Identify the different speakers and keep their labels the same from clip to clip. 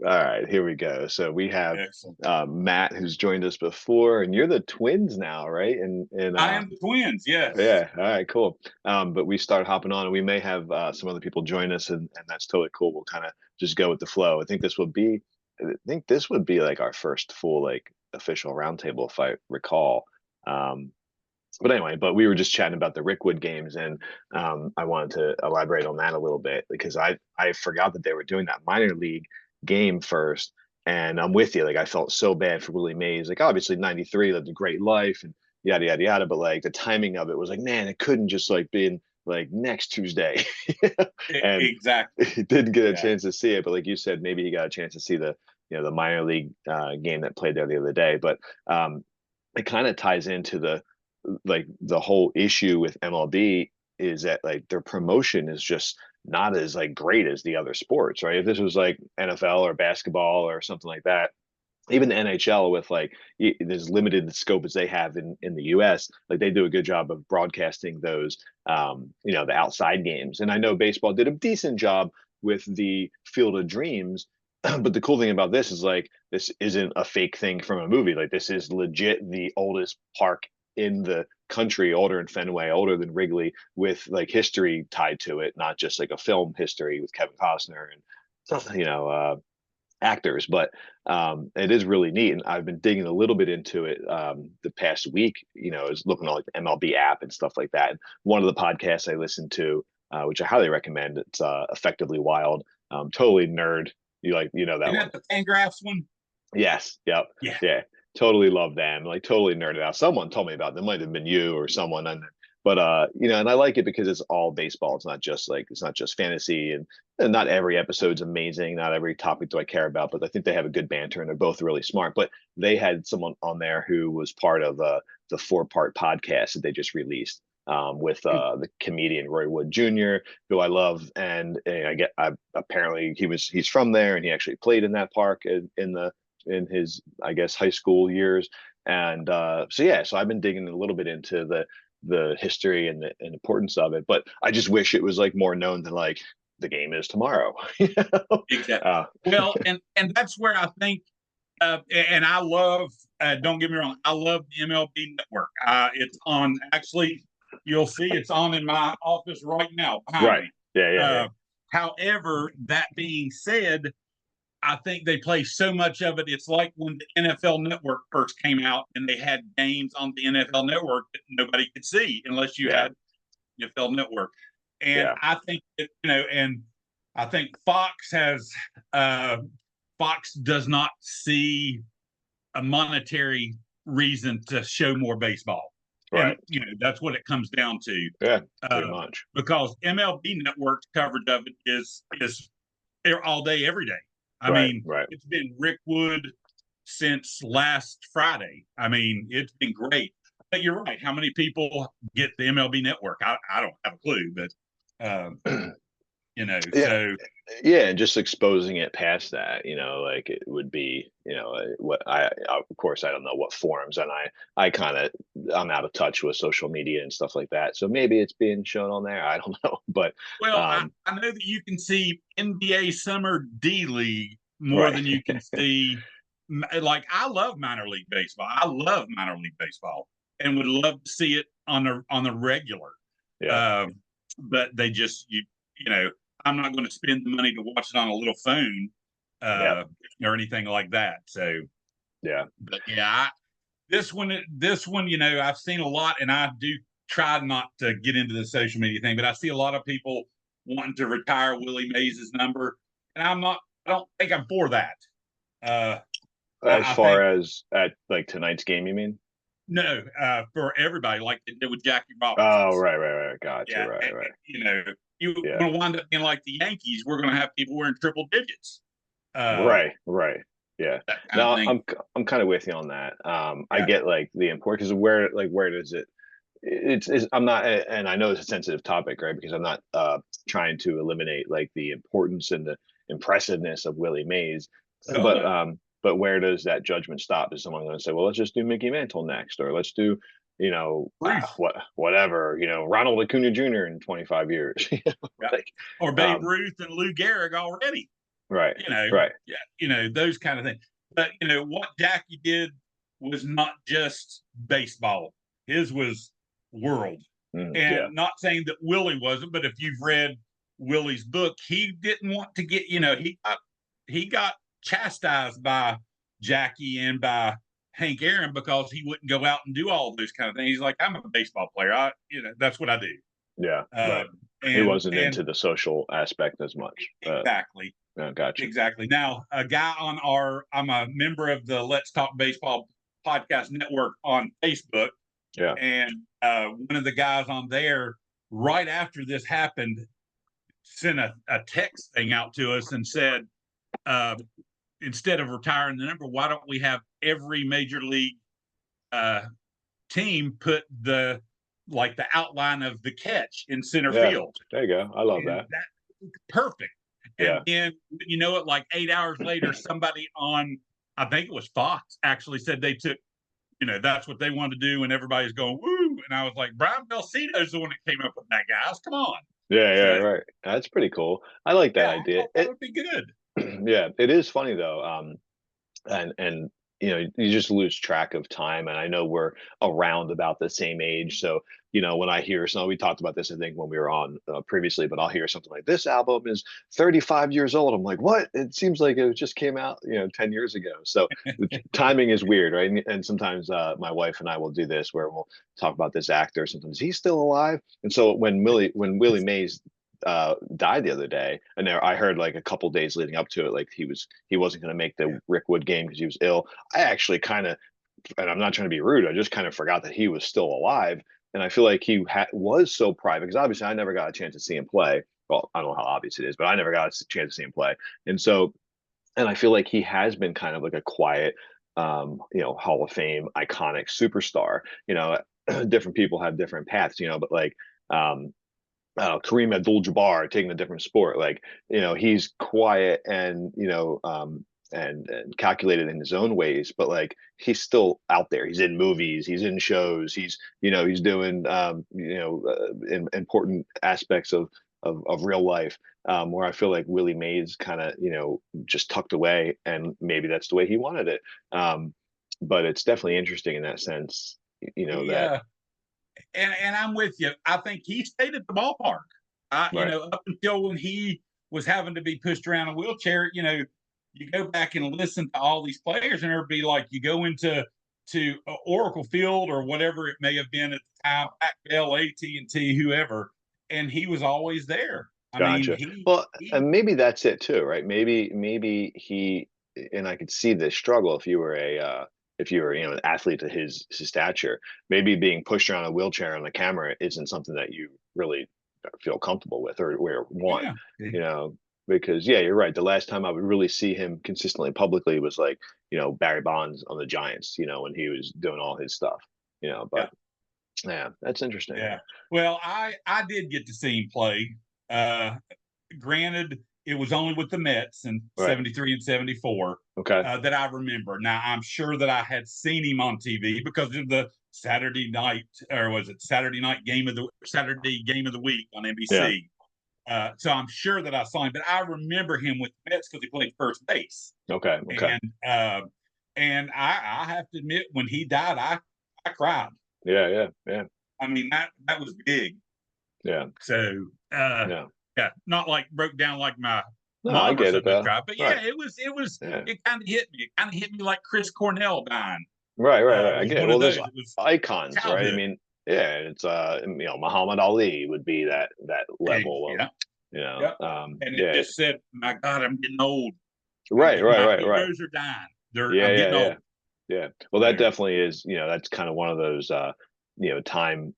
Speaker 1: All right, here we go. So we have
Speaker 2: Excellent.
Speaker 1: Matt, who's joined us before, and you're the twins now, right? And
Speaker 2: I am the twins. Yes.
Speaker 1: yeah, all right, cool. But we start hopping on, and we may have some other people join us, and that's totally cool. We'll kind of just go with the flow. I think this would be like our first full like official roundtable, if I recall. Um, but anyway, but we were just chatting about the Rickwood games, and I wanted to elaborate on that a little bit because I forgot that they were doing that minor league game first, and I'm with you. Like I felt so bad for Willie Mays. Like obviously '93 lived a great life and yada yada yada, but like the timing of it was like, man, it couldn't just like been like next Tuesday, and
Speaker 2: Exactly.
Speaker 1: he didn't get a
Speaker 2: Yeah.
Speaker 1: chance to see it. But like you said, maybe he got a chance to see the the minor league game that played there the other day. But it kind of ties into the whole issue with MLB is that like their promotion is just not as like great as the other sports, right? If this was like NFL or basketball or something like that, even the NHL with like there's limited scope as they have in the US, like they do a good job of broadcasting those the outside games. And I know baseball did a decent job with the Field of Dreams. But the cool thing about this is like this isn't a fake thing from a movie. Like this is legit the oldest park in the country, older than Fenway, older than Wrigley, with like history tied to it, not just like a film history with Kevin Costner and actors. But it is really neat, and I've been digging a little bit into it the past week. Is looking at like the MLB app and stuff like that. And one of the podcasts I listened to, which I highly recommend, it's Effectively Wild. Totally nerd. You know that
Speaker 2: Isn't
Speaker 1: one.
Speaker 2: that the Fangraphs one?
Speaker 1: Yes. Yep.
Speaker 2: Yeah.
Speaker 1: Yeah. Totally love them. Like totally nerded out. Someone told me about them. It might have been you or someone. But and I like it because it's all baseball. It's not just fantasy, and not every episode's amazing. Not every topic do I care about, but I think they have a good banter and they're both really smart. But they had someone on there who was part of the 4-part podcast that they just released. With the comedian Roy Wood Jr., who I love, and apparently he's from there, and he actually played in that park in his, I guess, high school years. And so I've been digging a little bit into the history and the importance of it. But I just wish it was like more known than like the game is tomorrow.
Speaker 2: Exactly.
Speaker 1: uh,
Speaker 2: Well, and that's where I think, and I love. Don't get me wrong, I love the MLB Network. It's on. Actually, you'll see it's on in my office right now behind
Speaker 1: right.
Speaker 2: me.
Speaker 1: Yeah. Yeah. Yeah.
Speaker 2: Uh, However, that being said, I think they play so much of it. It's like when the NFL Network first came out and they had games on the NFL Network that nobody could see unless you
Speaker 1: Yeah.
Speaker 2: had NFL Network. And
Speaker 1: Yeah.
Speaker 2: I think and I think uh, Fox does not see a monetary reason to show more baseball, and
Speaker 1: Right.
Speaker 2: that's what it comes down to.
Speaker 1: Yeah. Pretty
Speaker 2: Uh,
Speaker 1: much.
Speaker 2: because MLB Network's coverage of it is all day, every day. I
Speaker 1: Right.
Speaker 2: mean,
Speaker 1: Right.
Speaker 2: it's been Rick Wood since last Friday. I mean, it's been great. But you're right. How many people get the MLB Network? I don't have a clue, but um,
Speaker 1: Yeah.
Speaker 2: so
Speaker 1: Yeah, and just exposing it past that, like it would be, what of course I don't know what forums, and I kind of I'm out of touch with social media and stuff like that, so maybe it's being shown on there. I don't know, but
Speaker 2: well,
Speaker 1: um,
Speaker 2: I know that you can see NBA Summer D League more
Speaker 1: right,
Speaker 2: than you can see. Like I love minor league baseball. I love minor league baseball, and would love to see it on the regular.
Speaker 1: yeah,
Speaker 2: Um, but they just you know I'm not going to spend the money to watch it on a little phone
Speaker 1: yeah,
Speaker 2: uh, or anything like that. So,
Speaker 1: yeah,
Speaker 2: but yeah, this one, I've seen a lot, and I do try not to get into the social media thing, but I see a lot of people wanting to retire Willie Mays' number, and I'm not. I don't think I'm for that. Uh,
Speaker 1: as
Speaker 2: I
Speaker 1: far
Speaker 2: think
Speaker 1: as at like tonight's game, you mean?
Speaker 2: no, for everybody, like they did with Jackie
Speaker 1: Oh,
Speaker 2: Robinson's.
Speaker 1: right, right, right, gotcha,
Speaker 2: Yeah,
Speaker 1: right, right,
Speaker 2: you're
Speaker 1: yeah,
Speaker 2: going to wind up being like the Yankees. We're going to have people wearing triple digits,
Speaker 1: right, right, yeah.
Speaker 2: that kind of
Speaker 1: No,
Speaker 2: thing.
Speaker 1: I'm kind of with you on that. I
Speaker 2: Yeah.
Speaker 1: get like the importance because where does it's I'm not, and I know it's a sensitive topic, right? Because I'm not trying to eliminate like the importance and the impressiveness of Willie Mays,
Speaker 2: Oh
Speaker 1: but
Speaker 2: no.
Speaker 1: where does that judgment stop? Is someone going to say, well, let's just do Mickey Mantle next, or let's do
Speaker 2: Ruth.
Speaker 1: whatever, Ronald Acuna Jr. in 25 years,
Speaker 2: Yeah.
Speaker 1: like
Speaker 2: Or Babe
Speaker 1: um
Speaker 2: Ruth and Lou Gehrig already.
Speaker 1: Right.
Speaker 2: you know,
Speaker 1: Right.
Speaker 2: yeah, those kind of things. But what Jackie did was not just baseball. His was world.
Speaker 1: Yeah.
Speaker 2: And not saying that Willie wasn't, but if you've read Willie's book, he didn't want to get, he got chastised by Jackie and by Hank Aaron because he wouldn't go out and do all those kind of things. He's like, I'm a baseball player. That's what I do.
Speaker 1: Yeah. Right. He
Speaker 2: And
Speaker 1: wasn't into the social aspect as much.
Speaker 2: exactly.
Speaker 1: Gotcha.
Speaker 2: Exactly. Now, a guy I'm a member of the Let's Talk Baseball podcast network on Facebook.
Speaker 1: Yeah.
Speaker 2: And one of the guys on there, right after this happened, sent a text thing out to us and said, instead of retiring the number, why don't we have every major league team put the outline of the catch in center field?
Speaker 1: There you go. I love that.
Speaker 2: Perfect. And
Speaker 1: Yeah.
Speaker 2: then, like 8 hours later, somebody on, I think it was Fox, actually said they took, that's what they wanted to do, and everybody's going, woo. And I was like, Brian Belsito's the one that came up with that, guys. Come on.
Speaker 1: Yeah. Right. That's pretty cool. I like that
Speaker 2: Yeah, I
Speaker 1: idea.
Speaker 2: thought that would be good.
Speaker 1: Yeah, it is funny though. And you just lose track of time, and I know we're around about the same age, so when I hear, so we talked about this I think when we were on previously, but I'll hear something like, this album is 35 years old. I'm like, what? It seems like it just came out 10 years ago. So the timing is weird, right? And sometimes my wife and I will do this where we'll talk about this actor, sometimes he's still alive. And so when Willie Mays died the other day, and I heard like a couple days leading up to it, like he wasn't going to make the Rick Wood game because he was ill. I actually kind of, and I'm not trying to be rude, I just kind of forgot that he was still alive, and I feel like he was so private because obviously I never got a chance to see him play. Well, I don't know how obvious it is, but I never got a chance to see him play, and I feel like he has been kind of like a quiet, Hall of Fame iconic superstar. Different people have different paths, but like. Kareem Abdul-Jabbar taking a different sport. Like, he's quiet and, and calculated in his own ways, but like he's still out there. He's in movies, he's in shows, he's doing, important aspects of real life. Where I feel like Willie Mays kind of, just tucked away, and maybe that's the way he wanted it. But it's definitely interesting in that sense, that.
Speaker 2: And I'm with you. I think he stayed at the ballpark.
Speaker 1: Right.
Speaker 2: Up until when he was having to be pushed around a wheelchair, you go back and listen to all these players, and it'd be like you go into Oracle Field or whatever it may have been at the time, Pac Bell, AT&T, whoever, and he was always there.
Speaker 1: Gotcha. And maybe that's it too, right? Maybe he, and I could see the struggle if you were an athlete to his stature. Maybe being pushed around a wheelchair on the camera isn't something that you really feel comfortable with or want. Because you're right. The last time I would really see him consistently publicly was like Barry Bonds on the Giants. When he was doing all his stuff. But yeah, that's interesting.
Speaker 2: Yeah. Well, I did get to see him play. Granted, it was only with the Mets in '73 and '74 that I remember. Now, I'm sure that I had seen him on TV because of the Saturday night, or was it Saturday game of the week on NBC. So I'm sure that I saw him, but I remember him with the Mets because he played first base.
Speaker 1: Okay.
Speaker 2: And I have to admit, when he died, I cried.
Speaker 1: Yeah.
Speaker 2: I mean, that was big.
Speaker 1: Yeah.
Speaker 2: So not like broke down like my
Speaker 1: mom I get it, though.
Speaker 2: Cry, but it kind of hit me. It kind of hit me like Chris Cornell dying.
Speaker 1: Right. I get it. Well, there's icons, right? I mean, it's Muhammad Ali would be that level of,
Speaker 2: and it just said, my God, I'm getting old.
Speaker 1: Right.
Speaker 2: Heroes are dying. I'm getting old.
Speaker 1: Yeah. Well, that definitely is, that's kind of one of those time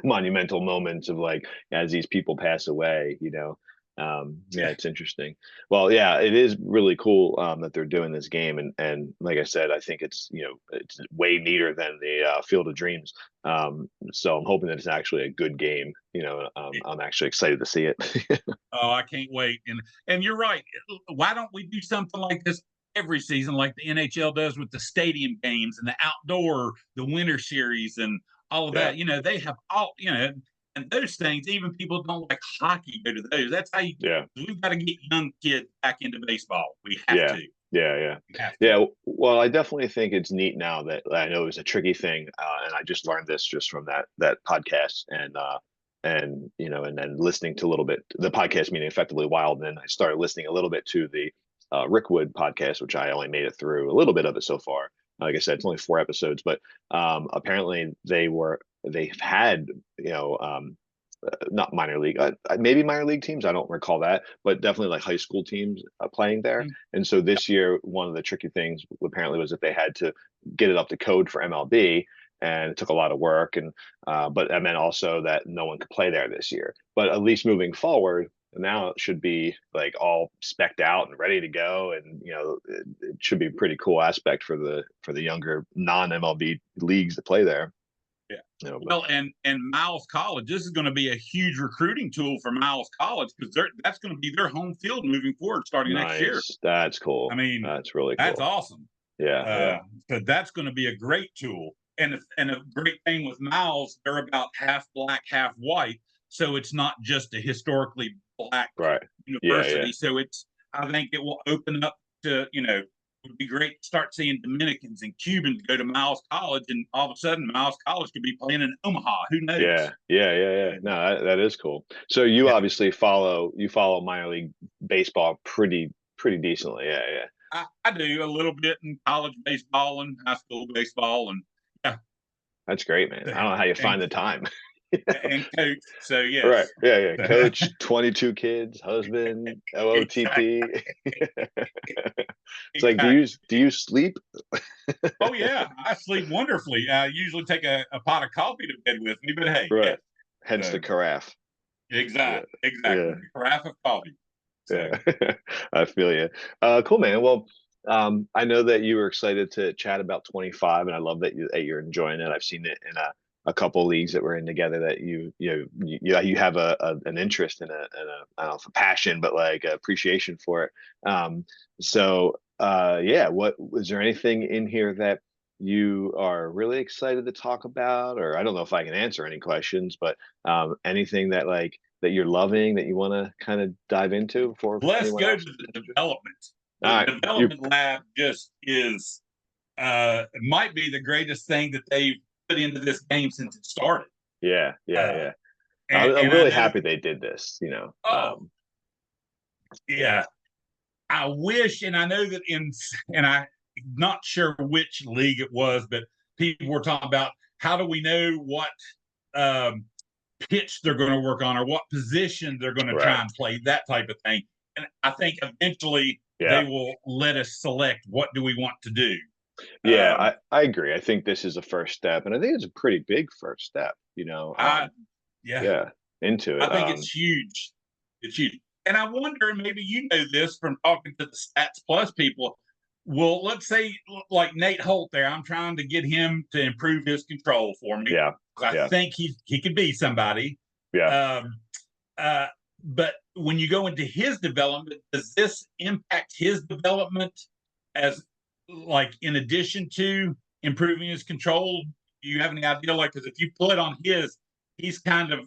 Speaker 1: monumental moments of like, as these people pass away, it's interesting. Well, it is really cool that they're doing this game, and like I said, I think it's it's way neater than the Field of Dreams. So I'm hoping that it's actually a good game. I'm actually excited to see it.
Speaker 2: Oh, I can't wait. And you're right. Why don't we do something like this every season, like the NHL does with the stadium games and the outdoor, the winter series, and all of that? They have all, And those things, even people don't like hockey go to those. That's how
Speaker 1: Yeah.
Speaker 2: we've got to get young kids back into baseball. We have
Speaker 1: Yeah.
Speaker 2: to.
Speaker 1: Yeah.
Speaker 2: We have to.
Speaker 1: Yeah. Well, I definitely think it's neat now that I know it was a tricky thing, and I just learned this just from that podcast, and and then listening to a little bit the podcast, meaning Effectively Wild, and then I started listening a little bit to the Rick Wood podcast, which I only made it through a little bit of it so far. Like I said, it's only 4 episodes, but apparently they've had not minor league, maybe minor league teams. I don't recall that, but definitely like high school teams playing there.
Speaker 2: Mm.
Speaker 1: And so this year, one of the tricky things apparently was that they had to get it up to code for MLB, and it took a lot of work. And but it meant also that no one could play there this year. But at least moving forward, now it should be like all specced out and ready to go, and it should be a pretty cool aspect for the younger non MLB leagues to play there.
Speaker 2: Yeah.
Speaker 1: But
Speaker 2: Well, and Miles College, this is going to be a huge recruiting tool for Miles College, because that's going to be their home field moving forward starting next year.
Speaker 1: nice. That's cool.
Speaker 2: I mean,
Speaker 1: That's really
Speaker 2: that's
Speaker 1: cool.
Speaker 2: awesome.
Speaker 1: Yeah.
Speaker 2: So that's going to be a great tool. And a great thing with Miles, they're about half black, half white. So it's not just a historically black
Speaker 1: Right.
Speaker 2: university.
Speaker 1: Yeah.
Speaker 2: So I think it will open up to, it would be great to start seeing Dominicans and Cubans go to Miles College, and all of a sudden Miles College could be playing in Omaha. Who knows?
Speaker 1: Yeah. No, that is cool. So you
Speaker 2: Yeah.
Speaker 1: obviously follow minor league baseball pretty decently. Yeah.
Speaker 2: I do a little bit in college baseball and high school baseball, and yeah,
Speaker 1: That's great, man. I don't know how you find the time.
Speaker 2: and coach. So
Speaker 1: Right.
Speaker 2: yes,
Speaker 1: Yeah. Coach, 22 kids, husband, OOTP. It's like,
Speaker 2: exactly.
Speaker 1: do you sleep?
Speaker 2: Oh yeah, I sleep wonderfully. I usually take a pot of coffee to bed with me, but hey,
Speaker 1: Right.
Speaker 2: yes.
Speaker 1: Hence
Speaker 2: So,
Speaker 1: the carafe. Yeah.
Speaker 2: exactly.
Speaker 1: Yeah.
Speaker 2: A carafe of coffee. So
Speaker 1: Yeah. I feel you. Cool, man. Well, I know that you were excited to chat about 25, and I love that you're enjoying it. I've seen it in a couple leagues that we're in together that you have an interest in a I don't know if a passion, but like appreciation for it. So yeah, what was there anything in here that you are really excited to talk about? Or I don't know if I can answer any questions, but anything that you're loving that you want to kind of dive into before
Speaker 2: let's
Speaker 1: anyone
Speaker 2: go
Speaker 1: else?
Speaker 2: to the development.
Speaker 1: All
Speaker 2: The
Speaker 1: right, you
Speaker 2: development lab just is might be the greatest thing that they've put into this game since it started.
Speaker 1: yeah. I'm
Speaker 2: And I
Speaker 1: really
Speaker 2: know,
Speaker 1: happy they did this.
Speaker 2: oh
Speaker 1: Yeah,
Speaker 2: yeah, I wish, and I know that and I'm not sure which league it was, but people were talking about how do we know what um, pitch they're going to work on, or what position they're going to
Speaker 1: right.
Speaker 2: try and play, that type of thing. And I think eventually they
Speaker 1: Yeah,
Speaker 2: will let us select what do we want to do.
Speaker 1: yeah.
Speaker 2: Um,
Speaker 1: I agree. I think this is a first step, and I think it's a pretty big first step.
Speaker 2: I yeah,
Speaker 1: Yeah, into
Speaker 2: I
Speaker 1: it.
Speaker 2: think it's huge. It's huge. And I wonder, maybe you know this from talking to the Stats Plus people. Well, let's say like Nate Holt there, I'm trying to get him to improve his control for me.
Speaker 1: Yeah,
Speaker 2: I
Speaker 1: yeah,
Speaker 2: think he could be somebody.
Speaker 1: yeah.
Speaker 2: Um, uh, but when you go into his development, does this impact his development as like in addition to improving his control? Do you have any idea? Like, because if you pull it on his, he's kind of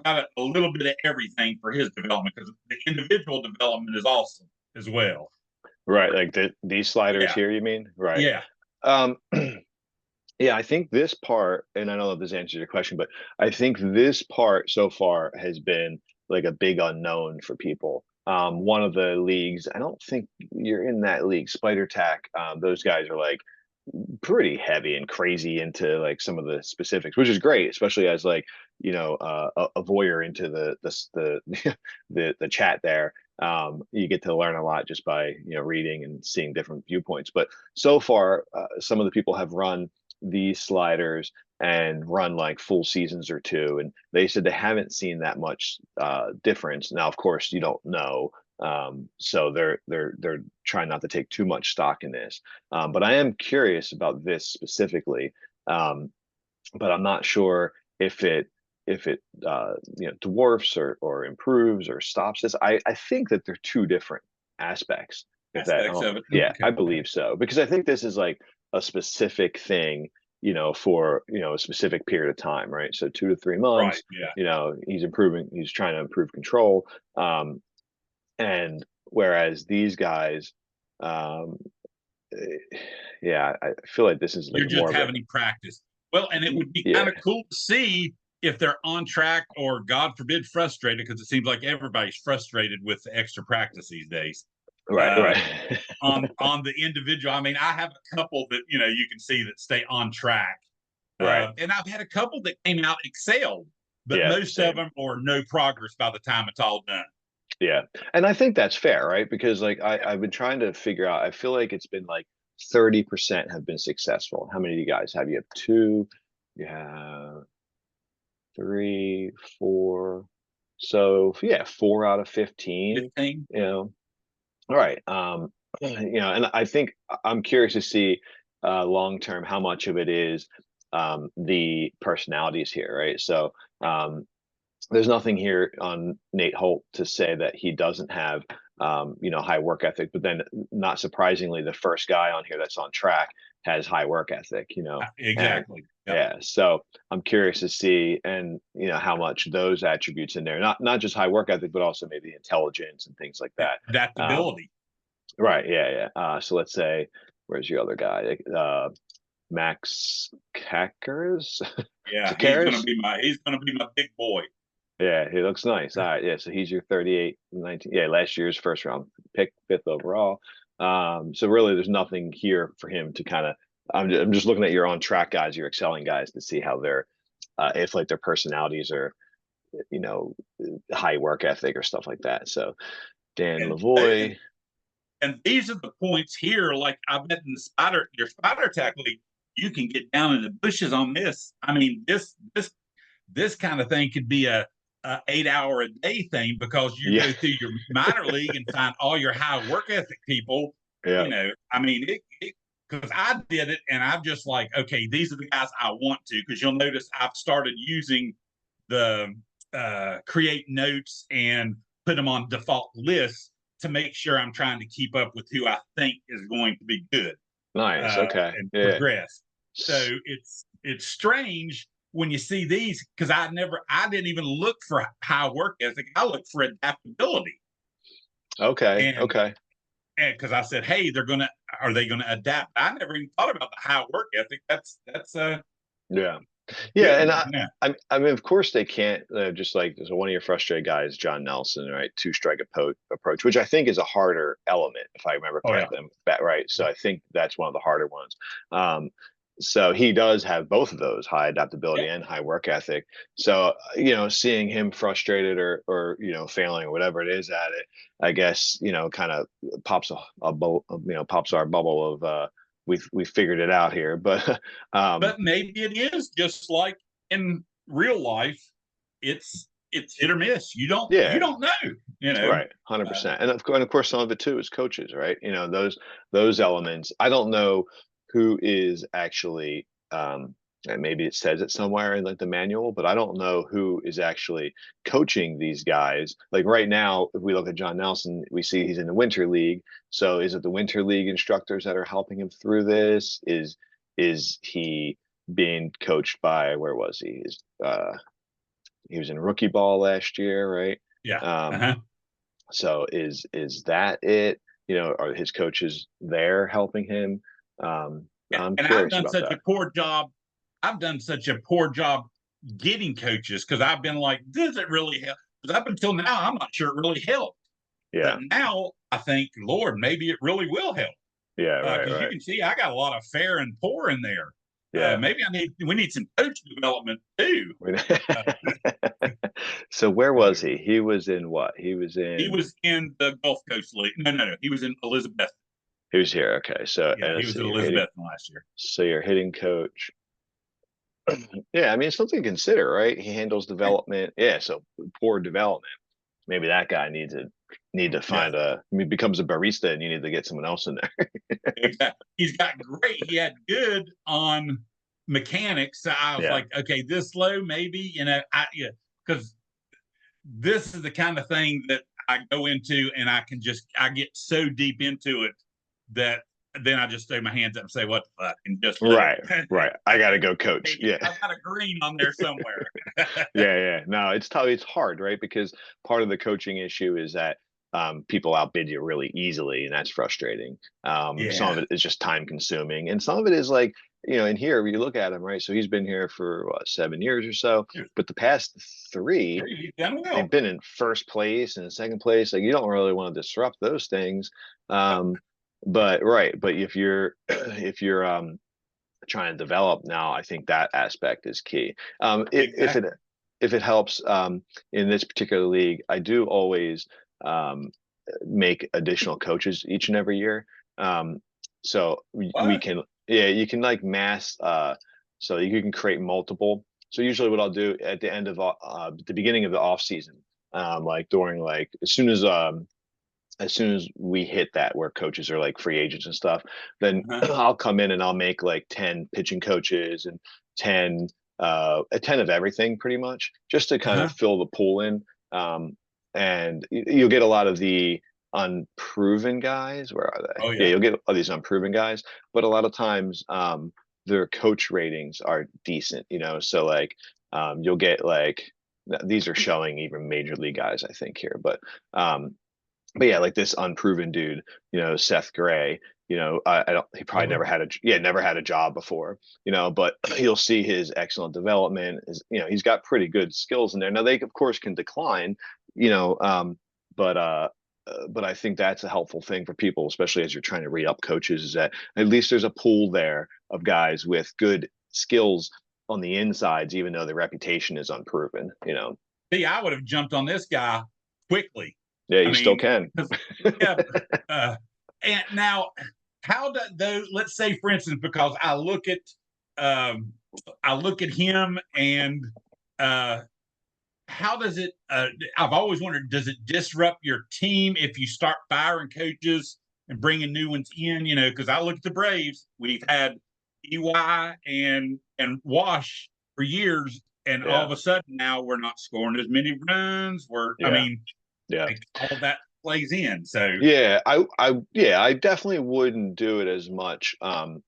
Speaker 2: got a little bit of everything for his development, because the individual development is awesome as well.
Speaker 1: Right, like these sliders
Speaker 2: Yeah,
Speaker 1: here. You mean? Right.
Speaker 2: yeah.
Speaker 1: Um, Yeah, I think this part, and I don't know if this answers your question, but I think this part so far has been like a big unknown for people. One of the leagues, I don't think you're in that league, Spider Tack. Those guys are like pretty heavy and crazy into like some of the specifics, which is great, especially as like a voyeur into the the chat there. You get to learn a lot just by reading and seeing different viewpoints. But so far, some of the people have run these sliders and run like full seasons or two, and they said they haven't seen that much difference. Now, of course, you don't know, so they're trying not to take too much stock in this. But I am curious about this specifically, but I'm not sure if it dwarfs or improves or stops this. I think that they're two different aspects. If that,
Speaker 2: Aspects of it.
Speaker 1: yeah,
Speaker 2: Okay.
Speaker 1: I believe so, because I think this is like a specific thing for, a specific period of time, right? So 2 to 3 months,
Speaker 2: Right. Yeah.
Speaker 1: he's improving, he's trying to improve control. And whereas these guys, um, yeah, I feel like this is like
Speaker 2: You're just
Speaker 1: more of a,
Speaker 2: having practice. Well, and it would be
Speaker 1: yeah,
Speaker 2: kind of cool to see if they're on track or, God forbid, frustrated, because it seems like everybody's frustrated with the extra practice these days.
Speaker 1: right,
Speaker 2: Uh,
Speaker 1: right,
Speaker 2: on the individual, I mean, I have a couple that you can see that stay on track,
Speaker 1: right,
Speaker 2: and I've had a couple that came out excelled, but
Speaker 1: yeah,
Speaker 2: most of
Speaker 1: same.
Speaker 2: them are no progress by the time it's all done.
Speaker 1: Yeah. And I think that's fair, right? Because like I've been trying to figure out, I feel like it's been like 30% have been successful. How many of you guys have? You have two, you have three, four. So yeah, 4 out of 15,
Speaker 2: 15.
Speaker 1: all right. And I think I'm curious to see long term how much of it is the personalities here, right? So um there's nothing here on Nate Holt to say that he doesn't have, high work ethic. But then, not surprisingly, the first guy on here that's on track has high work ethic. And
Speaker 2: Exactly. Yep.
Speaker 1: yeah, so I'm curious to see, and how much those attributes in there, not just high work ethic, but also maybe intelligence and things like that.
Speaker 2: Adaptability.
Speaker 1: Right? Yeah, yeah. So let's say, where's your other guy? Max Cackers.
Speaker 2: Yeah,
Speaker 1: Cackers?
Speaker 2: he's gonna be my big boy.
Speaker 1: Yeah, he looks nice. All right, yeah, so he's your 38, 19. Yeah, last year's first round pick, fifth overall. So really, there's nothing here for him to kind of. I'm just looking at your on track guys, your excelling guys, to see how they're, if like their personalities are, you know, high work ethic or stuff like that. So Dan
Speaker 2: And
Speaker 1: Lavoie,
Speaker 2: and these are the points here. Like I bet in your spider tack league, you can get down in the bushes on this. I mean, this kind of thing could be a 8 hour a day thing, because you
Speaker 1: yeah,
Speaker 2: go through your minor league and find all your high work ethic people.
Speaker 1: yeah,
Speaker 2: I mean, because I did it, and I'm just like, okay, these are the guys I want to. Because you'll notice I've started using the create notes and put them on default lists to make sure I'm trying to keep up with who I think is going to be good
Speaker 1: nice. Okay,
Speaker 2: and
Speaker 1: yeah,
Speaker 2: progress. So it's strange when you see these, because I didn't even look for high work ethic. I looked for adaptability,
Speaker 1: okay,
Speaker 2: and
Speaker 1: okay,
Speaker 2: because I said, hey, are they gonna adapt? I never even thought about the high work ethic. That's
Speaker 1: yeah. Yeah, and
Speaker 2: good. Yeah.
Speaker 1: I mean, of course they can't. Just like so one of your frustrated guys, John Nelson, right? Two strike approach, which I think is a harder element, if I remember
Speaker 2: Oh yeah.
Speaker 1: correctly. Right. So I think that's one of the harder ones. Um, so he does have both of those, high adaptability
Speaker 2: Yeah.
Speaker 1: and high work ethic. So seeing him frustrated or failing or whatever it is at it, I guess kind of pops pops our bubble of we figured it out here, but
Speaker 2: But maybe it is just like in real life. It's hit or miss. You
Speaker 1: yeah.
Speaker 2: don't know.
Speaker 1: Right,
Speaker 2: Uh,
Speaker 1: 100%. And of course some of it too is coaches, right? Those elements. I don't know who is actually and maybe it says it somewhere in like the manual, but I don't know who is actually coaching these guys. Like right now, if we look at John Nelson, we see he's in the winter league. So is it the winter league instructors that are helping him through this? Is he being coached by, where was he? He was in rookie ball last year, right?
Speaker 2: yeah.
Speaker 1: Um,
Speaker 2: Uh-huh.
Speaker 1: so is that it? Are his coaches there helping him? I'm
Speaker 2: And I've
Speaker 1: curious
Speaker 2: done
Speaker 1: about
Speaker 2: such
Speaker 1: that.
Speaker 2: a poor job. I've done such a poor job getting coaches, because I've been like, does it really help? Because up until now, I'm not sure it really helped. But
Speaker 1: Yeah,
Speaker 2: now I think, Lord, maybe it really will help.
Speaker 1: yeah, right,
Speaker 2: Because you
Speaker 1: right.
Speaker 2: can see I got a lot of fair and poor in there.
Speaker 1: Yeah.
Speaker 2: Maybe we need some coach development too. Uh,
Speaker 1: So where
Speaker 2: so
Speaker 1: was he? He was in what? He was
Speaker 2: he
Speaker 1: in.
Speaker 2: was in the Gulf Coast League. No. He was in Elizabeth.
Speaker 1: He was here. Okay, so
Speaker 2: Yeah,
Speaker 1: and
Speaker 2: he
Speaker 1: let's
Speaker 2: was
Speaker 1: see,
Speaker 2: at
Speaker 1: you're hitting.
Speaker 2: Elizabeth last year.
Speaker 1: So you're hitting coach. Yeah, I mean it's something to consider, right? He handles development. Yeah, so poor development. Maybe that guy need to
Speaker 2: Yeah,
Speaker 1: find he becomes a barista and you need to get someone else in there.
Speaker 2: exactly. He's got great. He had good on mechanics. So I was
Speaker 1: Yeah.
Speaker 2: like, okay, this low, maybe, yeah, because this is the kind of thing that I go into, and I get so deep into it that then I just throw my hands up and say, "What the fuck?" and just let
Speaker 1: Right, right. I got to go coach. Yeah.
Speaker 2: I've got a green on there somewhere.
Speaker 1: Yeah. No, it's tough. It's hard, right? Because part of the coaching issue is that people outbid you really easily, and that's frustrating. Some of
Speaker 2: Yeah.
Speaker 1: it is just time consuming, and some of it is like, in here you look at him, right? So he's been here for what, 7 years or so, but the past three,
Speaker 2: You've done
Speaker 1: they've
Speaker 2: well.
Speaker 1: been in first place and second place. Like, you don't really want to disrupt those things. But right, but if you're if you're trying to develop now, I think that aspect is key.
Speaker 2: Exactly.
Speaker 1: If it helps, in this particular league, I do always um, make additional coaches each and every year. So we
Speaker 2: What?
Speaker 1: can, yeah, you can like mass, so you can create multiple. So usually what I'll do at the end of the beginning of the off season, like during like as soon as we hit that where coaches are like free agents and stuff, then
Speaker 2: Uh-huh.
Speaker 1: I'll come in and I'll make like 10 pitching coaches and 10 a 10 of everything pretty much, just to kind of
Speaker 2: Uh-huh.
Speaker 1: fill the pool in. And you'll get a lot of the unproven guys. Where are they?
Speaker 2: Oh
Speaker 1: Yeah,
Speaker 2: yeah.
Speaker 1: you'll get all these unproven guys, but a lot of times their coach ratings are decent, so like you'll get like these are showing even major league guys, I think, here, but yeah, like this unproven dude, Seth Gray, I don't, he probably
Speaker 2: Really?
Speaker 1: never had a job before, but you'll see his excellent development is, he's got pretty good skills in there. Now they of course can decline, you know, but, uh, but I think that's a helpful thing for people, especially as you're trying to read up coaches, is that at least there's a pool there of guys with good skills on the insides, even though the reputation is unproven.
Speaker 2: See, I would have jumped on this guy quickly.
Speaker 1: Yeah,
Speaker 2: I
Speaker 1: you still
Speaker 2: mean,
Speaker 1: can.
Speaker 2: 'cause- yeah. Uh, and now, how do those? Let's say, for instance, because um, I look at him, and uh, how does it? I've always wondered, does it disrupt your team if you start firing coaches and bringing new ones in? Because I look at the Braves, we've had EY and Wash for years, and all
Speaker 1: Yeah,
Speaker 2: of a sudden now we're not scoring as many runs. I
Speaker 1: yeah,
Speaker 2: mean,
Speaker 1: yeah.
Speaker 2: like all that plays in. So
Speaker 1: Yeah, I definitely wouldn't do it as much on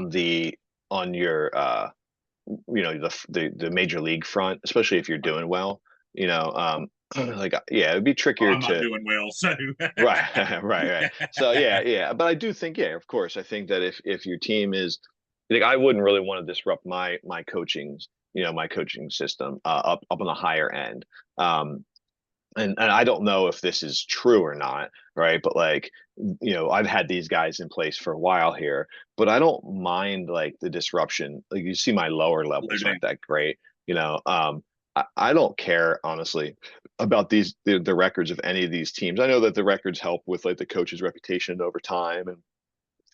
Speaker 1: the on your the major league front, especially if you're doing well. Like, yeah, it'd be
Speaker 2: well,
Speaker 1: trickier
Speaker 2: I'm not
Speaker 1: to.
Speaker 2: doing well. So
Speaker 1: Right, right. So yeah, but I do think, yeah, of course, I think that if your team is, like, I wouldn't really want to disrupt my coaching system up on the higher end. Um, and I don't know if this is true or not, right? But like, I've had these guys in place for a while here, but I don't mind like the disruption. Like, you see my lower levels
Speaker 2: limiting.
Speaker 1: aren't that great, you know. I don't care honestly about the records of any of these teams. I know that the records help with like the coach's reputation over time and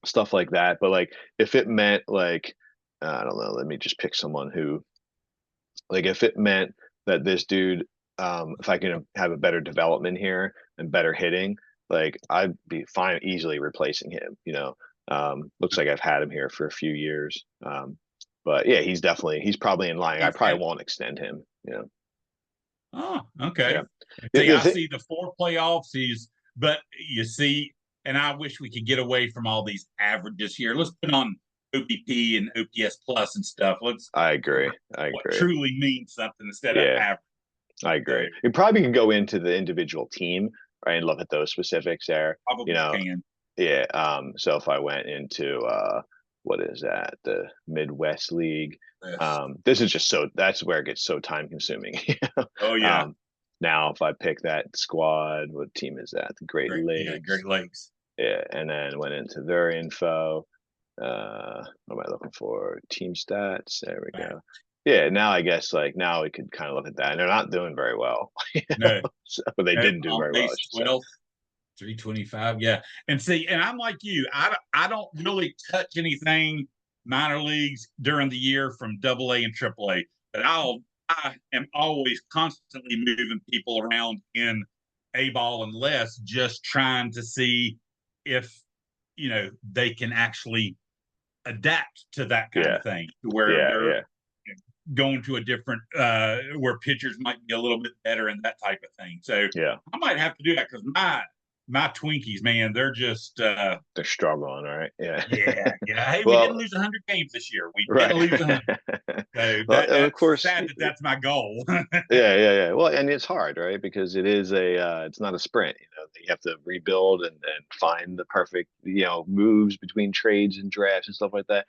Speaker 1: stuff like that, but like if it meant like I don't know, let me just pick someone who, like, if it meant that this dude, if I can have a better development here and better hitting, like, I'd be fine easily replacing him. Looks like I've had him here for a few years. But yeah, he's probably in line. I
Speaker 2: He's
Speaker 1: probably
Speaker 2: had.
Speaker 1: won't extend him.
Speaker 2: Oh, okay.
Speaker 1: Yeah.
Speaker 2: See,
Speaker 1: The
Speaker 2: I
Speaker 1: thing,
Speaker 2: see the four playoffs is, but you see, and I wish we could get away from all these averages here. Let's put on OPP and OPS plus and stuff. Let's
Speaker 1: I agree. I
Speaker 2: what
Speaker 1: agree.
Speaker 2: truly means something instead of
Speaker 1: Yeah,
Speaker 2: average.
Speaker 1: I
Speaker 2: So
Speaker 1: agree. You probably can go into the individual team, right, and look at those specifics there. You
Speaker 2: probably
Speaker 1: know,
Speaker 2: can.
Speaker 1: Yeah. So if I went into what is that? The Midwest League.
Speaker 2: Yes.
Speaker 1: This is just that's where it gets so time consuming.
Speaker 2: Oh yeah.
Speaker 1: um, now if I pick that squad, what team is that? The Great
Speaker 2: Great. Yeah.
Speaker 1: Lakes.
Speaker 2: Great Lakes.
Speaker 1: Yeah, and then went into their info. What am I looking for? Team stats. There we
Speaker 2: Right.
Speaker 1: go. Yeah, now I guess like now we could kind of look at that. And they're not doing very well.
Speaker 2: No.
Speaker 1: So they
Speaker 2: No.
Speaker 1: didn't do
Speaker 2: On
Speaker 1: very well, I
Speaker 2: base
Speaker 1: should say.
Speaker 2: 12. 325. Yeah. And see, and I'm like you. I don't really touch anything minor leagues during the year from double A and triple A, but I am always constantly moving people around in A ball and less, just trying to see if they can actually adapt to that kind
Speaker 1: Yeah,
Speaker 2: of thing, to where
Speaker 1: yeah,
Speaker 2: they're
Speaker 1: yeah,
Speaker 2: going to a different where pitchers might be a little bit better and that type of thing. So
Speaker 1: yeah.
Speaker 2: I might have to do that because my Twinkies, man, they're just
Speaker 1: they're struggling, right? Yeah.
Speaker 2: yeah, yeah. Hey, we didn't
Speaker 1: Well,
Speaker 2: lose 100 games this year. We didn't
Speaker 1: right.
Speaker 2: lose 100. So
Speaker 1: Well, and of
Speaker 2: that's
Speaker 1: course,
Speaker 2: sad that that's my goal.
Speaker 1: yeah. Well, and it's hard, right? Because it is it's not a sprint. You have to rebuild and find the perfect, moves between trades and drafts and stuff like that.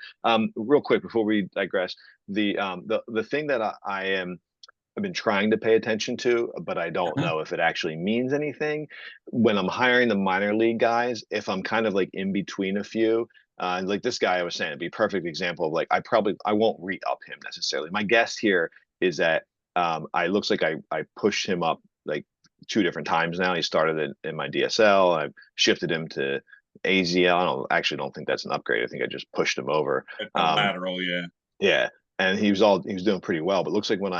Speaker 1: Real quick before we digress, the thing that I've been trying to pay attention to, but I don't
Speaker 2: Uh-huh.
Speaker 1: know if it actually means anything. When I'm hiring the minor league guys, if I'm kind of like in between a few, like this guy I was saying, it'd be a perfect example of like I won't re-up him necessarily. My guess here is that I looks like I pushed him up like two different times now. He started in my DSL. I shifted him to AZL. I don't think that's an upgrade. I think I just pushed him over.
Speaker 2: At the
Speaker 1: Um,
Speaker 2: lateral, yeah.
Speaker 1: yeah, and he was doing pretty well. But it looks like when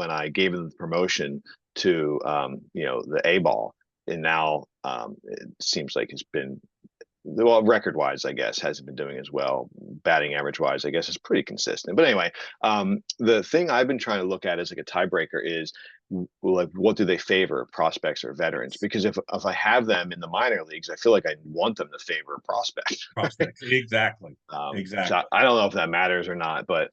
Speaker 1: I gave him the promotion to the A ball, and now it seems like it's been, well, record wise, I guess, hasn't been doing as well. Batting average wise, I guess, is pretty consistent. But anyway, the thing I've been trying to look at as like a tiebreaker is like what do they favor, prospects or veterans? Because if I have them in the minor leagues, I feel like I want them to favor prospects.
Speaker 2: Prospects. Exactly.
Speaker 1: So
Speaker 2: Exactly.
Speaker 1: I don't know if that matters or not, but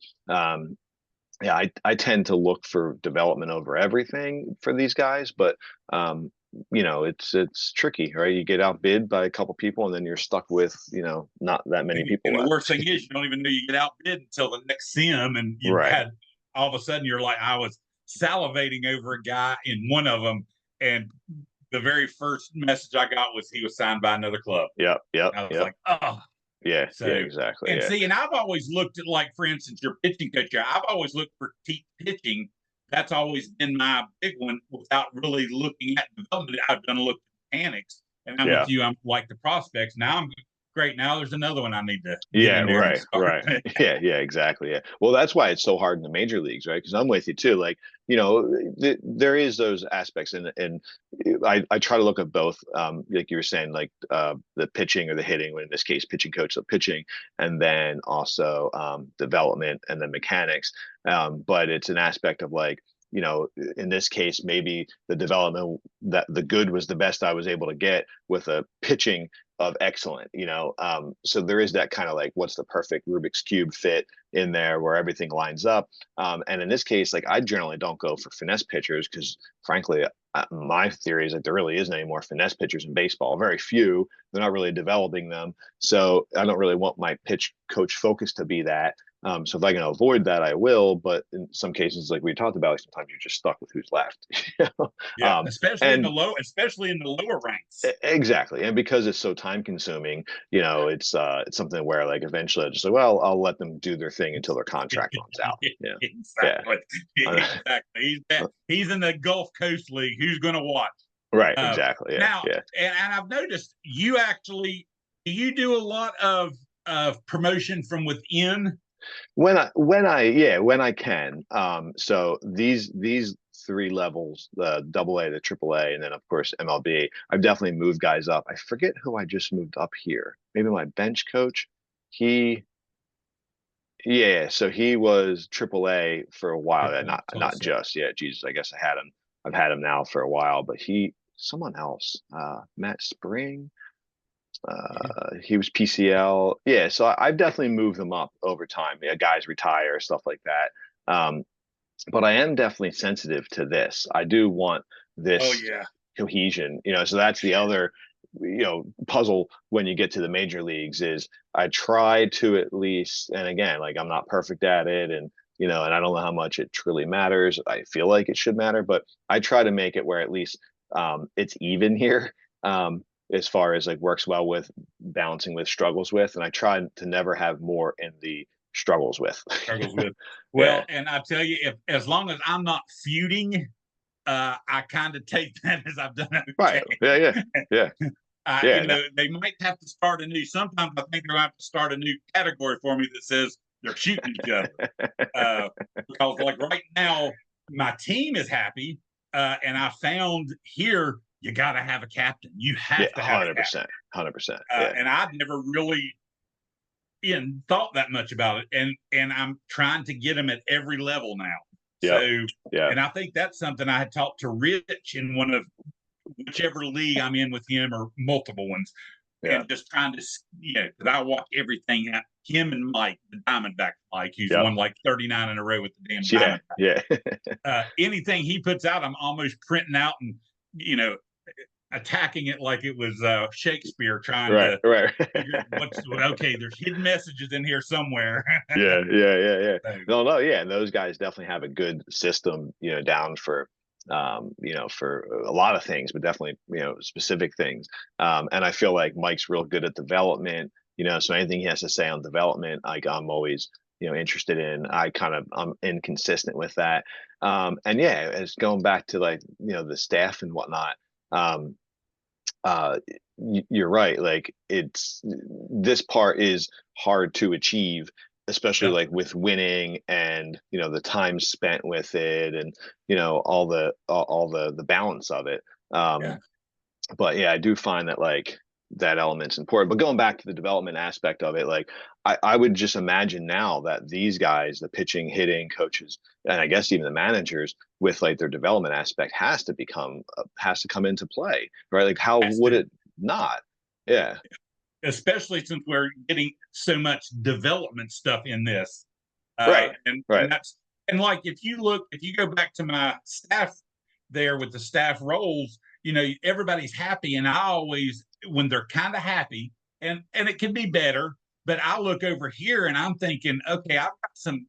Speaker 1: yeah, I tend to look for development over everything for these guys, but it's tricky, right? You get outbid by a couple people, and then you're stuck with not that many people
Speaker 2: And the worst
Speaker 1: left.
Speaker 2: thing is you don't even know you get outbid until the next sim, and you've
Speaker 1: Right.
Speaker 2: had all of a sudden you're like, I was salivating over a guy in one of them, and the very first message I got was he was signed by another club.
Speaker 1: Yep. Yep.
Speaker 2: I was
Speaker 1: Yep.
Speaker 2: like, oh.
Speaker 1: Yeah. Yeah.
Speaker 2: So,
Speaker 1: Exactly.
Speaker 2: and
Speaker 1: Yeah.
Speaker 2: see, and I've always looked at, like, for instance, your pitching coach. I've always looked for pitching. That's always been my big one without really looking at development. I've done a look at mechanics, and I'm
Speaker 1: Yeah.
Speaker 2: with you. I'm like the prospects. Now I'm great. Now there's another one I need to get
Speaker 1: Yeah,
Speaker 2: in there and
Speaker 1: right,
Speaker 2: start.
Speaker 1: right. Yeah, exactly. Yeah. Well, that's why it's so hard in the major leagues, right? Because I'm with you too. Like, there is those aspects, and I try to look at both. Like you were saying, like the pitching or the hitting. In this case, pitching coach, the pitching, and then also development and then mechanics. But it's an aspect of like, in this case, maybe the development that the good was the best I was able to get with a pitching of excellent, so there is that kind of like what's the perfect Rubik's cube fit in there where everything lines up. And in this case, like I generally don't go for finesse pitchers because frankly, my theory is that there really isn't any more finesse pitchers in baseball. Very few. They're not really developing them. So I don't really want my pitch coach focus to be that. So if I can avoid that, I will. But in some cases, like we talked about, sometimes you're just stuck with who's left.
Speaker 2: Yeah,
Speaker 1: And
Speaker 2: especially in the lower ranks.
Speaker 1: exactly, and because it's so time consuming, it's something where like eventually I just like, well, I'll let them do their thing until their contract runs out. Yeah,
Speaker 2: Exactly. Exactly. He's in the Gulf Coast League. Who's going to watch?
Speaker 1: right, exactly. Yeah,
Speaker 2: Now,
Speaker 1: yeah.
Speaker 2: and I've noticed you actually do you do a lot of promotion from within?
Speaker 1: When I can. So these three levels, the double A, the triple A, and then of course MLB, I've definitely moved guys up. I forget who I just moved up here. Maybe my bench coach. He Yeah, so he was triple A for a while.
Speaker 2: Triple
Speaker 1: Not
Speaker 2: Tulsa.
Speaker 1: just, yeah, Jesus, I guess I've had him now for a while, but someone else, Matt Spring,
Speaker 2: Yeah.
Speaker 1: he was PCL. Yeah, so I've definitely moved them up over time. Yeah, guys retire, stuff like that. But I am definitely sensitive to this. I do want
Speaker 2: Oh
Speaker 1: this
Speaker 2: yeah.
Speaker 1: cohesion, so that's the other, puzzle when you get to the major leagues is I try to at least, and again, like I'm not perfect at it and I don't know how much it truly matters. I feel like it should matter, but I try to make it where at least it's even here. As far as like works well with balancing with struggles with, and I try to never have more in the struggles with.
Speaker 2: Struggles with.
Speaker 1: Yeah.
Speaker 2: Well, and I tell you, if as long as I'm not feuding, I kind of take that as I've done
Speaker 1: Right.
Speaker 2: okay.
Speaker 1: Yeah. Yeah.
Speaker 2: They might have to start a new. Sometimes I think they'll have to start a new category for me that says they're shooting each other. Because like right now, my team is happy, and I found here you got to have a captain. You
Speaker 1: Yeah,
Speaker 2: have to have a captain.
Speaker 1: 100%. 100%. Yeah.
Speaker 2: And I've never really even thought that much about it, and I'm trying to get them at every level now.
Speaker 1: Yep.
Speaker 2: So,
Speaker 1: Yeah.
Speaker 2: and I think that's something I had talked to Rich in whichever league I'm in with him or multiple ones,
Speaker 1: Yeah.
Speaker 2: and just trying to, because I watch everything out. Him and Mike, the Diamondback Mike, who's
Speaker 1: Yep.
Speaker 2: won like 39 in a row with the damn
Speaker 1: Yeah.
Speaker 2: Diamondback.
Speaker 1: Yeah.
Speaker 2: Anything he puts out, I'm almost printing out and, you know, attacking it like it was Shakespeare trying
Speaker 1: Right.
Speaker 2: to
Speaker 1: Right.
Speaker 2: figure what's okay. There's hidden messages in here somewhere.
Speaker 1: Yeah. Yeah. Yeah. Yeah.
Speaker 2: So,
Speaker 1: No. No. Yeah. And those guys definitely have a good system, down for, for a lot of things, but definitely, specific things. And I feel like Mike's real good at development. So anything he has to say on development, like I'm always, interested in. I'm inconsistent with that. And yeah, as going back to like, the staff and whatnot. Um, you're right. Like this part is hard to achieve, especially
Speaker 2: yep.
Speaker 1: like with winning and the time spent with it and all the balance of it.
Speaker 2: Yeah.
Speaker 1: But yeah, I do find that like that element's important. But going back to the development aspect of it, like I would just imagine now that these guys, the pitching, hitting coaches, and I guess even the managers, with like their development aspect, has to come into play, right? Like how
Speaker 2: Has
Speaker 1: would
Speaker 2: to.
Speaker 1: it not? Yeah.
Speaker 2: Especially since we're getting so much development stuff in this.
Speaker 1: Right.
Speaker 2: And
Speaker 1: Right.
Speaker 2: that's, and like if you go back to my staff there with the staff roles, everybody's happy. And I always, when they're kind of happy, and it can be better, but I look over here and I'm thinking, okay, I've got some,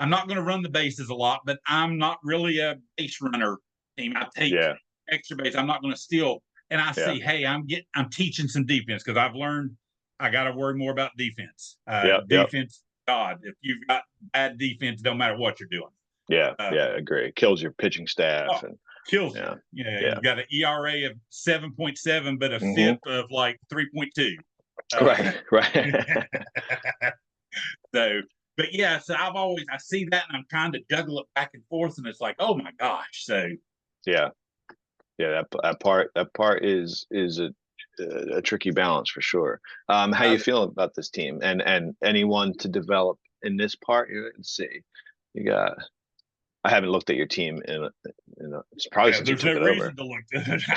Speaker 2: I'm not going to run the bases a lot, but I'm not really a base runner team. I take
Speaker 1: Yeah.
Speaker 2: extra base. I'm not going to steal. And I
Speaker 1: Yeah.
Speaker 2: see, hey, I'm teaching some defense because I've learned I got to worry more about defense.
Speaker 1: Yep. Yep.
Speaker 2: Defense, God, if you've got bad defense, don't matter what you're doing.
Speaker 1: Yeah.
Speaker 2: Uh,
Speaker 1: Yeah. Agree. Kills your pitching staff
Speaker 2: oh,
Speaker 1: and
Speaker 2: kills you.
Speaker 1: yeah.
Speaker 2: Yeah,
Speaker 1: Yeah.
Speaker 2: you've got an ERA of 7.7, but a
Speaker 1: Hmm.
Speaker 2: FIP of like 3.2.
Speaker 1: Right. Right.
Speaker 2: So, but yeah, so I see that and I'm trying to juggle it back and forth, and it's like, oh my gosh. So
Speaker 1: Yeah. Yeah, that part is a tricky balance for sure. How
Speaker 2: uh,
Speaker 1: you feeling about this team and anyone to develop in this part? Let's see. You got. I haven't looked at your team it's probably
Speaker 2: yeah,
Speaker 1: since you
Speaker 2: there's
Speaker 1: took
Speaker 2: no
Speaker 1: it over.
Speaker 2: reason to look.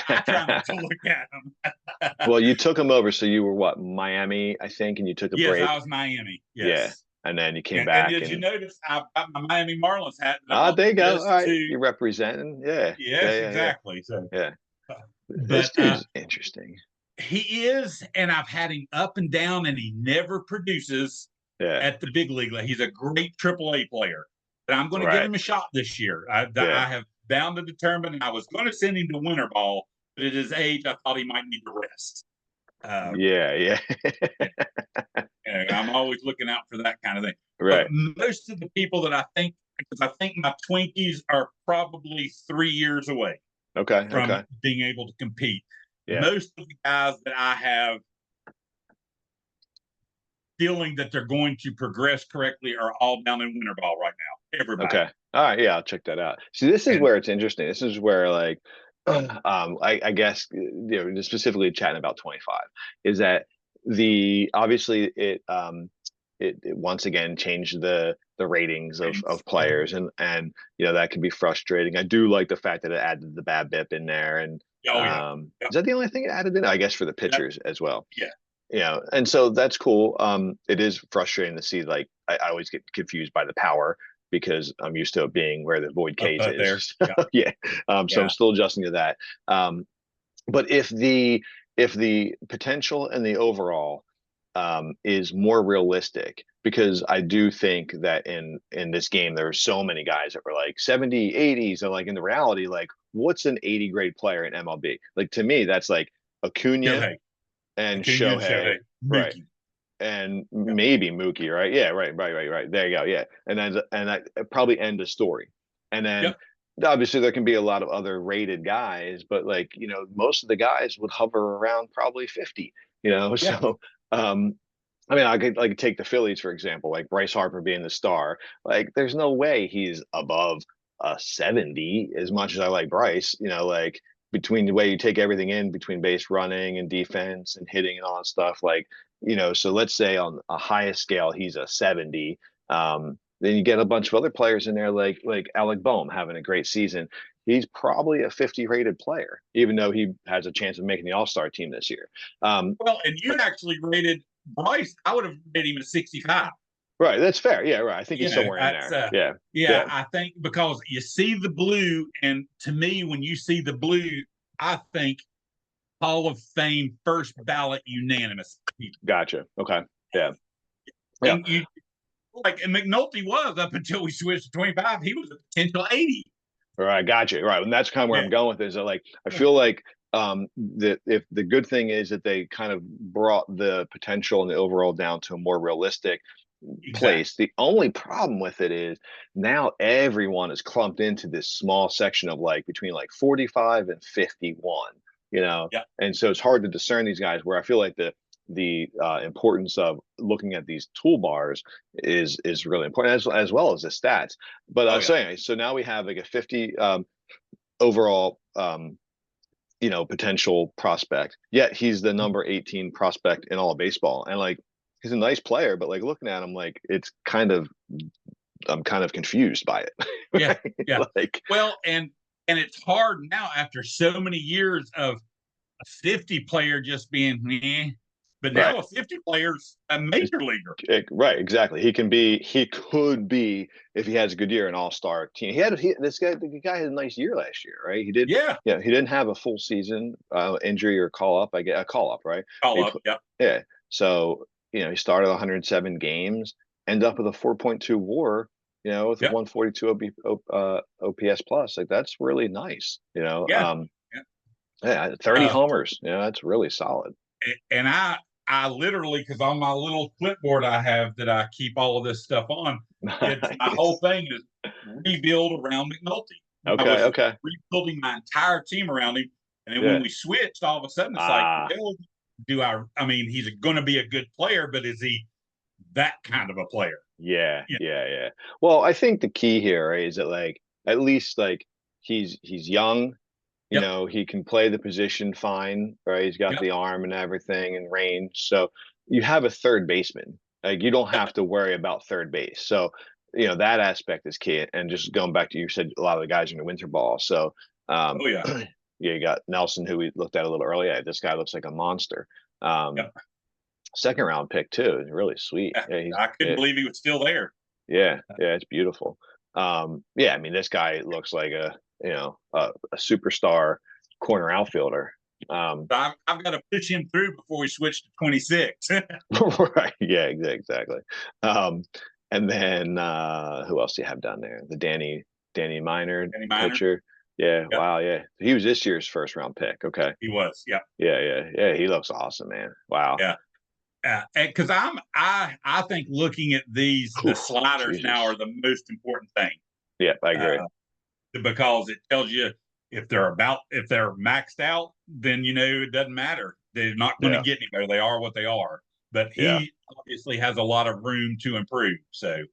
Speaker 2: I try not to look at them.
Speaker 1: Well, you took them over, so you were what, Miami, I think, and you took a
Speaker 2: Yes, I
Speaker 1: break.
Speaker 2: was Miami.
Speaker 1: Yeah,
Speaker 2: Yes.
Speaker 1: and then you came
Speaker 2: And
Speaker 1: back
Speaker 2: as you
Speaker 1: and
Speaker 2: notice, I've got my Miami Marlins hat that I want
Speaker 1: there you go. All
Speaker 2: just
Speaker 1: right,
Speaker 2: to.
Speaker 1: you're representing. Yeah, yeah,
Speaker 2: Yes,
Speaker 1: yeah, yeah,
Speaker 2: exactly. So,
Speaker 1: yeah.
Speaker 2: uh,
Speaker 1: This
Speaker 2: but
Speaker 1: dude's interesting.
Speaker 2: he is, and I've had him up and down, and he never produces
Speaker 1: Yeah,
Speaker 2: at the big league. He's a great AAA player, but I'm going to give
Speaker 1: right.
Speaker 2: him a shot this year.
Speaker 1: Yeah.
Speaker 2: I have bound to determine. I was going to send him to winter ball, but at his age, I thought he might need to rest.
Speaker 1: Yeah, yeah.
Speaker 2: I'm always looking out for that kind of thing. But
Speaker 1: Right.
Speaker 2: most of the people that I think, because I think my Twinkies are probably 3 years away
Speaker 1: Okay.
Speaker 2: from
Speaker 1: Okay.
Speaker 2: being able to compete.
Speaker 1: Yeah.
Speaker 2: Most of the guys that I have feeling that they're going to progress correctly are all down in winter ball right now. Everybody.
Speaker 1: Okay. All right. Yeah, I'll check that out. See, this is
Speaker 2: And
Speaker 1: where it's interesting. This is where like I guess specifically chatting about 25 is that the obviously it once again changed the ratings of players and that can be frustrating. I do like the fact that it added the bad bip in there and
Speaker 2: oh yeah.
Speaker 1: is that the only thing it added in? I guess for the
Speaker 2: That,
Speaker 1: pitchers as well.
Speaker 2: yeah.
Speaker 1: And so that's cool. It is frustrating to see, like, I always get confused by the power because I'm used to it being where the void case
Speaker 2: Up there.
Speaker 1: is. So,
Speaker 2: Yeah.
Speaker 1: yeah. So I'm
Speaker 2: Yeah.
Speaker 1: still adjusting to that. But if the potential and the overall is more realistic, because I do think that in this game there are so many guys that were like 70, 80s, and like in the reality, like what's an 80 grade player in MLB? Like to me, that's like Acuna
Speaker 2: Shohei.
Speaker 1: and
Speaker 2: Acuna and
Speaker 1: Shohei,
Speaker 2: Shohei.
Speaker 1: right?
Speaker 2: Mookie.
Speaker 1: And
Speaker 2: Yeah.
Speaker 1: maybe Mookie, right? Yeah, right. There you go. Yeah, and that probably end a story. And then
Speaker 2: Yep.
Speaker 1: obviously there can be a lot of other rated guys, but like most of the guys would hover around probably 50.
Speaker 2: Yeah.
Speaker 1: So I mean, I could like take the Phillies for example, like Bryce Harper being the star. Like, there's no way he's above a 70. As much as I like Bryce, like between the way you take everything in between base running and defense and hitting and all that stuff, like so let's say on a highest scale he's a 70. Then you get a bunch of other players in there like Alec Boehm having a great season. he's probably a 50 rated player, even though he has a chance of making the All-Star team this year.
Speaker 2: Well, and you actually rated Bryce. I would have rated him a 65.
Speaker 1: Right, that's fair. Yeah, right. I think he's
Speaker 2: You know,
Speaker 1: somewhere in
Speaker 2: that's
Speaker 1: there. Yeah,
Speaker 2: yeah.
Speaker 1: yeah,
Speaker 2: I think because you see the blue, and to me, when you see the blue, I think Hall of Fame first ballot unanimous people.
Speaker 1: gotcha. Okay, yeah, yeah.
Speaker 2: And you like, and McNulty was up until we switched to 25. He was a potential 80.
Speaker 1: Right, gotcha. Right, and that's kind of where
Speaker 2: Yeah,
Speaker 1: I'm going with this. That like I feel like that if the good thing is that they kind of brought the potential and the overall down to a more realistic
Speaker 2: exactly.
Speaker 1: place. The only problem with it is now everyone is clumped into this small section of like between like 45 and 51, you know,
Speaker 2: Yeah.
Speaker 1: and so it's hard to discern these guys. Where I feel like the importance of looking at these toolbars is really important as well as the stats. But I
Speaker 2: Oh
Speaker 1: was
Speaker 2: yeah.
Speaker 1: saying, so now we have like a 50 overall potential prospect. Yet he's the number 18 prospect in all of baseball, and like he's a nice player, but like looking at him, like it's kind of I'm kind of confused by it.
Speaker 2: Yeah.
Speaker 1: Right?
Speaker 2: Yeah.
Speaker 1: Like,
Speaker 2: Well, and it's hard now after so many years of a 50 player just being meh, but
Speaker 1: right.
Speaker 2: now a 50 player's a major leaguer.
Speaker 1: Right, exactly. He could be if he has a good year an all-star team. The guy had a nice year last year, right? He did.
Speaker 2: Yeah.
Speaker 1: Yeah, he didn't have a full season injury or call up. I get a call up, right?
Speaker 2: Call
Speaker 1: He
Speaker 2: up. Yeah.
Speaker 1: yeah. So, he started 107 games, end up with a 4.2 WAR, with a
Speaker 2: Yeah.
Speaker 1: 142 OPS plus. Like that's really nice,
Speaker 2: Yeah. Yeah.
Speaker 1: yeah, 30
Speaker 2: Uh,
Speaker 1: homers. That's really solid.
Speaker 2: and I literally, because on my little clipboard I have that I keep all of this stuff on, it's my whole
Speaker 1: Nice.
Speaker 2: thing is rebuild around McNulty. I
Speaker 1: Okay,
Speaker 2: was
Speaker 1: okay.
Speaker 2: rebuilding my entire team around him, and then when
Speaker 1: Yeah.
Speaker 2: we switched, all of a sudden it's like,
Speaker 1: Ah,
Speaker 2: well, do I mean, he's going to be a good player, but is he that kind of a player?
Speaker 1: yeah,
Speaker 2: Yeah.
Speaker 1: yeah, yeah. Well, I think the key here, right, is that like at least like he's young,
Speaker 2: Yep.
Speaker 1: he can play the position fine, right? He's got
Speaker 2: Yep.
Speaker 1: the arm and everything and range. So you have a third baseman. Like you don't
Speaker 2: Yep.
Speaker 1: have to worry about third base. So, that aspect is key. And just going back to you said a lot of the guys in the winter ball. So
Speaker 2: Oh yeah.
Speaker 1: yeah, you got Nelson, who we looked at a little earlier. This guy looks like a monster.
Speaker 2: Yep.
Speaker 1: Second round pick too. Really sweet.
Speaker 2: Yeah.
Speaker 1: Yeah,
Speaker 2: I couldn't believe he was still there.
Speaker 1: yeah, yeah, it's beautiful. Yeah, I mean, this guy looks like a superstar corner outfielder.
Speaker 2: So I've got to push him through before we switch to 26.
Speaker 1: Right. Yeah, exactly. Um, and then who else do you have down there? The Danny Minor
Speaker 2: Any minor?
Speaker 1: pitcher. Yeah,
Speaker 2: Yep.
Speaker 1: wow, yeah. He was this year's first round pick. Okay.
Speaker 2: He was. Yep.
Speaker 1: Yeah, yeah, yeah. He looks awesome, man. Wow.
Speaker 2: Yeah. Because I think looking at the
Speaker 1: Oof,
Speaker 2: sliders now
Speaker 1: Jesus.
Speaker 2: are the most important thing,
Speaker 1: Yeah, I agree.
Speaker 2: uh, because it tells you if they're maxed out, then it doesn't matter. They're not going to
Speaker 1: Yeah,
Speaker 2: get anywhere. They are what they are. But
Speaker 1: yeah.
Speaker 2: he obviously has a lot of room to improve. So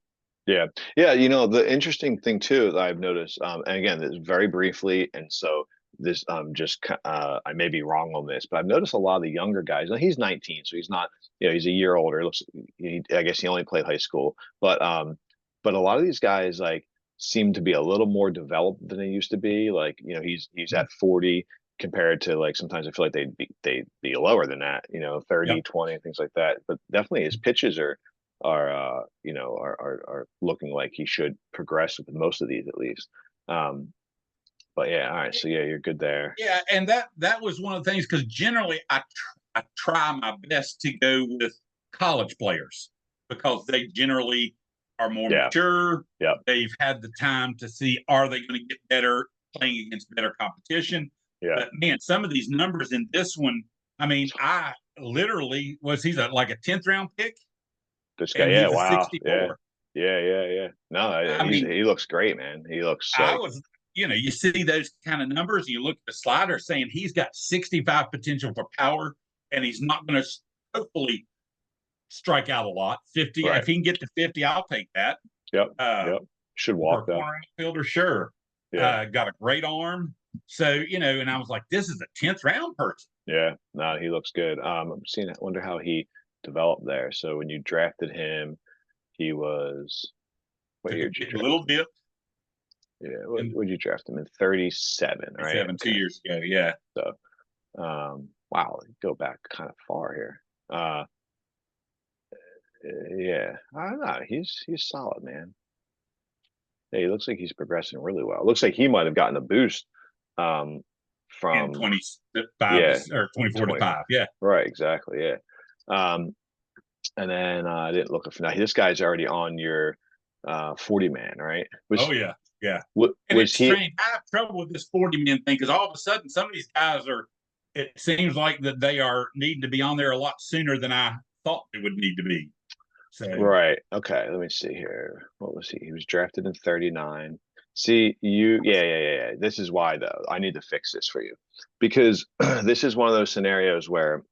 Speaker 1: Yeah. Yeah, the interesting thing too that I've noticed, and again, this very briefly, and so this I may be wrong on this, but I've noticed a lot of the younger guys. Now he's 19, so he's not, he's a year older. Looks, I guess he only played high school, but a lot of these guys like seem to be a little more developed than they used to be. Like, he's at 40 compared to like sometimes I feel like they'd be lower than that, 30,
Speaker 2: yep.
Speaker 1: 20, and things like that. But definitely his pitches are looking like he should progress with most of these at least. But yeah, all right. So yeah, you're good there.
Speaker 2: Yeah, and that was one of the things because generally I try my best to go with college players because they generally are more
Speaker 1: Yeah,
Speaker 2: mature.
Speaker 1: yeah,
Speaker 2: They've had the time to see are they going to get better playing against better competition.
Speaker 1: yeah.
Speaker 2: But man, some of these numbers in this one, I mean, I literally he's like a 10th round pick
Speaker 1: This guy,
Speaker 2: and
Speaker 1: yeah,
Speaker 2: he's a
Speaker 1: wow, yeah,
Speaker 2: 64.
Speaker 1: yeah, yeah, yeah. No,
Speaker 2: I mean,
Speaker 1: he looks great, man. He looks
Speaker 2: I
Speaker 1: like
Speaker 2: was, you see those kind of numbers, you look at the slider saying he's got 65 potential for power, and he's not going to hopefully strike out a lot. 50,
Speaker 1: right.
Speaker 2: if he can get to 50, I'll take that.
Speaker 1: Yep,
Speaker 2: Uh,
Speaker 1: yep. Should
Speaker 2: for
Speaker 1: walk
Speaker 2: a
Speaker 1: though.
Speaker 2: corner outfielder, sure.
Speaker 1: Yeah,
Speaker 2: Got a great arm. So, and I was like, this is a 10th round person.
Speaker 1: yeah. No, he looks good. I'm seeing. I wonder how he developed there. So when you drafted him, he was what
Speaker 2: Took
Speaker 1: year did you
Speaker 2: a
Speaker 1: draft?
Speaker 2: little dip.
Speaker 1: Yeah,
Speaker 2: And
Speaker 1: would you draft him in 37, right?
Speaker 2: 7 2 years ago. Yeah.
Speaker 1: So, wow, go back kind of far here. Yeah, I don't know. He's solid, man. Yeah, he looks like he's progressing really well. Looks like he might have gotten a boost um,
Speaker 2: In
Speaker 1: from
Speaker 2: 25
Speaker 1: yeah,
Speaker 2: to or 24 to
Speaker 1: 20.
Speaker 2: 5. Yeah.
Speaker 1: Right, exactly. Yeah. Um, and then I didn't look for now. This guy's already on your 40 man, right?
Speaker 2: Oh yeah. Yeah. And
Speaker 1: Was
Speaker 2: it's
Speaker 1: he
Speaker 2: strange. I have trouble with this 40 man thing because all of a sudden some of these guys are, it seems like that they are needing to be on there a lot sooner than I thought they would need to be. So
Speaker 1: right? Okay, let me see here. What was he? He was drafted in 39. See, yeah. This is why though. I need to fix this for you because this is one of those scenarios where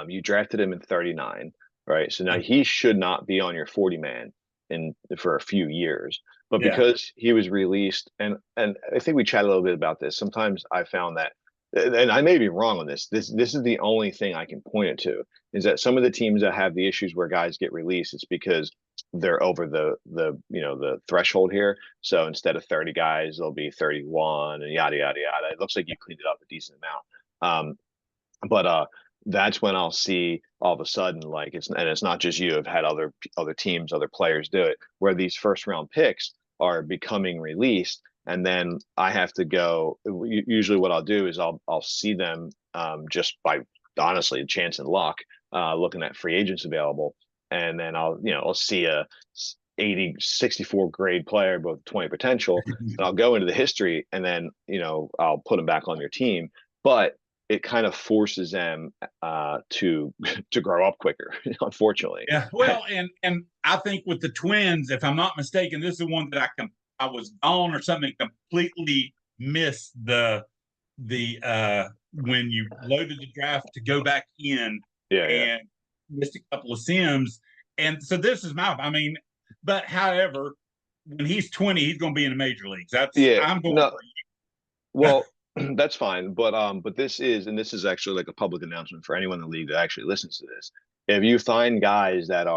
Speaker 1: you drafted him in 39, right? So now he should not be on your 40 man in for a few years. But
Speaker 2: yeah.
Speaker 1: because he was released, and I think we chatted a little bit about this. Sometimes I found that, and I may be wrong on this. This is the only thing I can point it to is that some of the teams that have the issues where guys get released, it's because they're over the threshold here. So instead of 30 guys, there'll be 31 and yada yada yada. It looks like you cleaned it up a decent amount. But that's when I'll see all of a sudden like it's not just you. I've had other teams, other players do it where these first round picks are becoming released, and then I have to go. Usually, what I'll do is I'll see them just by honestly chance and luck, looking at free agents available, and then I'll see a 80 64 grade player with 20 potential, and I'll go into the history, and then I'll put them back on your team, but it kind of forces them to to grow up quicker, unfortunately.
Speaker 2: Yeah. Well, and I think with the Twins, if I'm not mistaken, this is the one that I was gone or something, completely missed the when you loaded the draft to go back in
Speaker 1: Yeah.
Speaker 2: and missed a couple of Sims. And so this is my, I mean, but however, when he's 20, he's going to be in the major leagues.
Speaker 1: Yeah.
Speaker 2: I'm going
Speaker 1: No,
Speaker 2: for you.
Speaker 1: well, that's fine. But this is actually like a public announcement for anyone in the league that actually listens to this. If you find guys that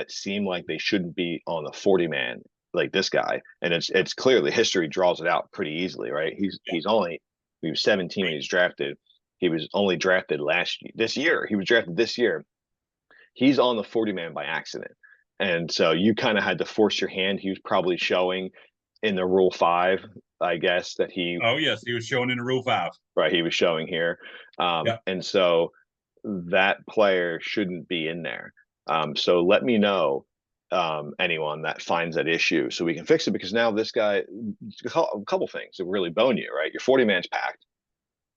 Speaker 1: seem like they shouldn't be on the 40 man, like this guy, and it's clearly history draws it out pretty easily, right? He was 17 when he was drafted. He was only drafted this year. He was drafted this year. He's on the 40 man by accident. And so you kind of had to force your hand. He was probably showing in the Rule 5, I guess, that
Speaker 2: Oh, yes. He was showing in the Rule 5.
Speaker 1: right, he was showing here.
Speaker 2: Yeah.
Speaker 1: And so that player shouldn't be in there. So let me know anyone that finds that issue so we can fix it, because now this guy, a couple things that really bone you, right? Your 40 man's packed.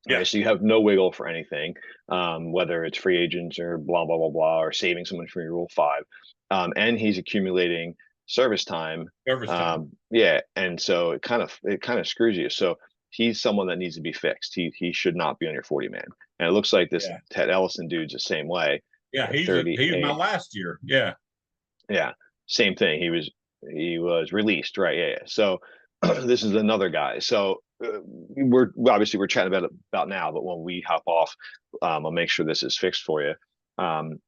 Speaker 2: Yeah.
Speaker 1: Right, so you have no wiggle for anything, whether it's free agents or blah blah blah blah, or saving someone from your Rule 5, and he's accumulating service time.
Speaker 2: Service time.
Speaker 1: Yeah, and so it kind of screws you. So he's someone that needs to be fixed. He should not be on your 40 man. And it looks like this
Speaker 2: Yeah.
Speaker 1: Ted Ellison dude's the same way.
Speaker 2: Yeah.
Speaker 1: At
Speaker 2: He was my
Speaker 1: 38.
Speaker 2: last year. Yeah.
Speaker 1: Yeah, same thing. He was released, right? Yeah. So this is another guy. So we're chatting about now, but when we hop off, I'll make sure this is fixed for you. Um,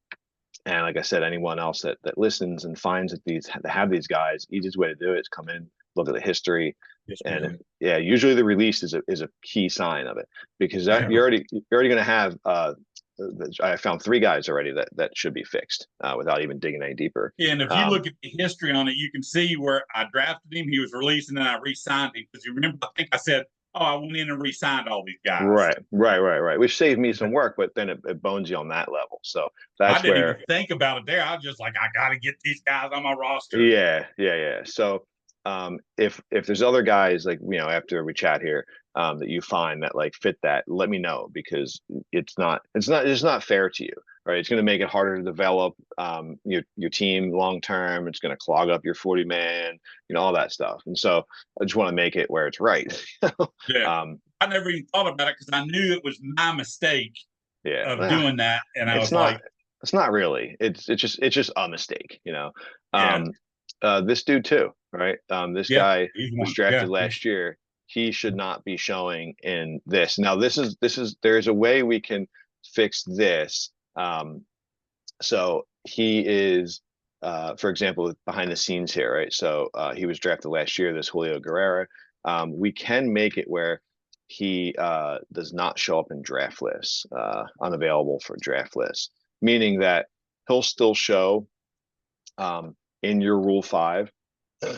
Speaker 1: and like I said, anyone else that listens and finds that have these guys, easiest way to do it is come in, look at the history, and yeah, usually the release is a key sign of it, because that you're already going to have. I found 3 guys already that should be fixed without even digging any deeper.
Speaker 2: Yeah, and if you look at the history on it, you can see where I drafted him, he was released, and then I re-signed him. Because you remember, I think I said, "Oh, I went in and re-signed all these guys."
Speaker 1: Right. Which saved me some work, but then it bones you on that level. So
Speaker 2: I
Speaker 1: that's
Speaker 2: didn't
Speaker 1: where,
Speaker 2: even think about it there. I was just like, I got to get these guys on my roster.
Speaker 1: yeah. So if there's other guys like after we chat here that you find that like fit that, let me know, because it's not fair to you, right? It's going to make it harder to develop your team long term. It's going to clog up your 40 man, all that stuff. And so I just want to make it where it's right.
Speaker 2: Yeah. I never even thought about it because I knew it was my mistake
Speaker 1: Yeah,
Speaker 2: of doing that, and I
Speaker 1: it's
Speaker 2: was
Speaker 1: not.
Speaker 2: like,
Speaker 1: It's not really. It's just a mistake.
Speaker 2: yeah,
Speaker 1: This dude too, right? This
Speaker 2: yeah,
Speaker 1: guy
Speaker 2: he's
Speaker 1: was
Speaker 2: one.
Speaker 1: drafted
Speaker 2: Yeah,
Speaker 1: last year. He should not be showing in this. Now, there's a way we can fix this. So he is for example, behind the scenes here, right? So he was drafted last year, this Julio Guerrera. We can make it where he does not show up in draft lists, unavailable for draft lists, meaning that he'll still show in your Rule 5,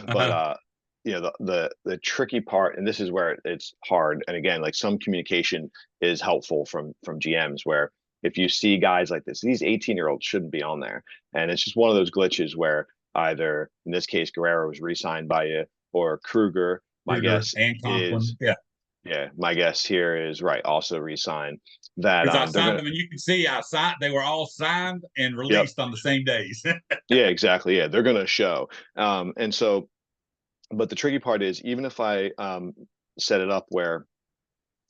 Speaker 1: but you know, the tricky part, and this is where it's hard, and again, like some communication is helpful from GMs, where if you see guys like this, these 18-year-olds shouldn't be on there, and it's just one of those glitches where either in this case Guerrero was re-signed by you, or Kruger, my
Speaker 2: Kruger
Speaker 1: guess
Speaker 2: and Conklin,
Speaker 1: is, yeah, my guess here is right, also re-signed, that
Speaker 2: because I
Speaker 1: they're
Speaker 2: signed
Speaker 1: gonna,
Speaker 2: them, and you can see I signed. They were all signed and
Speaker 1: yep,
Speaker 2: released on the same days.
Speaker 1: yeah, exactly, yeah, they're gonna show, and so, but the tricky part is, even if I set it up where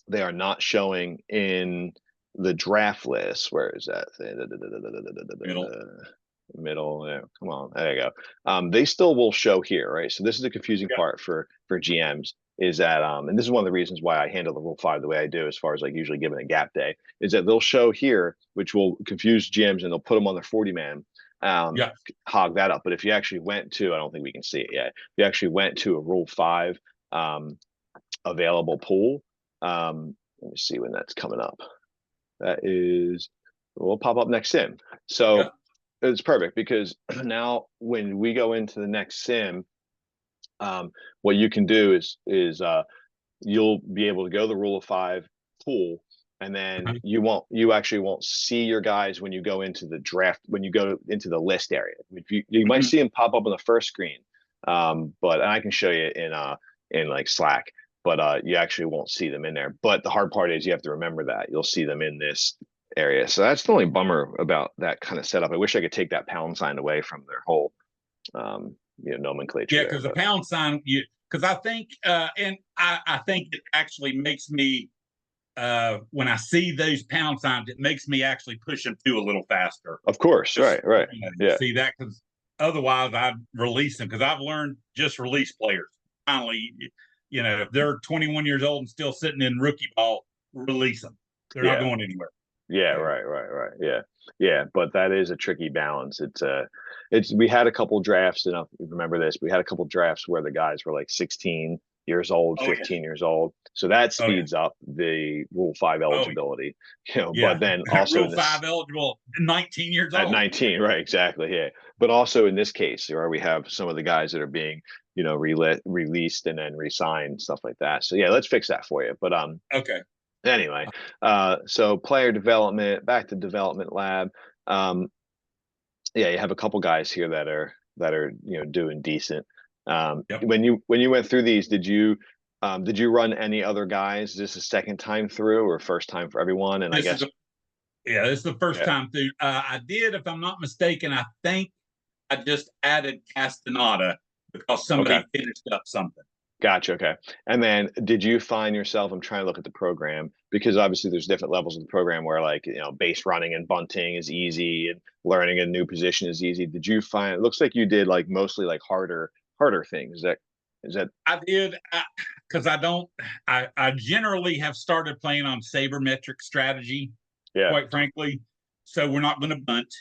Speaker 1: they are not showing in the draft list. Where is that thing?
Speaker 2: Middle.
Speaker 1: Middle. Yeah, come on, there you go. They still will show here, right? So this is the confusing
Speaker 2: Yep.
Speaker 1: part for GMs, is that and this is one of the reasons why I handle the Rule 5 the way I do, as far as like usually giving a gap day, is that they'll show here, which will confuse GMs, and they'll put them on their 40-man.
Speaker 2: Yeah.
Speaker 1: Hog that up. But if you actually went to, I don't think we can see it yet. If you actually went to a Rule 5 available pool, let me see when that's coming up. That is, will pop up next sim. So
Speaker 2: Yeah.
Speaker 1: it's perfect, because now when we go into the next sim, what you can do is you'll be able to go the Rule of 5 pool, and then you actually won't see your guys when you go into the draft, when you go into the list area. If you might see them pop up on the first screen, but I can show you in like Slack, but you actually won't see them in there. But the hard part is you have to remember that you'll see them in this area. So that's the only bummer about that kind of setup. I wish I could take that pound sign away from their whole nomenclature
Speaker 2: Yeah,
Speaker 1: there.
Speaker 2: because the
Speaker 1: But
Speaker 2: pound sign, because I think, and I think it actually makes me, when I see those pound signs, it makes me actually push them through a little faster.
Speaker 1: of course,
Speaker 2: Just,
Speaker 1: right, yeah,
Speaker 2: see that, because otherwise I'd release them, because I've learned just release players. Finally, if they're 21 years old and still sitting in rookie ball, release them. They're not
Speaker 1: yeah.
Speaker 2: going anywhere.
Speaker 1: Yeah,
Speaker 2: So,
Speaker 1: right. Yeah. Yeah, but that is a tricky balance. It's we had a couple drafts, and I remember this. We had a couple drafts where the guys were like 16 years old,
Speaker 2: oh yeah,
Speaker 1: 15 years old. So that
Speaker 2: oh yeah,
Speaker 1: speeds up the Rule 5
Speaker 2: oh
Speaker 1: eligibility,
Speaker 2: yeah.
Speaker 1: but then also
Speaker 2: Rule
Speaker 1: in this
Speaker 2: 5 eligible, 19 years
Speaker 1: at
Speaker 2: old.
Speaker 1: 19, right, exactly, yeah. But also in this case, where we have some of the guys that are being, released and then re-signed, stuff like that. So yeah, let's fix that for you. But
Speaker 2: Okay.
Speaker 1: anyway, so player development, back to development lab. Um, yeah, you have a couple guys here that are doing decent.
Speaker 2: Yep.
Speaker 1: When you went through these, did you run any other guys? Is this a second time through or first time for everyone? And I
Speaker 2: This is
Speaker 1: guess,
Speaker 2: the Yeah, this is the first
Speaker 1: yeah,
Speaker 2: time through. I did, if I'm not mistaken, I think I just added Castaneda because
Speaker 1: okay,
Speaker 2: somebody finished up something.
Speaker 1: gotcha, okay. And then did you find yourself? I'm trying to look at the program, because obviously there's different levels of the program where, like, base running and bunting is easy and learning a new position is easy. Did you find, it looks like you did like mostly like harder things? Is that
Speaker 2: I did, because I don't. I generally have started playing on sabermetric strategy,
Speaker 1: yeah,
Speaker 2: quite frankly. So we're not going to bunt,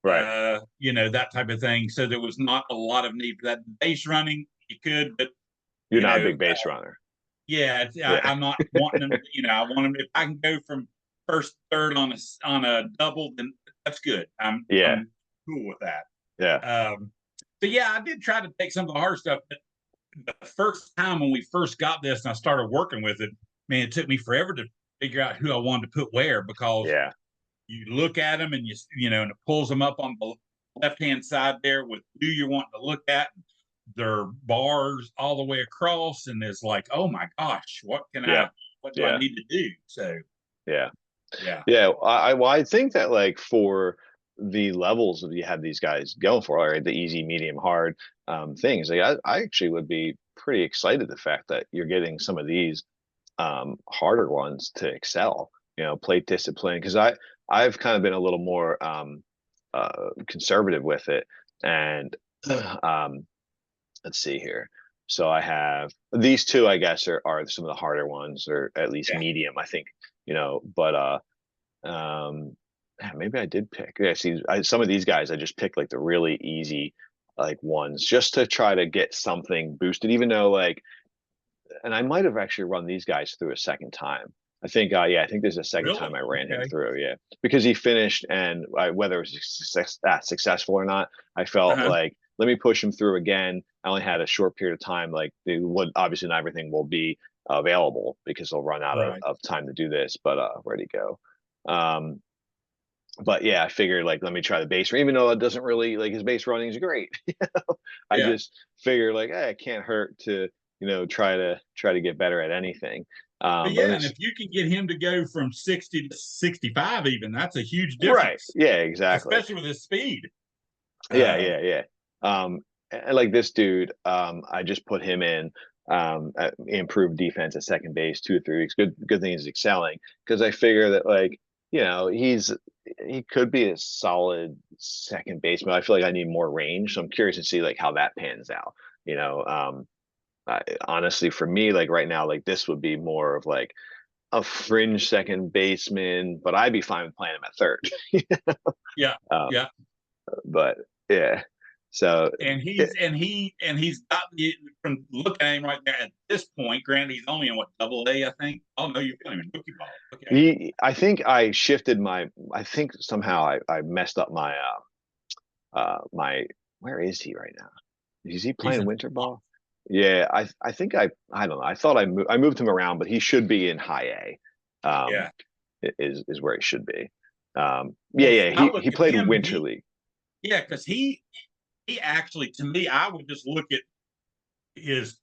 Speaker 1: right.
Speaker 2: that type of thing. So there was not a lot of need for that. Base running, you could, but
Speaker 1: You're
Speaker 2: you
Speaker 1: not a
Speaker 2: know,
Speaker 1: big base runner.
Speaker 2: yeah,
Speaker 1: Yeah.
Speaker 2: I'm not wanting them. I want them. If I can go from first, third on a double, then that's good. I'm
Speaker 1: Yeah.
Speaker 2: I'm cool with that.
Speaker 1: Yeah.
Speaker 2: But yeah, I did try to take some of the hard stuff. But the first time when we first got this and I started working with it, man, it took me forever to figure out who I wanted to put where, because
Speaker 1: Yeah.
Speaker 2: you look at them and and it pulls them up on the left hand side there with who you're wanting to look at. Their bars all the way across, and it's like, oh my gosh, what
Speaker 1: Yeah.
Speaker 2: do I
Speaker 1: Yeah.
Speaker 2: need to do? So
Speaker 1: Yeah.
Speaker 2: yeah,
Speaker 1: Yeah. I think that, like, for the levels that you have these guys going for, right, the easy, medium, hard things, like I actually would be pretty excited the fact that you're getting some of these harder ones to excel, plate discipline, because I've kind of been a little more conservative with it. And um let's see here. So I have these two, I guess, are some of the harder ones, or at least
Speaker 2: yeah,
Speaker 1: medium, I think, but um yeah, maybe I did pick. Yeah, see, some of these guys I just picked like the really easy like ones just to try to get something boosted, even though like, and I might have actually run these guys through a second time. I think, yeah, I think there's a second time
Speaker 2: Really?
Speaker 1: I ran him
Speaker 2: Okay.
Speaker 1: through, yeah, because he finished, and whether it was successful or not, I felt
Speaker 2: Uh-huh.
Speaker 1: like let me push him through again. I only had a short period of time. Like, they would obviously not everything will be available because they'll run out
Speaker 2: Right.
Speaker 1: of time to do this. But where'd he go? Um, but yeah, I figured like let me try the base, even though it doesn't really like his base running is great. I
Speaker 2: Yeah.
Speaker 1: just figured like, hey, it can't hurt to try to get better at anything.
Speaker 2: But
Speaker 1: But let
Speaker 2: yeah,
Speaker 1: me
Speaker 2: and if you can get him to go from 60 to 65, even that's a huge
Speaker 1: right,
Speaker 2: difference,
Speaker 1: yeah, exactly,
Speaker 2: especially with his speed.
Speaker 1: yeah,
Speaker 2: Uh,
Speaker 1: yeah, yeah. And like this dude, I just put him in improved defense at second base 2 or 3 weeks. Good thing he's excelling because I figure that like he could be a solid second baseman. I feel like I need more range, so I'm curious to see like how that pans out. You know, honestly, for me, like right now, like this would be more of like a fringe second baseman, but I'd be fine with playing him at third.
Speaker 2: yeah,
Speaker 1: um,
Speaker 2: yeah.
Speaker 1: but yeah, so
Speaker 2: And
Speaker 1: it,
Speaker 2: he's got the, from looking at him right there at this point. Granted, he's only in what, double A, I think. Oh no, you're feeling him in rookie ball. Okay.
Speaker 1: I think I shifted my. I think somehow I messed up my my. Where is he right now? Is he
Speaker 2: He's
Speaker 1: playing
Speaker 2: in.
Speaker 1: winter ball? Yeah, I think I don't know. I thought I moved him around, but he should be in high A.
Speaker 2: Yeah.
Speaker 1: Is where he should be. Yeah,
Speaker 2: Well,
Speaker 1: yeah.
Speaker 2: I
Speaker 1: He
Speaker 2: look at
Speaker 1: played
Speaker 2: him.
Speaker 1: winter league.
Speaker 2: Yeah, because he actually, to me, I would just look at his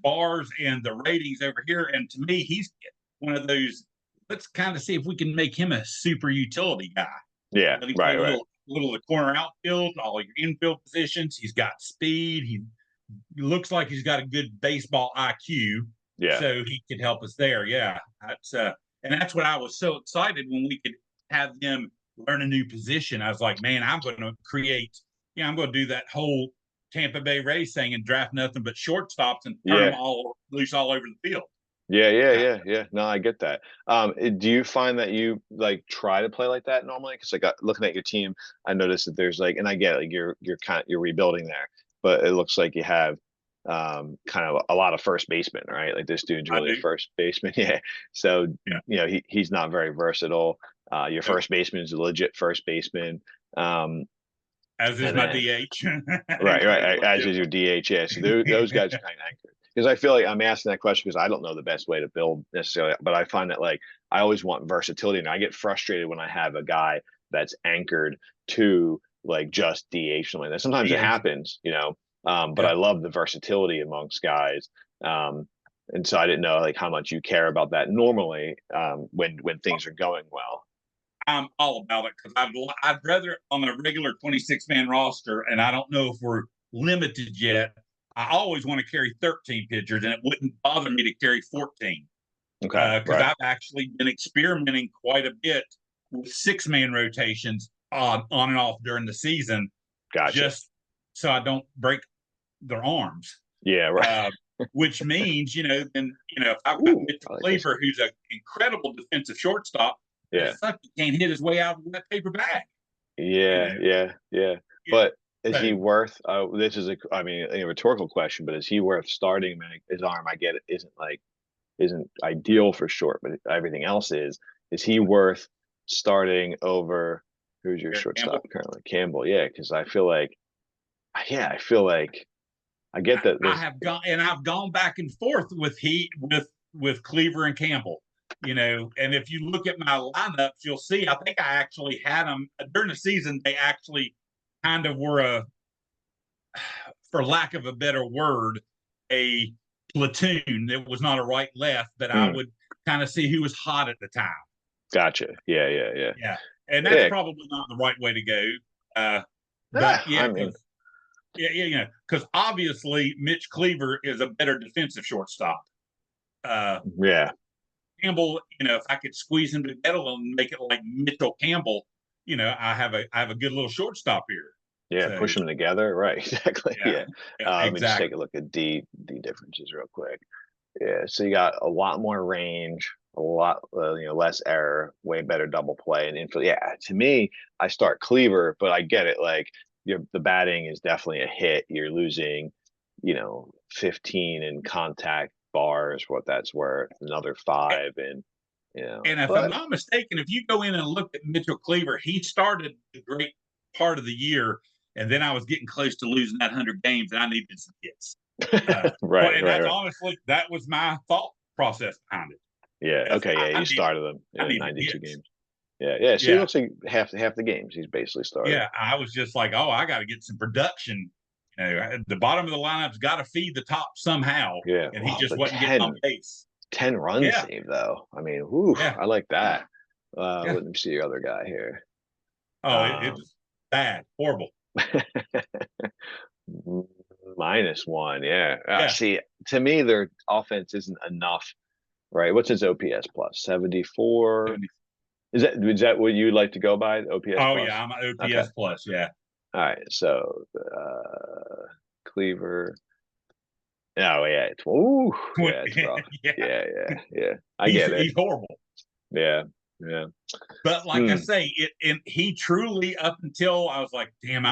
Speaker 2: bars and the ratings over here, and to me, he's one of those. Let's kind of see if we can make him a super utility guy.
Speaker 1: Yeah,
Speaker 2: Let him play
Speaker 1: right, right.
Speaker 2: little of the corner outfield, all your infield positions. He's got speed. He looks like he's got a good baseball IQ,
Speaker 1: Yeah,
Speaker 2: so he could help us there. Yeah, and that's what I was so excited when we could have them learn a new position. I was like, man, I'm going to create. Yeah, I'm going to do that whole Tampa Bay Rays thing and draft nothing but shortstops and turn them
Speaker 1: yeah.
Speaker 2: all loose all over the field.
Speaker 1: Yeah, yeah,
Speaker 2: Uh,
Speaker 1: yeah, yeah. No, I get that. Do you find that you like try to play like that normally? Because like looking at your team, I noticed that there's like, and I get it, like you're rebuilding there, but it looks like you have kind of a lot of first basemen, right? Like this dude's
Speaker 2: I
Speaker 1: really a
Speaker 2: do.
Speaker 1: first baseman, yeah. So
Speaker 2: Yeah.
Speaker 1: he's not very versatile. Your
Speaker 2: Nope.
Speaker 1: first baseman is a legit first baseman,
Speaker 2: As is
Speaker 1: and
Speaker 2: my
Speaker 1: then
Speaker 2: DH.
Speaker 1: right,
Speaker 2: Who's
Speaker 1: right. As is your DHS. Those guys are kind of anchored. Because I feel like I'm asking that question because I don't know the best way to build necessarily, but I find that like I always want versatility, and I get frustrated when I have a guy that's anchored to like just DH something like that. Sometimes it
Speaker 2: DH.
Speaker 1: happens, but I
Speaker 2: Yeah.
Speaker 1: love the versatility amongst guys. And so I didn't know like how much you care about that normally when things are going well.
Speaker 2: I'm all about it because I'd rather on a regular 26-man roster, and I don't know if we're limited yet. I always want to carry 13 pitchers, and it wouldn't bother me to carry 14
Speaker 1: Okay,
Speaker 2: because
Speaker 1: right.
Speaker 2: I've actually been experimenting quite a bit with 6-man rotations on and off during the season,
Speaker 1: Gotcha.
Speaker 2: just so I don't break their arms.
Speaker 1: Yeah, right.
Speaker 2: Uh, which means, then if I've got
Speaker 1: Ooh,
Speaker 2: Mitchell
Speaker 1: I like this
Speaker 2: Cleaver,
Speaker 1: one.
Speaker 2: who's an incredible defensive shortstop, but
Speaker 1: Yeah.
Speaker 2: it's like he can't hit his way out of that paper bag. You
Speaker 1: Yeah,
Speaker 2: know,
Speaker 1: yeah, yeah.
Speaker 2: yeah.
Speaker 1: But is
Speaker 2: So
Speaker 1: he worth? This is I mean, a rhetorical question, but is he worth starting? Man, his arm, I get it, isn't ideal for short, but everything else is. Is he worth starting over? Who's your
Speaker 2: Eric Campbell,
Speaker 1: shortstop currently? Campbell. Yeah, because I feel like, yeah, I feel like I get that. There's
Speaker 2: I've gone back and forth with Cleaver and Campbell. And if you look at my lineups, you'll see I think I actually had them during the season. They actually kind of were for lack of a better word, a platoon. It was not a right left, but I
Speaker 1: mm,
Speaker 2: would kind of see who was hot at the time.
Speaker 1: gotcha. Yeah, yeah, yeah,
Speaker 2: Yeah. And that's
Speaker 1: yeah.
Speaker 2: probably not the right way to go. Uh, but
Speaker 1: I
Speaker 2: yeah,
Speaker 1: mean,
Speaker 2: because obviously Mitch Cleaver is a better defensive shortstop. Uh,
Speaker 1: yeah,
Speaker 2: Campbell, if I could squeeze him together and make it like Mitchell Campbell, I have a good little shortstop here.
Speaker 1: yeah.
Speaker 2: So
Speaker 1: Push them together. Right. Exactly.
Speaker 2: yeah,
Speaker 1: Yeah.
Speaker 2: yeah,
Speaker 1: Let me just take
Speaker 2: exactly.
Speaker 1: a look at D differences real quick. Yeah, so you got a lot more range. a lot, less error, way better double play and infield. Yeah, to me, I start Cleaver, but I get it. Like the batting is definitely a hit. You're losing, 15 in contact bars, what that's worth, another five, and
Speaker 2: And if I'm
Speaker 1: but
Speaker 2: not mistaken, if you go in and look at Mitchell Cleaver, he started the great part of the year, and then I was getting close to losing that 100 games, and I needed some hits.
Speaker 1: right,
Speaker 2: And
Speaker 1: right,
Speaker 2: that's
Speaker 1: right.
Speaker 2: honestly that was my thought process behind it.
Speaker 1: Yeah.
Speaker 2: Yes,
Speaker 1: Okay. Yeah.
Speaker 2: I
Speaker 1: You
Speaker 2: needed
Speaker 1: started them
Speaker 2: I
Speaker 1: in
Speaker 2: needed
Speaker 1: 92
Speaker 2: hits.
Speaker 1: games. Yeah. Yeah. So he
Speaker 2: Yeah,
Speaker 1: looks like half the games he's basically started.
Speaker 2: yeah. I was just like, oh, I got to get some production. The bottom of the lineup's got to feed the top somehow,
Speaker 1: Yeah.
Speaker 2: and he
Speaker 1: Wow.
Speaker 2: just
Speaker 1: But
Speaker 2: wasn't getting on base.
Speaker 1: 10 runs
Speaker 2: Yeah,
Speaker 1: saved though. I mean, whew,
Speaker 2: yeah,
Speaker 1: I like that.
Speaker 2: yeah.
Speaker 1: Let me see your other guy here.
Speaker 2: Oh, it
Speaker 1: Um,
Speaker 2: was bad, horrible.
Speaker 1: -1. Yeah.
Speaker 2: Yeah.
Speaker 1: See, to me, their offense isn't enough, right? What's his OPS plus? 74. Is that what you like to go by? OPS
Speaker 2: Oh yeah,
Speaker 1: plus?
Speaker 2: I'm an
Speaker 1: Okay.
Speaker 2: OPS plus. Yeah.
Speaker 1: All right. So Cleaver. Oh yeah, yeah, it's rough.
Speaker 2: Yeah,
Speaker 1: Yeah, yeah, yeah. I
Speaker 2: he's
Speaker 1: get it.
Speaker 2: he's horrible.
Speaker 1: Yeah, yeah.
Speaker 2: But like I
Speaker 1: Hmm.
Speaker 2: say, and he truly up until I was like, damn,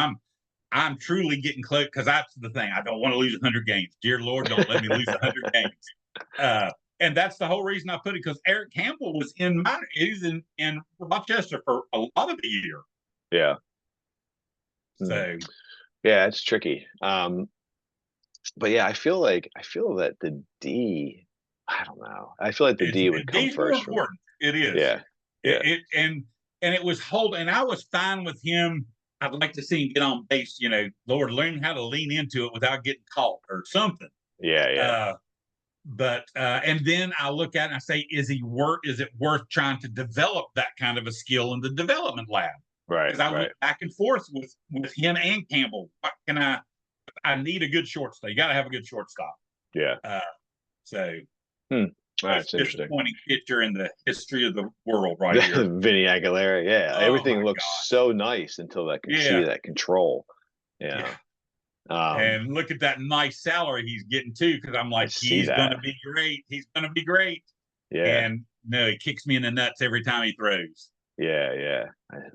Speaker 2: I'm truly getting close because that's the thing. I don't want to lose 100 games. Dear Lord, don't let me lose 100 games. And that's the whole reason I put it because Eric Campbell was he's in Rochester for a lot of the year.
Speaker 1: Yeah. Hmm.
Speaker 2: So
Speaker 1: Yeah, it's tricky. But yeah, I feel that the D, I don't know. I feel like the D would come
Speaker 2: D's more
Speaker 1: first for me.
Speaker 2: important. It is.
Speaker 1: Yeah, yeah,
Speaker 2: And it was holding, and I was fine with him. I'd like to see him get on base. Lord, learn how to lean into it without getting caught or something.
Speaker 1: yeah, yeah.
Speaker 2: Uh, but and then I look at it and I say, is it worth trying to develop that kind of a skill in the development lab?
Speaker 1: Right,
Speaker 2: Because I went
Speaker 1: right.
Speaker 2: back and forth with him and Campbell. What can I need a good shortstop. You got to have a good shortstop.
Speaker 1: Yeah.
Speaker 2: Uh, so
Speaker 1: Hmm. All right,
Speaker 2: most
Speaker 1: it's interesting.
Speaker 2: disappointing pitcher in the history of the world right here.
Speaker 1: Vinny Aguilera. Yeah,
Speaker 2: Oh
Speaker 1: everything
Speaker 2: my
Speaker 1: looks
Speaker 2: gosh.
Speaker 1: so nice until that can see
Speaker 2: Yeah.
Speaker 1: that control.
Speaker 2: Yeah.
Speaker 1: Yeah. Um,
Speaker 2: And look at that nice salary he's getting too, because I'm
Speaker 1: I
Speaker 2: like,
Speaker 1: see
Speaker 2: he's
Speaker 1: that.
Speaker 2: gonna be great. He's gonna be great.
Speaker 1: Yeah.
Speaker 2: And no, he kicks me in the nuts every time he throws.
Speaker 1: Yeah, yeah.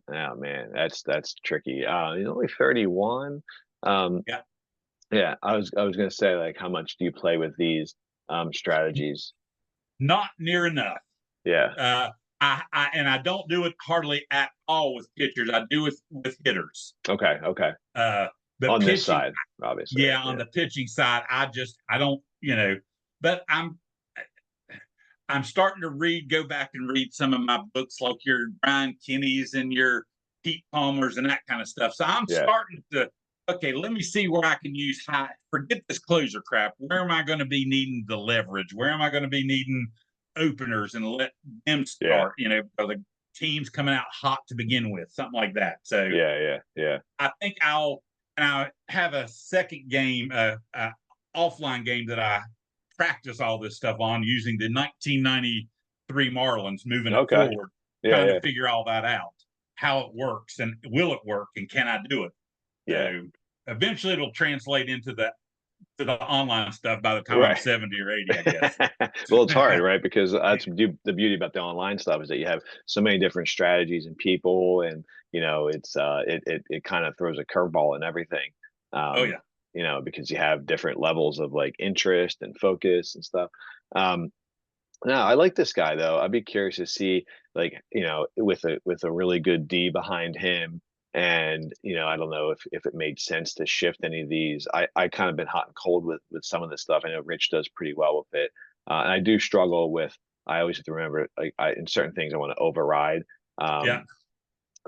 Speaker 1: Oh man, that's tricky. He's only 31. Um,
Speaker 2: Yeah.
Speaker 1: yeah, I was gonna say like how much do you play with these strategies?
Speaker 2: Not near enough.
Speaker 1: Yeah.
Speaker 2: Uh I don't do it hardly at all with pitchers. I do it with hitters.
Speaker 1: Okay, okay.
Speaker 2: Uh the
Speaker 1: On this
Speaker 2: pitching,
Speaker 1: side, obviously,
Speaker 2: yeah,
Speaker 1: right?
Speaker 2: on
Speaker 1: Yeah.
Speaker 2: the pitching side, I don't, but I'm starting to go back and read some of my books, like your Brian Kenny's and your Pete Palmer's and that kind of stuff. So I'm
Speaker 1: Yeah.
Speaker 2: starting to, okay, let me see where I can use high. Forget this closer crap. Where am I going to be needing the leverage? Where am I going to be needing openers and let them
Speaker 1: Yeah.
Speaker 2: start? Or the teams coming out hot to begin with, something like that. So
Speaker 1: Yeah, yeah, yeah.
Speaker 2: I think I have a second game, offline game that I practice all this stuff on using the 1993 Marlins, moving it
Speaker 1: Okay.
Speaker 2: forward,
Speaker 1: Yeah,
Speaker 2: trying
Speaker 1: yeah.
Speaker 2: to figure all that out, how it works and will it work and can I do it?
Speaker 1: Yeah.
Speaker 2: So eventually it'll translate into the online stuff by the time I'm
Speaker 1: Right.
Speaker 2: 70 or 80, I guess.
Speaker 1: Well, it's hard, right? Because that's the beauty about the online stuff is that you have so many different strategies and people, and it's it kind of throws a curveball in everything.
Speaker 2: Oh
Speaker 1: Um,
Speaker 2: yeah.
Speaker 1: because you have different levels of like interest and focus and stuff. Um, no, I like this guy though. I'd be curious to see, like, with a really good D behind him, and I don't know if it made sense to shift any of these. I kind of been hot and cold with some of this stuff. I know Rich does pretty well with it, and I do struggle with. I always have to remember, like, in certain things I want to override.
Speaker 2: Yeah.
Speaker 1: Um,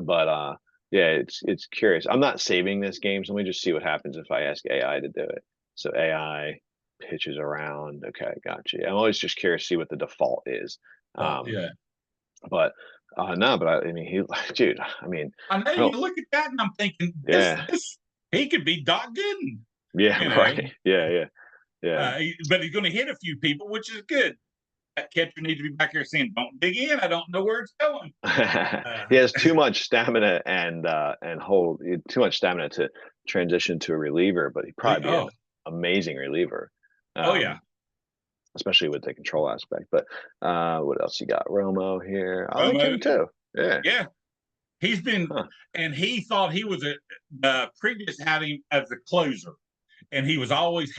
Speaker 1: but yeah, it's curious. I'm not saving this game, so let me just see what happens if I ask AI to do it. So AI pitches around. Okay, gotcha. I'm always just curious to see what the default is.
Speaker 2: Oh
Speaker 1: Um,
Speaker 2: yeah.
Speaker 1: but no, but I mean, dude. I mean,
Speaker 2: I know
Speaker 1: I don't.
Speaker 2: you look at that and I'm thinking
Speaker 1: Yeah,
Speaker 2: this he could be Doc Gooden,
Speaker 1: yeah,
Speaker 2: you know.
Speaker 1: right. Yeah, yeah, yeah.
Speaker 2: But he's going to hit a few people, which is good. That catcher needs to be back here saying, "Don't dig in. I don't know where it's going."
Speaker 1: He
Speaker 2: Uh,
Speaker 1: has too much stamina and hold too much stamina to transition to a reliever, but he'd probably be an
Speaker 2: oh,
Speaker 1: amazing reliever.
Speaker 2: oh yeah,
Speaker 1: Um, especially with the control aspect. But what else you got? Romo here. I like
Speaker 2: Romo,
Speaker 1: him too. Yeah.
Speaker 2: yeah, he's been,
Speaker 1: Huh.
Speaker 2: and he thought he was previous had him as a closer, and he was always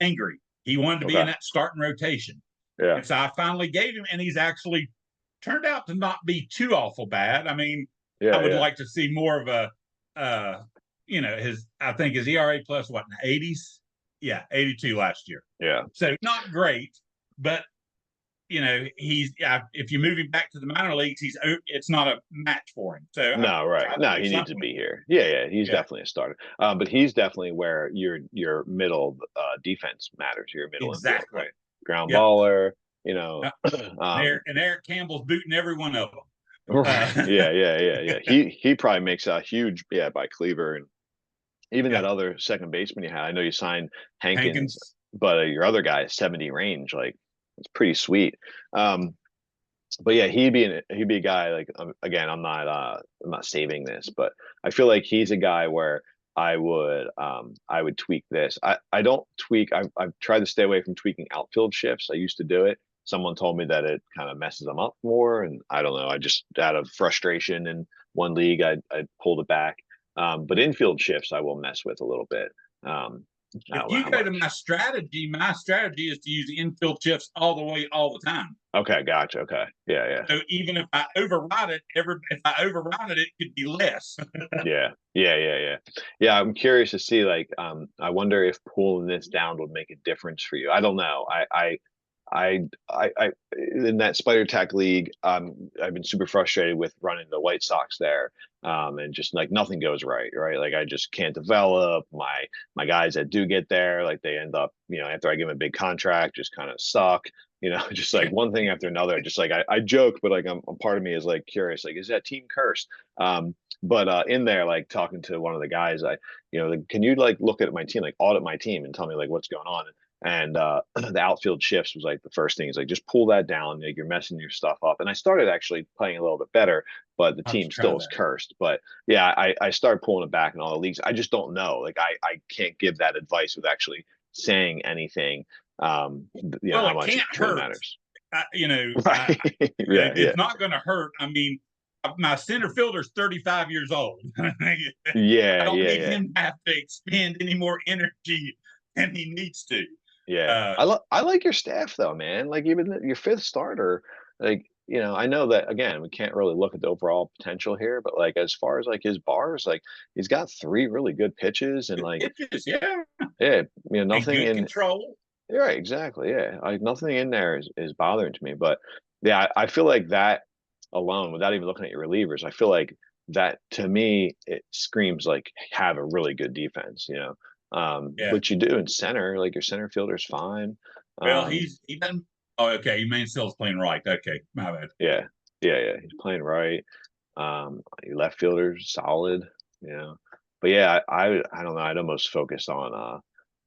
Speaker 2: angry. He wanted to be in
Speaker 1: Okay.
Speaker 2: that starting rotation,
Speaker 1: Yeah.
Speaker 2: and so I finally gave him, and he's actually turned out to not be too awful bad. I mean, I
Speaker 1: Yeah.
Speaker 2: would
Speaker 1: Yeah.
Speaker 2: like to see more of a, his. I think his ERA plus what in the 80s. Yeah, 82 last year.
Speaker 1: Yeah.
Speaker 2: So not great, but he's if you move him back to the minor leagues, it's not a match for him. So I
Speaker 1: No, right.
Speaker 2: tried to
Speaker 1: No,
Speaker 2: do
Speaker 1: he needs to
Speaker 2: something.
Speaker 1: be here. Yeah, yeah. He's
Speaker 2: Yeah,
Speaker 1: definitely a starter. But he's definitely where your middle defense matters. Your middle infield,
Speaker 2: exactly.
Speaker 1: right? Ground
Speaker 2: Yep.
Speaker 1: baller. You know.
Speaker 2: Yep. And Eric Campbell's booting every one of them.
Speaker 1: Right. Yeah. Yeah. Yeah. Yeah. He probably makes a huge by Cleaver and even that
Speaker 2: Yeah,
Speaker 1: other second baseman you had. I know you signed Hankins,
Speaker 2: Hankins.
Speaker 1: but your other guy is 70 range. Like it's pretty sweet. Um, but yeah, he'd be a guy like again. I'm not saving this, but I feel like he's a guy where I would tweak this. I don't tweak. I've tried to stay away from tweaking outfield shifts. I used to do it. Someone told me that it kind of messes them up more, and I don't know. I just out of frustration in one league, I pulled it back. But infield shifts I will mess with a little bit. I
Speaker 2: If
Speaker 1: don't know
Speaker 2: you
Speaker 1: how
Speaker 2: go to
Speaker 1: much.
Speaker 2: my strategy is to use the infield shifts all the way, all the time.
Speaker 1: Okay, gotcha. Okay, yeah, yeah.
Speaker 2: So even if I override it, if I override it, it could be less.
Speaker 1: Yeah, yeah, yeah, yeah. Yeah, I'm curious to see I wonder if pulling this down would make a difference for you. I don't know. I in that Spider Tack League, I've been super frustrated with running the White Sox there. And just like nothing goes right, right? Like I just can't develop my guys that do get there, like they end up, after I give them a big contract, just kind of suck. Just like one thing after another. Just like I joke, but like I'm part of me is like curious, like is that team cursed? But in there, like talking to one of the guys, like, can you like look at my team, like audit my team and tell me like what's going on? And the outfield shifts was like the first thing. Is like just pull that down, like you're messing your stuff up. And I started actually playing a little bit better, but the
Speaker 2: I have to
Speaker 1: team
Speaker 2: try
Speaker 1: still is
Speaker 2: that.
Speaker 1: cursed. But yeah, I started pulling it back in all the leagues. I just don't know. Like I can't give that advice with actually saying anything.
Speaker 2: Well,
Speaker 1: How
Speaker 2: it
Speaker 1: much it
Speaker 2: can't
Speaker 1: truly
Speaker 2: hurt.
Speaker 1: matters.
Speaker 2: I
Speaker 1: Right. Yeah. Yeah.
Speaker 2: it's not going to hurt. I mean, my center fielder's 35 years old. I
Speaker 1: Yeah.
Speaker 2: don't
Speaker 1: Yeah.
Speaker 2: need
Speaker 1: Yeah.
Speaker 2: him to have to expend any more energy than he needs to.
Speaker 1: Yeah.
Speaker 2: Uh,
Speaker 1: I like your staff though, man. Like even your fifth starter, like, I know that again, we can't really look at the overall potential here, but like as far as like his bars, like he's got three really good pitches and
Speaker 2: good
Speaker 1: like
Speaker 2: pitches, yeah,
Speaker 1: yeah,
Speaker 2: and
Speaker 1: nothing
Speaker 2: good
Speaker 1: in
Speaker 2: control.
Speaker 1: right, exactly. Yeah. Like nothing in there is bothering to me. But yeah, I feel like that alone, without even looking at your relievers, I feel like that to me it screams like have a really good defense.
Speaker 2: Yeah.
Speaker 1: Which you do in center, like your center fielder's fine.
Speaker 2: Well,
Speaker 1: Um,
Speaker 2: he doesn't. Oh, okay. You mean Sill's playing right? Okay, my bad.
Speaker 1: yeah, yeah, yeah. He's playing right. Your left fielder's solid, you know. But yeah, I don't know. I'd almost focus on I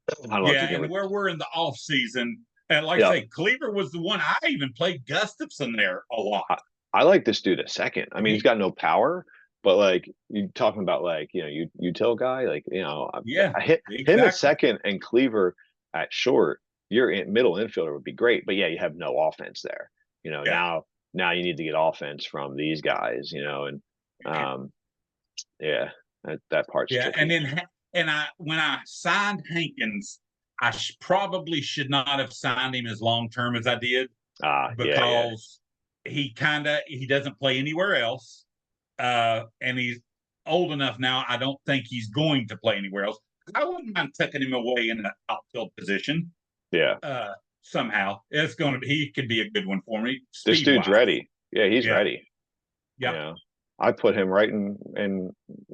Speaker 1: don't know if
Speaker 2: Yeah,
Speaker 1: you can
Speaker 2: and where we're in the off season, and like I
Speaker 1: yeah.
Speaker 2: say, Cleaver was the one I even played Gustafson there a lot.
Speaker 1: I like this dude a second. I mean, he's
Speaker 2: He,
Speaker 1: got no power, but like you talking about like, util guy, like,
Speaker 2: yeah,
Speaker 1: I hit him at
Speaker 2: exactly.
Speaker 1: second and Cleaver at short, your middle infielder would be great. But yeah, you have no offense there.
Speaker 2: Yeah,
Speaker 1: Now you need to get offense from these guys, and um yeah, that part's
Speaker 2: yeah. And
Speaker 1: tricky.
Speaker 2: then when I signed Hankins, probably should not have signed him as long term as I did
Speaker 1: Yeah, yeah.
Speaker 2: because he doesn't play anywhere else, and he's old enough now. I don't think he's going to play anywhere else. I wouldn't mind tucking him away in the outfield position.
Speaker 1: Yeah.
Speaker 2: Uh, Somehow he could be a good one for me,
Speaker 1: This
Speaker 2: speed
Speaker 1: dude's
Speaker 2: wise.
Speaker 1: ready. Yeah, he's
Speaker 2: Yeah,
Speaker 1: ready. You
Speaker 2: yeah.
Speaker 1: know. I put him right in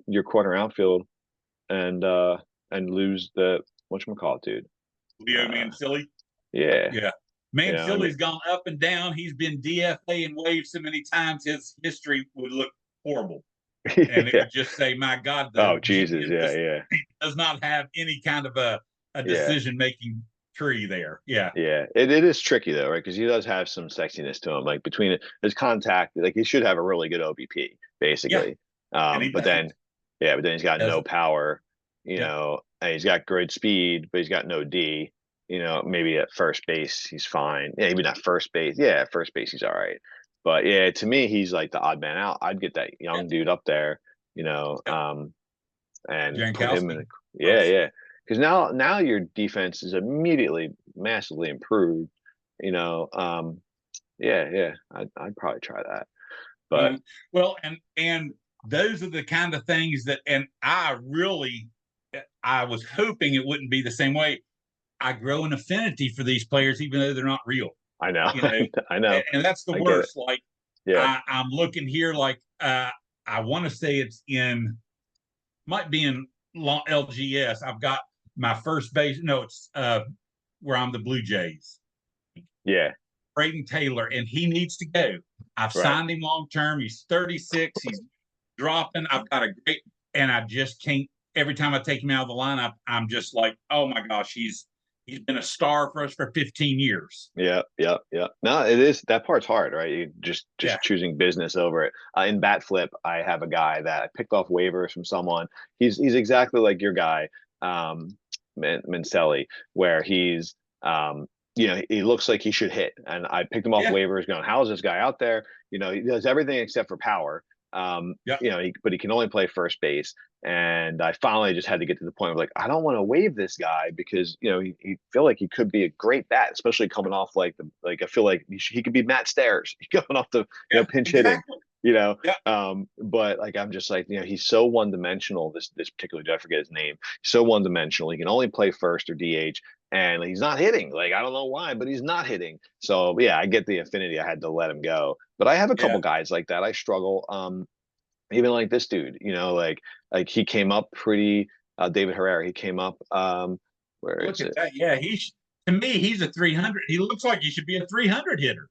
Speaker 1: your corner outfield and lose the whatchamacallit, dude.
Speaker 2: Leo
Speaker 1: Uh
Speaker 2: Mancilli.
Speaker 1: yeah.
Speaker 2: Yeah.
Speaker 1: I mean
Speaker 2: Mancilli's gone up and down. He's been DFA and waived so many times. His history would look horrible. And it
Speaker 1: yeah.
Speaker 2: would just say, my God,
Speaker 1: Oh
Speaker 2: the
Speaker 1: Jesus,
Speaker 2: GM
Speaker 1: yeah, yeah.
Speaker 2: does not have any kind of a
Speaker 1: Yeah.
Speaker 2: decision making tree there. Yeah.
Speaker 1: Yeah. It is tricky though, right? Because he does have some sexiness to him. Like between his contact, like he should have a really good OBP,
Speaker 2: Yeah.
Speaker 1: basically.
Speaker 2: And he
Speaker 1: But then
Speaker 2: doesn't.
Speaker 1: but then he's got no
Speaker 2: Doesn't.
Speaker 1: power,
Speaker 2: Yeah.
Speaker 1: and he's got good speed, but he's got no D. maybe at first base he's fine. Yeah, maybe not first base. Yeah, at first base he's all right. But yeah, to me he's like the odd man out. I'd get that
Speaker 2: Yeah,
Speaker 1: young dude up there,
Speaker 2: yeah.
Speaker 1: and put him in.
Speaker 2: Jankowski.
Speaker 1: Yeah, yeah. Because now your defense is immediately massively improved. You know, yeah, yeah. I'd probably try that. But
Speaker 2: Well, and those are the kind of things that, and I was hoping it wouldn't be the same way. I grow an affinity for these players, even though they're not real.
Speaker 1: I know,
Speaker 2: You know,
Speaker 1: I know,
Speaker 2: and that's the
Speaker 1: I get it.
Speaker 2: worst. Like
Speaker 1: Yeah,
Speaker 2: I'm looking here, like I want to say it's in, might be in LGS. I've got my first base. No, it's where I'm the Blue Jays.
Speaker 1: yeah,
Speaker 2: Braden Taylor, and he needs to go. I've
Speaker 1: right.
Speaker 2: signed him long term. He's 36. He's dropping. I've got a great, and I just can't. Every time I take him out of the lineup, I'm just like, oh my gosh, he's been a star for us for 15 years.
Speaker 1: Yeah, yeah, yeah. No, it is that part's hard, right? You
Speaker 2: Yeah,
Speaker 1: just choosing business over it. In bat flip, I have a guy that I picked off waivers from someone. He's exactly like your guy, Mancelli, where he's he looks like he should hit, and I picked him off
Speaker 2: yeah,
Speaker 1: waivers. Going, how is this guy out there? He does everything except for power.
Speaker 2: yeah,
Speaker 1: But he can only play first base. And I finally just had to get to the point of like, I don't want to waive this guy because he feel like he could be a great bat, especially coming off I feel like he could be Matt Stairs coming off the
Speaker 2: yeah,
Speaker 1: pinch hitting,
Speaker 2: exactly.
Speaker 1: you know.
Speaker 2: Yeah,
Speaker 1: But like I'm just like he's so one dimensional. This particular dude, I forget his name. So one dimensional. He can only play first or DH, and he's not hitting. Like I don't know why, but he's not hitting. So yeah, I get the affinity. I had to let him go. But I have a
Speaker 2: yeah.
Speaker 1: couple guys like that. I struggle. Even like this dude, like he came up pretty. David Herrera, he came up. Where
Speaker 2: Look
Speaker 1: is
Speaker 2: at
Speaker 1: it?
Speaker 2: that. Yeah, to me, he's a 300. He looks like he should be a 300 hitter.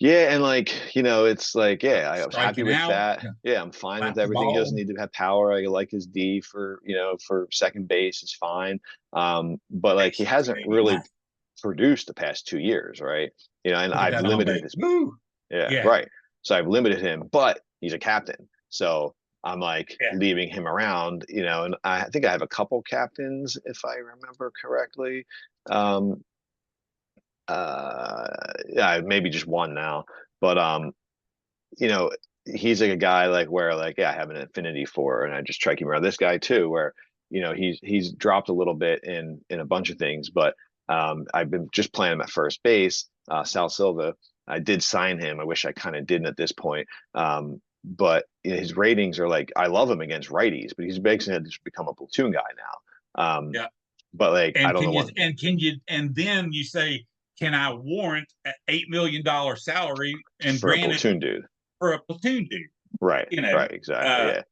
Speaker 1: Yeah, and like it's like yeah, I was happy
Speaker 2: Striking
Speaker 1: with
Speaker 2: out,
Speaker 1: that. Yeah, I'm fine with
Speaker 2: slap the
Speaker 1: everything. He doesn't
Speaker 2: ball.
Speaker 1: need to have power. I like his D for for second base is fine. But like he
Speaker 2: Base
Speaker 1: hasn't
Speaker 2: 289.
Speaker 1: really produced the past 2 years, right? And
Speaker 2: Look at
Speaker 1: I've
Speaker 2: that on
Speaker 1: limited
Speaker 2: base.
Speaker 1: his.
Speaker 2: Woo!
Speaker 1: Yeah,
Speaker 2: Yeah,
Speaker 1: right. So I've limited him, but he's a captain. So I'm like
Speaker 2: yeah.
Speaker 1: leaving him around, and I think I have a couple captains if I remember correctly. Um, yeah, maybe just one now, but you know, he's like a guy like where like yeah, I have an affinity for, and I just try to keep him around. This guy too, where he's dropped a little bit in a bunch of things, but I've been just playing him at first base. Sal Silva, I did sign him. I wish I kind of didn't at this point. But his ratings are like I love him against righties, but he's basically had to become a platoon guy now.
Speaker 2: Yeah.
Speaker 1: But like I
Speaker 2: And
Speaker 1: don't know
Speaker 2: can you
Speaker 1: what
Speaker 2: and can you and then you say, can I warrant an $8 million salary and
Speaker 1: for a
Speaker 2: grant it
Speaker 1: platoon dude.
Speaker 2: for a platoon dude?
Speaker 1: Right,
Speaker 2: You know,
Speaker 1: right, exactly.
Speaker 2: uh,
Speaker 1: Yeah.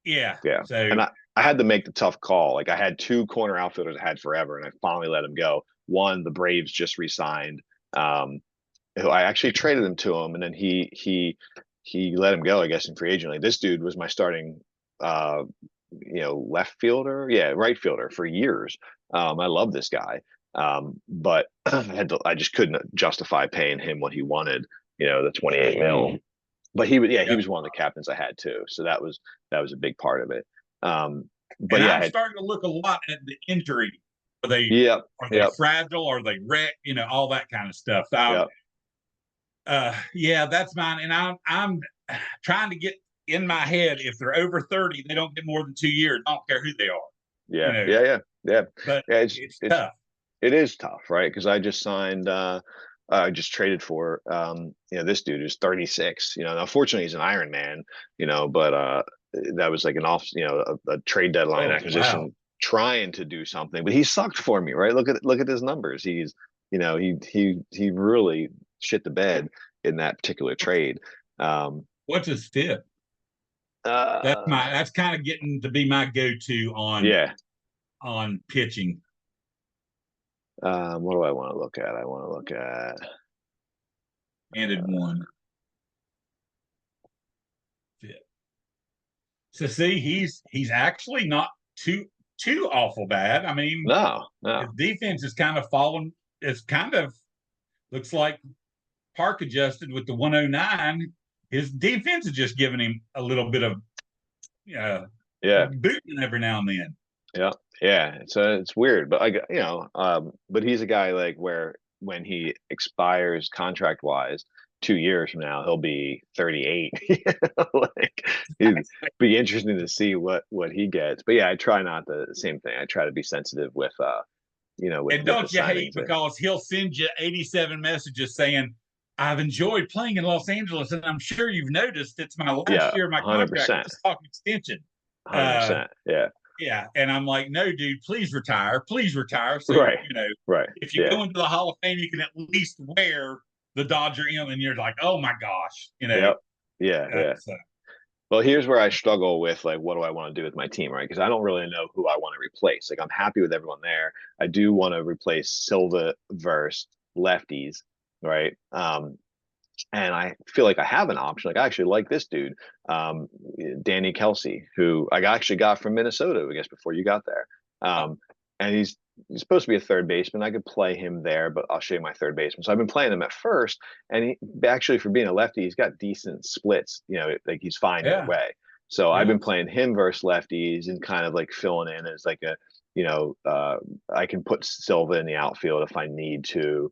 Speaker 2: yeah.
Speaker 1: Yeah.
Speaker 2: So
Speaker 1: And I had to make the tough call. Like I had two corner outfielders I had forever, and I finally let him go. One, the Braves just re-signed. Who I actually traded him to him, and then he let him go, I guess, in free agent. Like this dude was my starting uh left fielder, yeah, right fielder for years. I love this guy. But I just couldn't justify paying him what he wanted, the 28 mil. But he
Speaker 2: yeah.
Speaker 1: was one of the captains I had too. So that was a big part of it. But
Speaker 2: And
Speaker 1: yeah,
Speaker 2: I'm starting to look a lot at the injury. Are they
Speaker 1: yep,
Speaker 2: are they
Speaker 1: yep,
Speaker 2: fragile? Are they wrecked? You know, all that kind of stuff.
Speaker 1: yep,
Speaker 2: Yeah, that's mine. And I'm trying to get in my head, if they're over 30, they don't get more than 2 years. I don't care who they are, you
Speaker 1: yeah,
Speaker 2: know,
Speaker 1: yeah, yeah, yeah,
Speaker 2: but
Speaker 1: yeah.
Speaker 2: it's tough.
Speaker 1: It is tough, right? Because I just signed. I just traded for this dude who's 36. Now fortunately he's an Iron Man. But that was like an a trade deadline
Speaker 2: Oh, wow.
Speaker 1: acquisition trying to do something, but he sucked for me, right? Look at his numbers. He really shit the bed in that particular trade. Um,
Speaker 2: What's his fit?
Speaker 1: uh,
Speaker 2: That's kind of getting to be my go-to
Speaker 1: yeah.
Speaker 2: on pitching.
Speaker 1: What do I want to look at? I want to look at.
Speaker 2: Handed one fit. So see, he's actually not too awful bad. I mean,
Speaker 1: No,
Speaker 2: his
Speaker 1: no.
Speaker 2: defense is kind of fallen. It's kind of looks like park adjusted with the 109. His defense is just giving him a little bit of
Speaker 1: Yeah.
Speaker 2: booting every now and then.
Speaker 1: Yeah, yeah. It's weird, but but he's a guy like where when he expires contract wise, 2 years from now he'll be 38. Like it'd be interesting to see what he gets. But yeah, I try not the same thing. I try to be sensitive with
Speaker 2: And
Speaker 1: with the
Speaker 2: don't you hate
Speaker 1: signings there.
Speaker 2: because he'll send you 87 messages saying, I've enjoyed playing in Los Angeles, and I'm sure you've noticed it's my last
Speaker 1: Yeah,
Speaker 2: year of my contract.
Speaker 1: 100%,
Speaker 2: Let's talk extension. Uh,
Speaker 1: 100%. Yeah,
Speaker 2: yeah. And I'm like, no, dude, please retire. Please retire. So,
Speaker 1: right, right.
Speaker 2: if you
Speaker 1: Yeah,
Speaker 2: go into the Hall of Fame, you can at least wear the Dodger M, and you're like, oh my gosh,
Speaker 1: yep, yeah, yeah.
Speaker 2: so
Speaker 1: Well, here's where I struggle with like what do I want to do with my team, right? Because I don't really know who I want to replace. Like I'm happy with everyone there. I do want to replace Silva versus lefties, right? And I feel like I have an option. Like I actually like this dude, um, Danny Kelsey, who I actually got from Minnesota, I guess before you got there. Um, and he's supposed to be a third baseman. I could play him there, but I'll show you my third baseman. So I've been playing him at first, and he actually for being a lefty, he's got decent splits. Like he's fine either
Speaker 2: yeah,
Speaker 1: way. So I've
Speaker 2: yeah.
Speaker 1: been playing him versus lefties and kind of like filling in as like a you know I can put Silva in the outfield if I need to.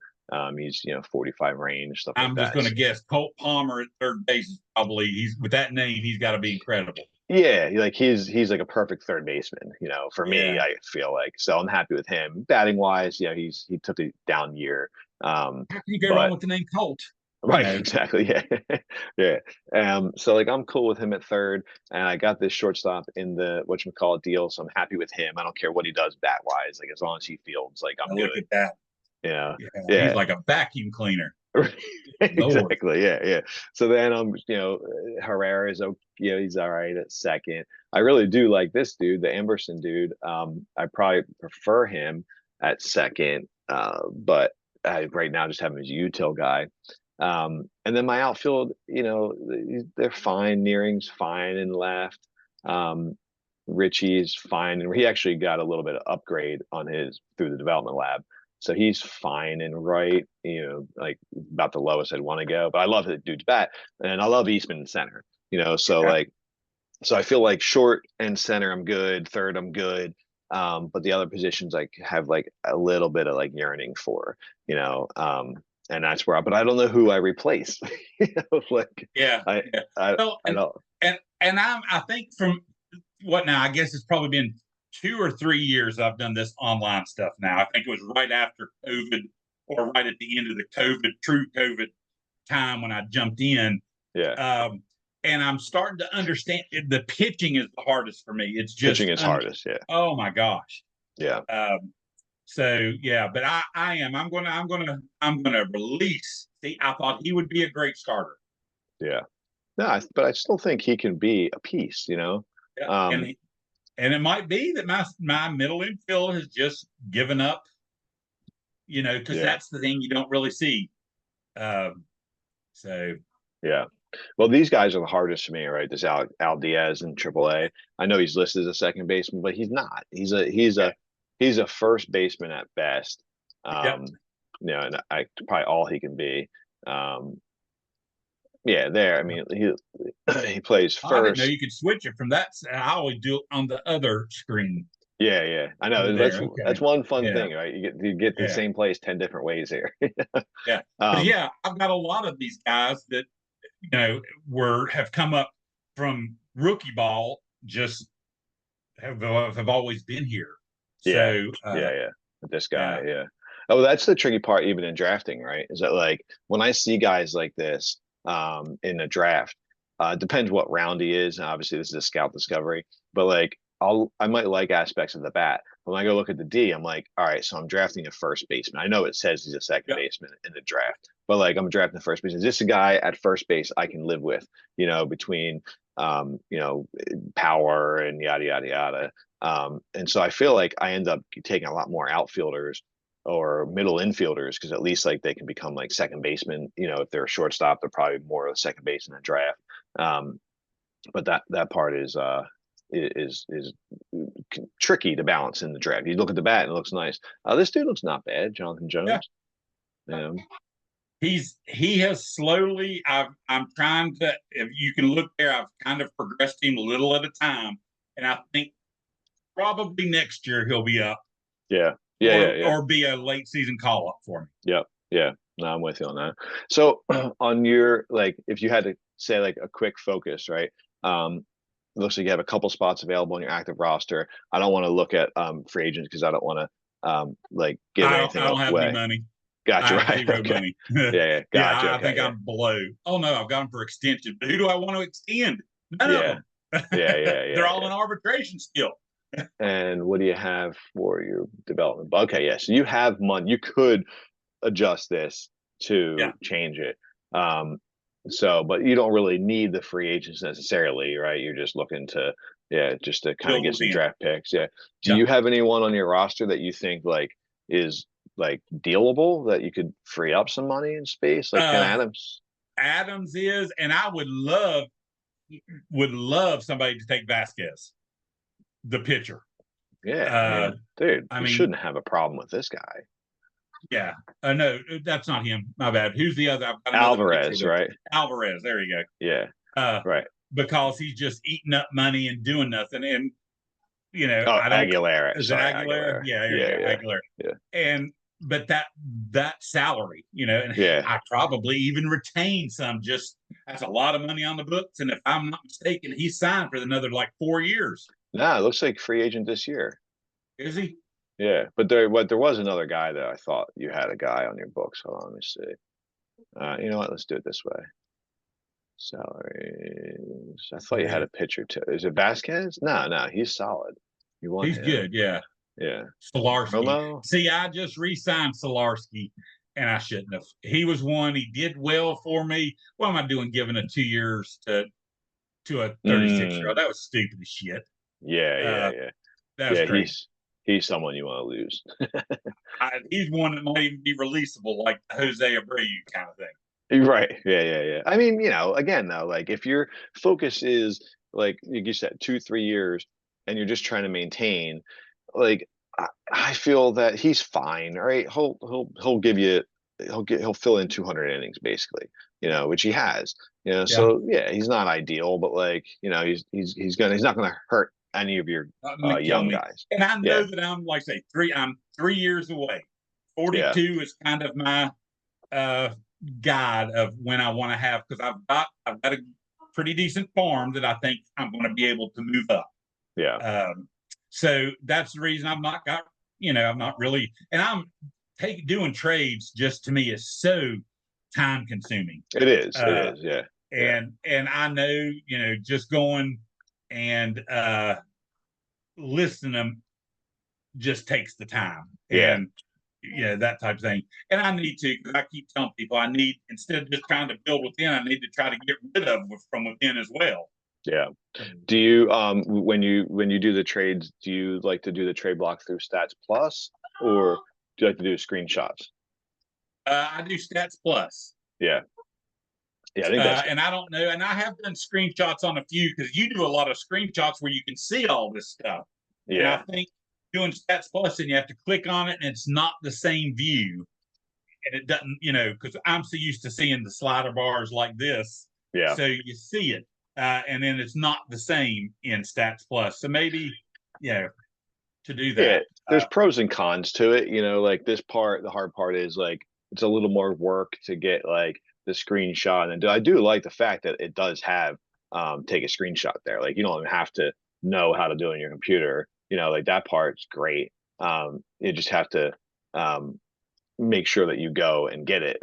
Speaker 1: He's 45 range, stuff like
Speaker 2: I'm just
Speaker 1: that.
Speaker 2: going to guess Colt Palmer at third base is probably, he's with that name, he's got to be incredible.
Speaker 1: Yeah, like he's like a perfect third baseman, for me,
Speaker 2: Yeah.
Speaker 1: I feel like. So I'm happy with him. Batting wise, he took a down year.
Speaker 2: How can you go wrong
Speaker 1: But
Speaker 2: with the name Colt? You
Speaker 1: right,
Speaker 2: know,
Speaker 1: exactly. Yeah. Yeah. So like I'm cool with him at third, and I got this shortstop in the whatchamacallit deal, so I'm happy with him. I don't care what he does bat wise, like as long as he fields, like I'm
Speaker 2: I look
Speaker 1: good.
Speaker 2: at that.
Speaker 1: Yeah.
Speaker 2: Yeah, he's
Speaker 1: Yeah.
Speaker 2: like a vacuum cleaner. Lord.
Speaker 1: Exactly. Yeah, yeah. So then Herrera's he's all right at second. I really do like this dude, the Emberson dude. I probably prefer him at second, but I right now just have him as a util guy. And then my outfield, they're fine. Nearing's fine in left. Um, Richie's fine, and he actually got a little bit of upgrade on his through the development lab. So he's fine and right, like about the lowest I'd want to go. But I love the dude's bat, and I love Eastman in center. So
Speaker 2: Yeah.
Speaker 1: like, so I feel like short and center I'm good, third I'm good, but the other positions I have like a little bit of like yearning for, and that's where. But I don't know who I replace. Like
Speaker 2: Yeah.
Speaker 1: I
Speaker 2: Yeah.
Speaker 1: I
Speaker 2: Well,
Speaker 1: I don't.
Speaker 2: I think from what now, I guess it's probably been 2 or 3 years I've done this online stuff now. I think it was right after COVID or right at the end of the true COVID time when I jumped in.
Speaker 1: Yeah,
Speaker 2: Um, and I'm starting to understand the pitching is the hardest for me. It's
Speaker 1: pitching
Speaker 2: just,
Speaker 1: is hardest. Yeah,
Speaker 2: oh my gosh.
Speaker 1: yeah,
Speaker 2: So yeah, but I'm gonna release. See, I thought he would be a great starter.
Speaker 1: yeah. No, but I still think he can be a piece.
Speaker 2: Yeah,
Speaker 1: Um,
Speaker 2: and it might be that my middle infield has just given up. Because
Speaker 1: yeah.
Speaker 2: that's the thing you don't really see. Um, so
Speaker 1: Yeah. Well, these guys are the hardest for me, right? This Al Diaz in AAA. I know he's listed as a second baseman, but he's not.
Speaker 2: yeah,
Speaker 1: He's a first baseman at best.
Speaker 2: yeah.
Speaker 1: Um, and probably all he can be. Um, yeah, there. I mean, he plays
Speaker 2: I didn't know
Speaker 1: first.
Speaker 2: you could switch it from that. I always do it on the other screen
Speaker 1: Yeah, yeah. I
Speaker 2: over
Speaker 1: know that's
Speaker 2: there. Okay.
Speaker 1: that's one fun
Speaker 2: Yeah.
Speaker 1: thing, right? You get to the
Speaker 2: Yeah.
Speaker 1: same place 10 different ways here.
Speaker 2: Yeah. But
Speaker 1: Um,
Speaker 2: yeah, I've got a lot of these guys that have come up from rookie ball, just have always been here.
Speaker 1: Yeah,
Speaker 2: So
Speaker 1: yeah, yeah. This
Speaker 2: yeah,
Speaker 1: guy, yeah. Oh, that's the tricky part, even in drafting, right? Is that like when I see guys like this in a draft, depends what round he is. And obviously, this is a scout discovery, but like I might like aspects of the bat. When I go look at the D, I'm like, all right, so I'm drafting a first baseman. I know it says he's a second
Speaker 2: yeah,
Speaker 1: baseman in the draft, but like I'm drafting the first baseman. Is this a guy at first base I can live with? Between power and yada yada yada. And so I feel like I end up taking a lot more outfielders or middle infielders because at least like they can become like second baseman. If they're a shortstop, they're probably more of a second base in a draft. Um, but that part is tricky to balance in the draft. You look at the bat and it looks nice. This dude looks not bad, Jonathan
Speaker 2: yeah.
Speaker 1: Jones. Um,
Speaker 2: He has slowly. I'm trying to. If you can look there, I've kind of progressed him a little at a time, and I think probably next year he'll be up.
Speaker 1: Yeah. Yeah.
Speaker 2: Or be a late season call up for me.
Speaker 1: Yep. Yeah. No, I'm with you on that. So on your, like, if you had to say like a quick focus, right? It looks like you have a couple spots available on your active roster. I don't want to look at free agents because I don't want to like give anything
Speaker 2: I don't have any
Speaker 1: away.
Speaker 2: money.
Speaker 1: Gotcha.
Speaker 2: I have
Speaker 1: Right.
Speaker 2: zero
Speaker 1: Okay.
Speaker 2: money.
Speaker 1: Yeah. Gotcha.
Speaker 2: I
Speaker 1: Okay.
Speaker 2: think I'm below. Oh no, I've got them for extension. But who do I want to extend? None of
Speaker 1: Yeah.
Speaker 2: them.
Speaker 1: Yeah.
Speaker 2: They're all in arbitration still.
Speaker 1: And what do you have for your development? Okay. Yeah. So you have money. You could adjust this to
Speaker 2: Yeah.
Speaker 1: change it. So, but you don't really need the free agents necessarily, right? You're just looking to, yeah, just to kind of
Speaker 2: Build
Speaker 1: get some
Speaker 2: within.
Speaker 1: draft picks. Yeah. Do
Speaker 2: Yeah.
Speaker 1: you have anyone on your roster that you think like is like dealable that you could free up some money and space, like Ken Adams?
Speaker 2: Adams is, and I would love somebody to take Vasquez, the pitcher.
Speaker 1: Yeah, I mean, dude,
Speaker 2: I
Speaker 1: you
Speaker 2: mean,
Speaker 1: shouldn't have a problem with this guy.
Speaker 2: yeah. No, that's not him. My bad. Who's the other? I've got another
Speaker 1: Alvarez, right?
Speaker 2: Alvarez. There you go.
Speaker 1: Yeah, right.
Speaker 2: Because he's just eating up money and doing nothing. And you know,
Speaker 1: Oh,
Speaker 2: I don't.
Speaker 1: Aguilera.
Speaker 2: Is it
Speaker 1: Sorry,
Speaker 2: Aguilera? Yeah, there you go, Aguilera.
Speaker 1: Yeah.
Speaker 2: And but that salary, you know, and
Speaker 1: Yeah.
Speaker 2: I probably even retain some. Just that's a lot of money on the books. And if I'm not mistaken, he's signed for another like 4 years.
Speaker 1: Nah, it looks like free agent this year.
Speaker 2: Is he?
Speaker 1: Yeah, but there was another guy that I thought you had a guy on your books. Hold on, let me see. You know what? Let's do it this way. Salaries. I thought you had a pitcher too. Is it Vasquez? No, he's solid. You want
Speaker 2: He's
Speaker 1: him?
Speaker 2: good. Yeah.
Speaker 1: Yeah.
Speaker 2: Solarski.
Speaker 1: Romo?
Speaker 2: See, I just re-signed Solarski, and I shouldn't have. He was one. He did well for me. What am I doing? Giving a 2 years to a 36-year-old? That was stupid as shit.
Speaker 1: Yeah.
Speaker 2: That was crazy.
Speaker 1: He's someone you want to lose.
Speaker 2: He's one that might even be releasable, like Jose Abreu kind of thing.
Speaker 1: Right. Yeah. I mean, you know, again though, like if your focus is like you said, 2-3 years, and you're just trying to maintain, like I feel that he's fine. All right, he'll give you he'll fill in 200 innings basically, you know, which he has. You know, so yeah, he's not ideal, but like you know, he's not gonna hurt any of your young guys.
Speaker 2: And I know that I'm like say I'm 3 years away. 42 is kind of my guide of when I want to have, because I've got a pretty decent farm that I think I'm going to be able to move up.
Speaker 1: Yeah.
Speaker 2: So that's the reason I've not got, I'm not really, and I'm doing trades just to me is so time consuming.
Speaker 1: It is, yeah.
Speaker 2: And I know, just going and listing them just takes the time.
Speaker 1: Yeah.
Speaker 2: And that type of thing. And I need to, because I keep telling people instead of just trying to build within, I need to try to get rid of from within as well.
Speaker 1: Yeah. Do you when you do the trades, do you like to do the trade block through Stats Plus, or do you like to do screenshots?
Speaker 2: I do Stats Plus.
Speaker 1: Yeah. I think that's
Speaker 2: and I don't know, and I have done screenshots on a few, because you do a lot of screenshots where you can see all this stuff.
Speaker 1: Yeah.
Speaker 2: And I think doing Stats Plus, and you have to click on it, and it's not the same view, and it doesn't, because I'm so used to seeing the slider bars like this.
Speaker 1: Yeah.
Speaker 2: So you see it, and then it's not the same in Stats Plus. So maybe, to do that.
Speaker 1: Yeah, there's pros and cons to it. Like this part, the hard part is like it's a little more work to get like the screenshot, and I do like the fact that it does have take a screenshot there. Like you don't even have to know how to do it on your computer. Like that part's great. You just have to make sure that you go and get it.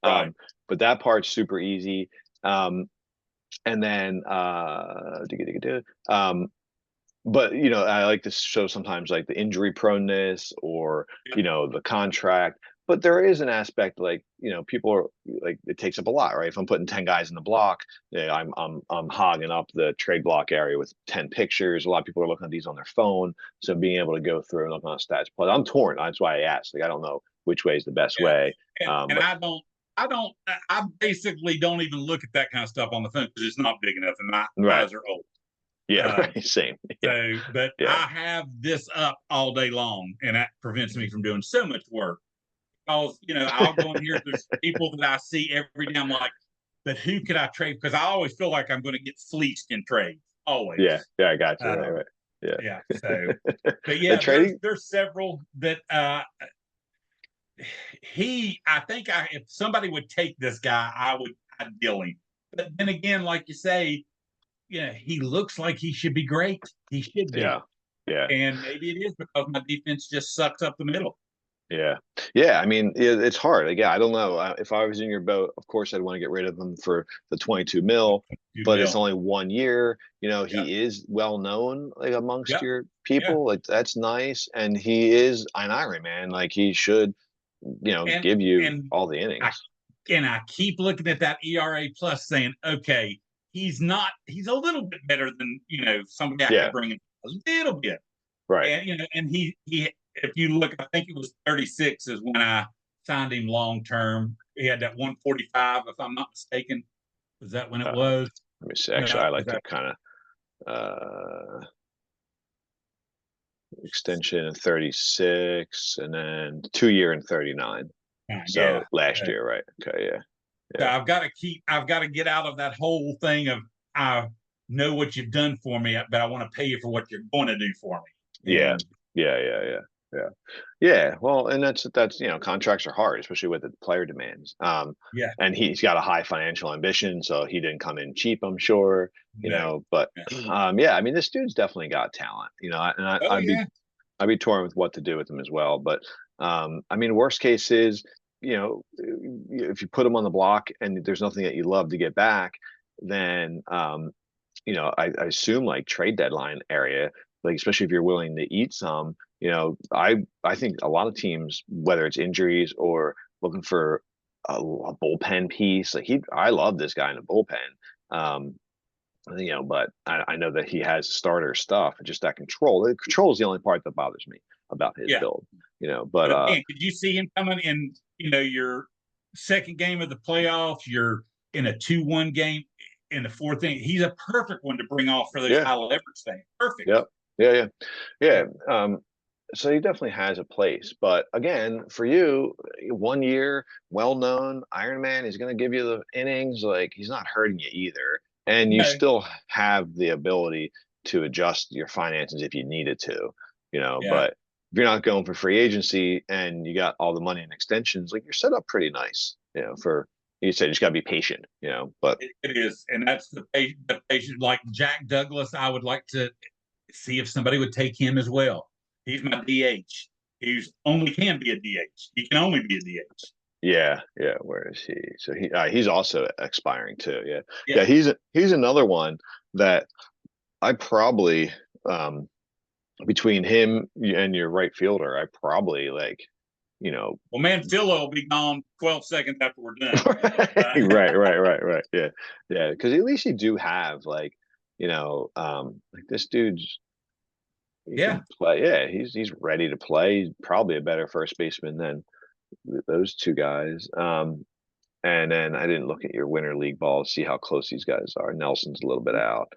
Speaker 2: Right.
Speaker 1: But that part's super easy. And then but I like to show sometimes like the injury proneness or the contract. But there is an aspect like people are like it takes up a lot, right? If I'm putting 10 guys in the block, I'm hogging up the trade block area with 10 pictures. A lot of people are looking at these on their phone, so being able to go through and look on Stats Plus, I'm torn. That's why I asked. Like I don't know which way is the best way.
Speaker 2: And I basically don't even look at that kind of stuff on the phone because it's not big enough, and my eyes are old.
Speaker 1: Yeah, right. Same.
Speaker 2: Yeah. So, but I have this up all day long, and that prevents me from doing so much work. Because I'll go in here. There's people that I see every day. I'm like, but who could I trade? Because I always feel like I'm going to get fleeced in trades. Always.
Speaker 1: Yeah, I got you. Right.
Speaker 2: Yeah. So, but
Speaker 1: And
Speaker 2: yeah,
Speaker 1: trading,
Speaker 2: there's several that I think if somebody would take this guy, I'd deal him. But then again, like you say, yeah, he looks like he should be great. He should be.
Speaker 1: yeah, yeah.
Speaker 2: And maybe it is because my defense just sucks up the middle.
Speaker 1: Yeah. Yeah. I mean, it's hard. Like, yeah, I don't know. If I was in your boat, of course, I'd want to get rid of him for the 22 mil,
Speaker 2: You
Speaker 1: but it's
Speaker 2: will.
Speaker 1: only 1 year.
Speaker 2: Yep.
Speaker 1: He is well known, like, amongst
Speaker 2: Yep.
Speaker 1: your
Speaker 2: Yeah.
Speaker 1: people. Like, that's nice. And he is an Iron Man. Like, he should,
Speaker 2: And
Speaker 1: give you
Speaker 2: and
Speaker 1: all the
Speaker 2: I
Speaker 1: innings.
Speaker 2: I keep looking at that ERA plus saying, okay, he's a little bit better than, somebody I could
Speaker 1: Yeah.
Speaker 2: bring in a little bit.
Speaker 1: Right.
Speaker 2: And and he if you look, I think it was 36 is when I signed him long term. He had that 145, if I'm not mistaken. Was that when it
Speaker 1: Um,
Speaker 2: was?
Speaker 1: Let me see. Actually,
Speaker 2: No,
Speaker 1: I
Speaker 2: was
Speaker 1: like to
Speaker 2: that
Speaker 1: kind of extension in 36 and then 2 year and 39. So
Speaker 2: yeah.
Speaker 1: last year, right? Okay. Yeah.
Speaker 2: So
Speaker 1: Yeah.
Speaker 2: I've got to get out of that whole thing of I know what you've done for me, but I want to pay you for what you're going to do for me.
Speaker 1: Yeah.
Speaker 2: And
Speaker 1: Yeah. Yeah. Yeah. Yeah. Yeah. Well, and that's contracts are hard, especially with the player demands.
Speaker 2: yeah,
Speaker 1: And he's got a high financial ambition, so he didn't come in cheap, I'm sure.
Speaker 2: no,
Speaker 1: But
Speaker 2: no.
Speaker 1: yeah, I mean, this dude's definitely got talent. And
Speaker 2: Oh yeah,
Speaker 1: I'd be torn with what to do with him as well. But I mean, worst case is, if you put him on the block and there's nothing that you love to get back, then I assume like trade deadline area, like especially if you're willing to eat some, I think a lot of teams, whether it's injuries or looking for a bullpen piece, like I love this guy in the bullpen. Um, but I know that he has starter stuff, just that control. The control is the only part that bothers me about his
Speaker 2: yeah.
Speaker 1: build, but
Speaker 2: But again, could you see him coming in? Your second game of the playoffs. You're in a 2-1 game in the fourth inning. He's a perfect one to bring off for those
Speaker 1: yeah,
Speaker 2: high leverage things. Perfect.
Speaker 1: yeah, yeah, yeah, yeah.
Speaker 2: Yeah.
Speaker 1: So he definitely has a place, but again, for you, 1 year, well known Iron Man, he's going to give you the innings. Like, he's not hurting you either, and you
Speaker 2: No.
Speaker 1: still have the ability to adjust your finances if you needed to,
Speaker 2: Yeah.
Speaker 1: But if you're not going for free agency and you got all the money and extensions, like, you're set up pretty nice, for you said you just got to be patient, but
Speaker 2: It is, and that's the patient. Like Jack Douglas, I would like to see if somebody would take him as well. He's my DH. He's only can be a DH. He can only be a DH.
Speaker 1: yeah, yeah. Where is he? So he's also expiring too. Yeah, yeah.
Speaker 2: Yeah.
Speaker 1: He's another one that I probably between him and your right fielder, I probably like, you know,
Speaker 2: Well, man, Phil will be gone 12 seconds after we're done.
Speaker 1: right. Yeah, yeah. Because at least you do have like, like this dude's he
Speaker 2: Yeah.
Speaker 1: can play. Yeah, he's ready to play. He's probably a better first baseman than those two guys. And then I didn't look at your winter league ball to see how close these guys are. Nelson's a little bit out.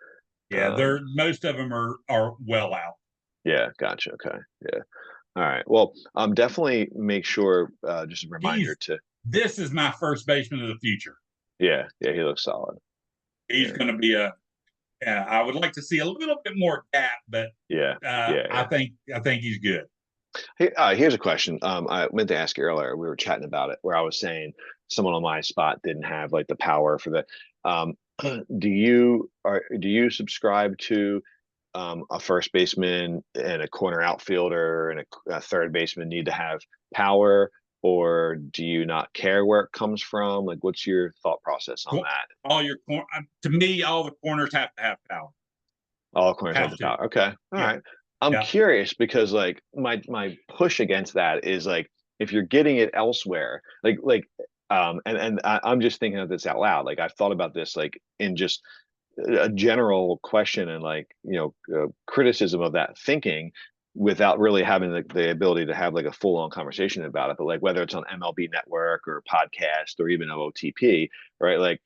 Speaker 2: Yeah.
Speaker 1: Um,
Speaker 2: Most of them are well out.
Speaker 1: yeah, gotcha. Okay. Yeah. All right. Well, definitely make sure, just a reminder
Speaker 2: He's
Speaker 1: to,
Speaker 2: This is my first baseman of the future.
Speaker 1: yeah, yeah, he looks solid.
Speaker 2: He's
Speaker 1: Yeah.
Speaker 2: going to be I would like to see a little bit more gap, but
Speaker 1: Yeah. Yeah.
Speaker 2: I
Speaker 1: Yeah.
Speaker 2: think he's good.
Speaker 1: Hey, here's a question. I meant to ask you earlier. We were chatting about it where I was saying someone on my spot didn't have like the power for the, um, do you subscribe to, a first baseman and a corner outfielder and a third baseman need to have power, or do you not care where it comes from? Like, what's your thought process on that?
Speaker 2: All your to me, all the corners have to have power.
Speaker 1: All corners have
Speaker 2: Have
Speaker 1: the
Speaker 2: to.
Speaker 1: power. Okay. All
Speaker 2: Yeah.
Speaker 1: right. I'm
Speaker 2: Yeah.
Speaker 1: curious because like my push against that is like if you're getting it elsewhere, I'm just thinking of this out loud. Like, I've thought about this like in just a general question and like, criticism of that thinking without really having the ability to have like a full on conversation about it. But like whether it's on MLB Network or podcast or even OOTP, right? Like,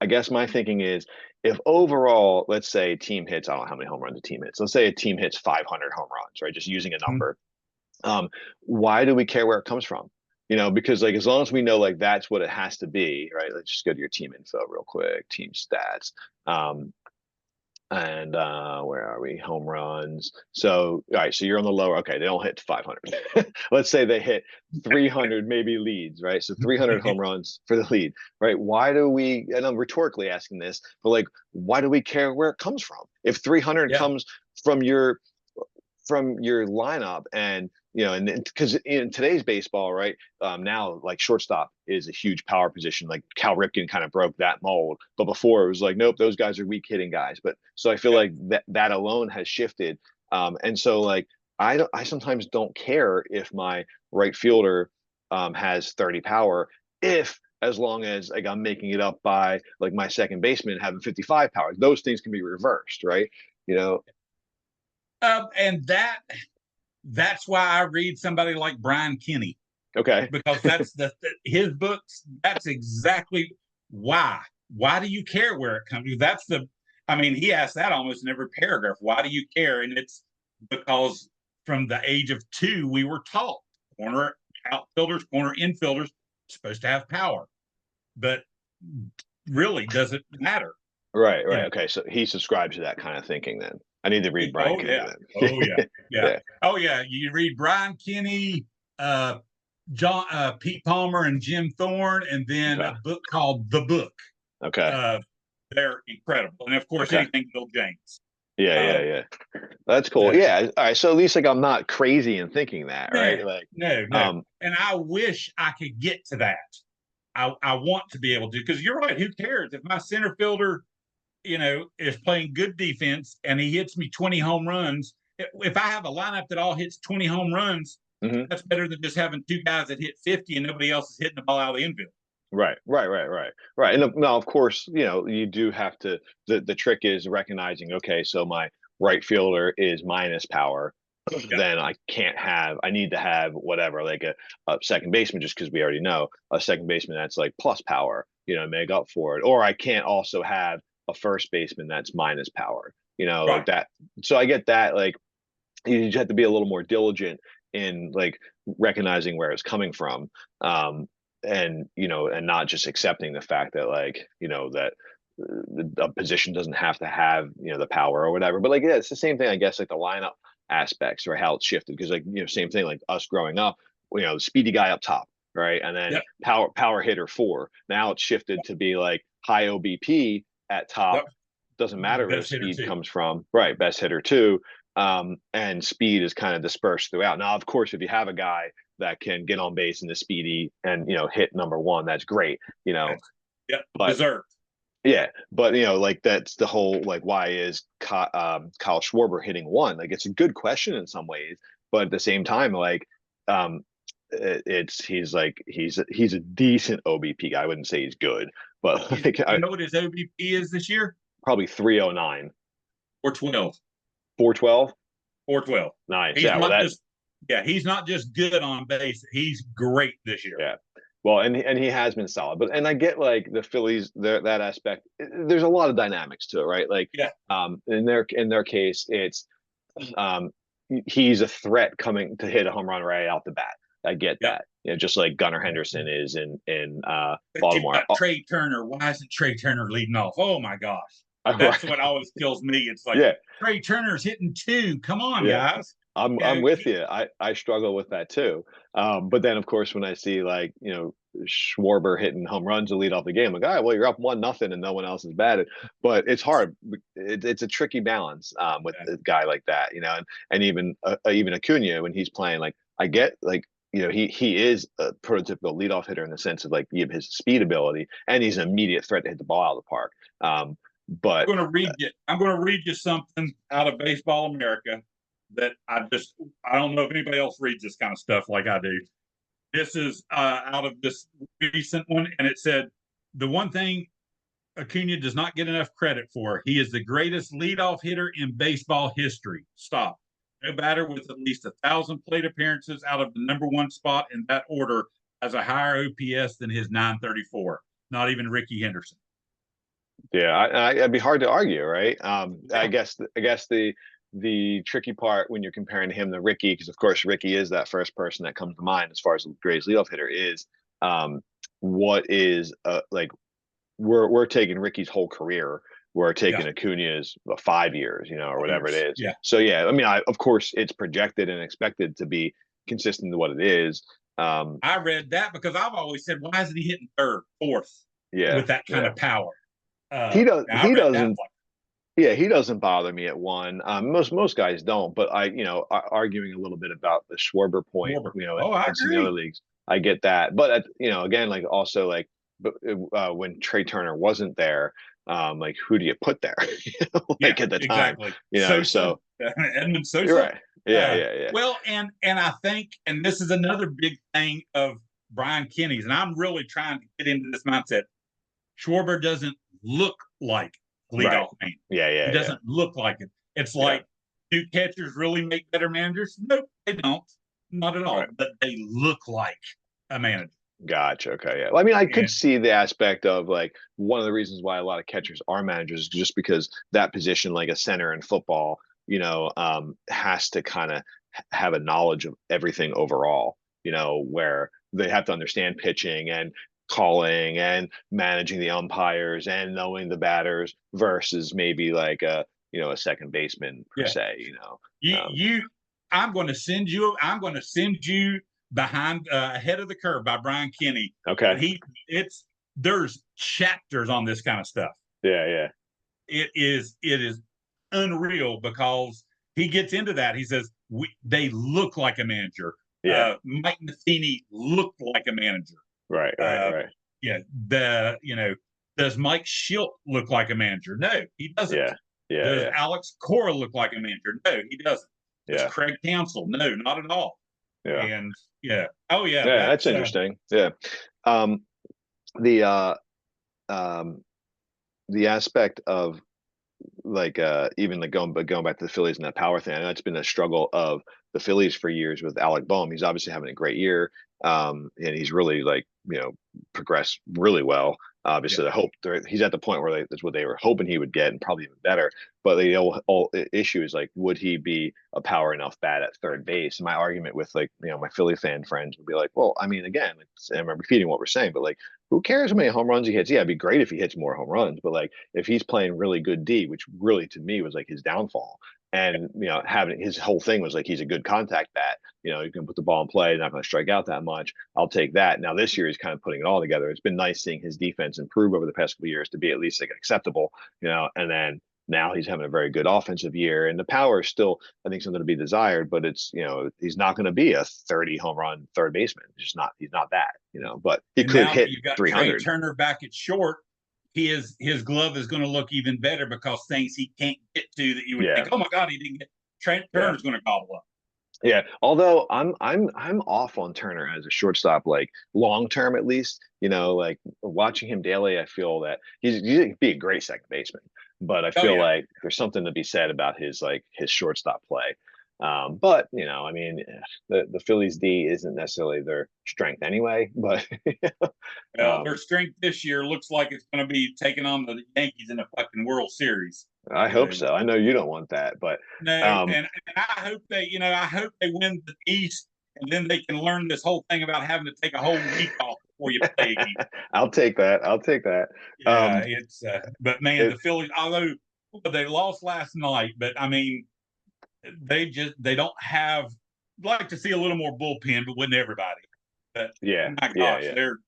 Speaker 1: I guess my thinking is if overall, let's say team hits, I don't know how many home runs a team hits. Let's say a team hits 500 home runs, right? Just using a
Speaker 2: Mhm.
Speaker 1: number. Why do we care where it comes from? Because like as long as we know like that's what it has to be, right? Let's just go to your team info real quick, team stats. Um, And where are we? Home runs. So, all right, so you're on the lower. Okay, they don't hit 500. Let's say they hit 300, maybe leads, right? So 300 home runs for the lead, right? Why do we, and I'm rhetorically asking this, but like, why do we care where it comes from? If 300
Speaker 2: Yeah.
Speaker 1: comes from your lineup, and and because in today's baseball, right, now like shortstop is a huge power position. Like Cal Ripken kind of broke that mold, but before it was like, nope, those guys are weak hitting guys. But so I feel
Speaker 2: Yeah.
Speaker 1: like that alone has shifted, and so like I sometimes don't care if my right fielder has 30 power, if as long as like I'm making it up by like my second baseman having 55 power. Those things can be reversed, right? You know.
Speaker 2: And that's why I read somebody like Brian Kenny,
Speaker 1: Okay.
Speaker 2: because that's his books. That's exactly why. Why do you care where it comes? That's the. I mean, he asks that almost in every paragraph. Why do you care? And it's because from the age of 2, we were taught corner outfielders, corner infielders supposed to have power, but really doesn't matter.
Speaker 1: Right,
Speaker 2: You
Speaker 1: right.
Speaker 2: know.
Speaker 1: Okay, so he subscribes to that kind of thinking then. I need to read Brian
Speaker 2: Oh
Speaker 1: Kenny
Speaker 2: yeah. Oh yeah.
Speaker 1: then.
Speaker 2: Yeah.
Speaker 1: Yeah.
Speaker 2: Oh yeah. You read Brian Kenny, uh, Pete Palmer, and Jim Thorne, and then
Speaker 1: Okay.
Speaker 2: a book called The Book.
Speaker 1: Okay.
Speaker 2: Uh, they're incredible, and of course,
Speaker 1: Okay.
Speaker 2: anything Bill James.
Speaker 1: Yeah,
Speaker 2: Uh,
Speaker 1: yeah, yeah. That's cool.
Speaker 2: the,
Speaker 1: Yeah. All right. So at least like I'm not crazy in thinking that,
Speaker 2: no,
Speaker 1: right? Like,
Speaker 2: no, and I wish I could get to that. I want to be able to, because you're right. Who cares if my center fielder, is playing good defense and he hits me 20 home runs? If I have a lineup that all hits 20 home runs,
Speaker 1: mhm.
Speaker 2: that's better than just having 2 guys that hit 50 and nobody else is hitting the ball out of the infield.
Speaker 1: Right, right, right, right, right. And now, of course, you do have to. The trick is recognizing, okay, so my right fielder is minus power.
Speaker 2: Yeah,
Speaker 1: Then I can't have. I need to have whatever, like a second baseman, just because we already know a second baseman that's like plus power, make up for it. Or I can't also have a first baseman that's minus power, like
Speaker 2: right.
Speaker 1: that. So I get that. Like you just have to be a little more diligent in like recognizing where it's coming from, and not just accepting the fact that like that a position doesn't have to have the power or whatever. But like, yeah, it's the same thing, I guess, like the lineup aspects or how it's shifted, because like same thing, like us growing up, the speedy guy up top, right, and then
Speaker 2: Yep,
Speaker 1: power hitter 4. Now it's shifted to be like high OBP at top.
Speaker 2: yep.
Speaker 1: Doesn't matter where the
Speaker 2: Best hitter
Speaker 1: speed
Speaker 2: too.
Speaker 1: comes from, right? Best hitter 2. And speed is kind of dispersed throughout. Now, of course, if you have a guy that can get on base and is speedy and hit number 1, that's great.
Speaker 2: Yep,
Speaker 1: But
Speaker 2: deserved.
Speaker 1: yeah, but like that's the whole like, why is Kyle Schwarber hitting 1? Like it's a good question in some ways, but at the same time, like he's a decent OBP guy. I wouldn't say he's good, but like
Speaker 2: You know what his OBP is this year?
Speaker 1: probably 309,
Speaker 2: 412.
Speaker 1: 412.
Speaker 2: 412.
Speaker 1: Nice.
Speaker 2: He's
Speaker 1: Yeah. Well,
Speaker 2: not
Speaker 1: that
Speaker 2: just Yeah, he's not just good on base. He's great this year.
Speaker 1: yeah. Well, and he has been solid, but and I get like the Phillies, that aspect. There's a lot of dynamics to it, right? Like,
Speaker 2: Yeah.
Speaker 1: in their case, it's um, he's a threat coming to hit a home run right out the bat. I get
Speaker 2: Yep.
Speaker 1: that, just like Gunnar Henderson is in
Speaker 2: But you've
Speaker 1: Baltimore.
Speaker 2: got Trey Turner. Why isn't Trey Turner leading off? Oh my gosh.
Speaker 1: Right.
Speaker 2: That's what always kills me. It's like
Speaker 1: Yeah,
Speaker 2: Trey Turner's hitting 2. Come on,
Speaker 1: yeah.
Speaker 2: guys.
Speaker 1: I'm with you. I struggle with that too. But then of course when I see like Schwarber hitting home runs to lead off the game, like, all right, well, you're up 1-0 and no one else is batted. But it's hard. It's a tricky balance with a guy like that, and even Acuna when he's playing. Like I get like he is a prototypical leadoff hitter in the sense of like his speed ability, and he's an immediate threat to hit the ball out of the park. But
Speaker 2: I'm going to read you something out of Baseball America that I don't know if anybody else reads this kind of stuff like I do. This is out of this recent one, and it said the one thing Acuna does not get enough credit for: he is the greatest leadoff hitter in baseball history. Stop. No batter with at least 1,000 plate appearances out of the number 1 spot in that order has a higher OPS than his 934. Not even Ricky Henderson.
Speaker 1: yeah, it'd be hard to argue, right? I
Speaker 2: Yeah.
Speaker 1: guess the tricky part when you're comparing him to Ricky, because of course Ricky is that first person that comes to mind as far as the greatest leadoff hitter, is what is like we're taking Ricky's whole career, We're
Speaker 2: Yeah.
Speaker 1: taking Acuna's 5 years, or whatever it
Speaker 2: Years.
Speaker 1: is.
Speaker 2: Yeah.
Speaker 1: So yeah, I mean, of course it's projected and expected to be consistent to what it is.
Speaker 2: I read that because I've always said, why isn't he hitting third, fourth
Speaker 1: Yeah,
Speaker 2: with that kind
Speaker 1: yeah.
Speaker 2: of power?
Speaker 1: He does.
Speaker 2: I
Speaker 1: He
Speaker 2: read that
Speaker 1: doesn't. Yeah, he doesn't bother me at one. Most guys don't, but arguing a little bit about the Schwarber point,
Speaker 2: Schwarber. Oh, I
Speaker 1: in some of the other
Speaker 2: agree.
Speaker 1: leagues, I get that. But again, like also like, but when Trey Turner wasn't there, like who do you put there?
Speaker 2: Yeah,
Speaker 1: Like at the time,
Speaker 2: exactly.
Speaker 1: so
Speaker 2: Sosa, Edmund
Speaker 1: you're
Speaker 2: Sosa.
Speaker 1: right. Yeah, yeah, yeah.
Speaker 2: Well, and I think, and this is another big thing of Brian Kenny's, and I'm really trying to get into this mindset. Schwarber doesn't look like
Speaker 1: Right.
Speaker 2: leadoff man.
Speaker 1: Yeah,
Speaker 2: He
Speaker 1: yeah, yeah,
Speaker 2: doesn't look like it. It's
Speaker 1: yeah.
Speaker 2: like, do catchers really make better managers? Nope, they don't. Not at all.
Speaker 1: Right.
Speaker 2: But they look like a manager.
Speaker 1: Gotcha. Okay. Yeah. Well, I mean, I could
Speaker 2: And
Speaker 1: see the aspect of like one of the reasons why a lot of catchers are managers is just because that position, like a center in football, has to kind of have a knowledge of everything overall, where they have to understand pitching and calling and managing the umpires and knowing the batters versus maybe like a second baseman per
Speaker 2: yeah,
Speaker 1: se.
Speaker 2: you
Speaker 1: Um,
Speaker 2: you I'm going to send you behind ahead of the curve by Brian Kenny.
Speaker 1: okay.
Speaker 2: And it's there's chapters on this kind of stuff.
Speaker 1: Yeah. Yeah.
Speaker 2: It is unreal because he gets into that. He says they look like a manager.
Speaker 1: Yeah.
Speaker 2: Mike Matheny looked like a manager.
Speaker 1: Right. Right.
Speaker 2: Uh,
Speaker 1: Right.
Speaker 2: yeah, does Mike Schilt look like a manager? No, he doesn't.
Speaker 1: Yeah. Yeah.
Speaker 2: Does
Speaker 1: Yeah.
Speaker 2: Alex Cora look like a manager? No, he doesn't. Does
Speaker 1: Yeah.
Speaker 2: Craig Counsell? No, not at all.
Speaker 1: Yeah.
Speaker 2: And yeah, oh yeah,
Speaker 1: Yeah, that's
Speaker 2: that's
Speaker 1: interesting. Yeah. Um, the um, the aspect of like even like going back to the Phillies and that power thing. I know it's been a struggle of the Phillies for years with Alec Boehm. He's obviously having a great year. And he's really like, progressed really well.
Speaker 2: yeah.
Speaker 1: Obviously, the hope he's at the point where that's what they were hoping he would get, and probably even better. But the whole issue is like, would he be a power enough bat at third base? And my argument with like, my Philly fan friends would be like, well, I mean, again, I'm repeating what we're saying, but like, who cares how many home runs he hits? Yeah, it'd be great if he hits more home runs, but like, if he's playing really good D, which really to me was like his downfall, and having his whole thing was like he's a good contact bat. You can put the ball in play, not going to strike out that much. I'll take that. Now this year he's kind of putting it all together. It's been nice seeing his defense improve over the past couple of years to be at least like acceptable. And then now he's having a very good offensive year, and the power is still, I think, something to be desired. But it's he's not going to be a 30 home run third baseman. He's just not. He's not that. But he
Speaker 2: And
Speaker 1: could
Speaker 2: now that
Speaker 1: hit
Speaker 2: you've got Trey
Speaker 1: 300.
Speaker 2: Turner back at short, his glove is going to look even better because things he can't get to that you would
Speaker 1: Yeah,
Speaker 2: think, oh my God, he didn't get. Trey
Speaker 1: yeah.
Speaker 2: Turner's going to gobble up.
Speaker 1: Yeah, although I'm off on Turner as a shortstop, like long term at least. Like watching him daily, I feel that he'd be a great second baseman. But I
Speaker 2: Oh
Speaker 1: feel
Speaker 2: yeah.
Speaker 1: like there's something to be said about his shortstop play. But I mean, the Phillies D isn't necessarily their strength anyway. But
Speaker 2: Well, their
Speaker 1: um,
Speaker 2: strength this year looks like it's going to be taking on the Yankees in a fucking World Series.
Speaker 1: I hope so. I know you don't want that, but
Speaker 2: No,
Speaker 1: um,
Speaker 2: and I hope I hope they win the East, and then they can learn this whole thing about having to take a whole week off before you play again.
Speaker 1: I'll take that. I'll take that.
Speaker 2: Yeah, but man,
Speaker 1: It,
Speaker 2: the Phillies, although they lost last night, but I mean, they don't have. Like to see a little more bullpen, but wouldn't everybody? But
Speaker 1: yeah,
Speaker 2: my
Speaker 1: yeah,
Speaker 2: gosh,
Speaker 1: yeah.
Speaker 2: they're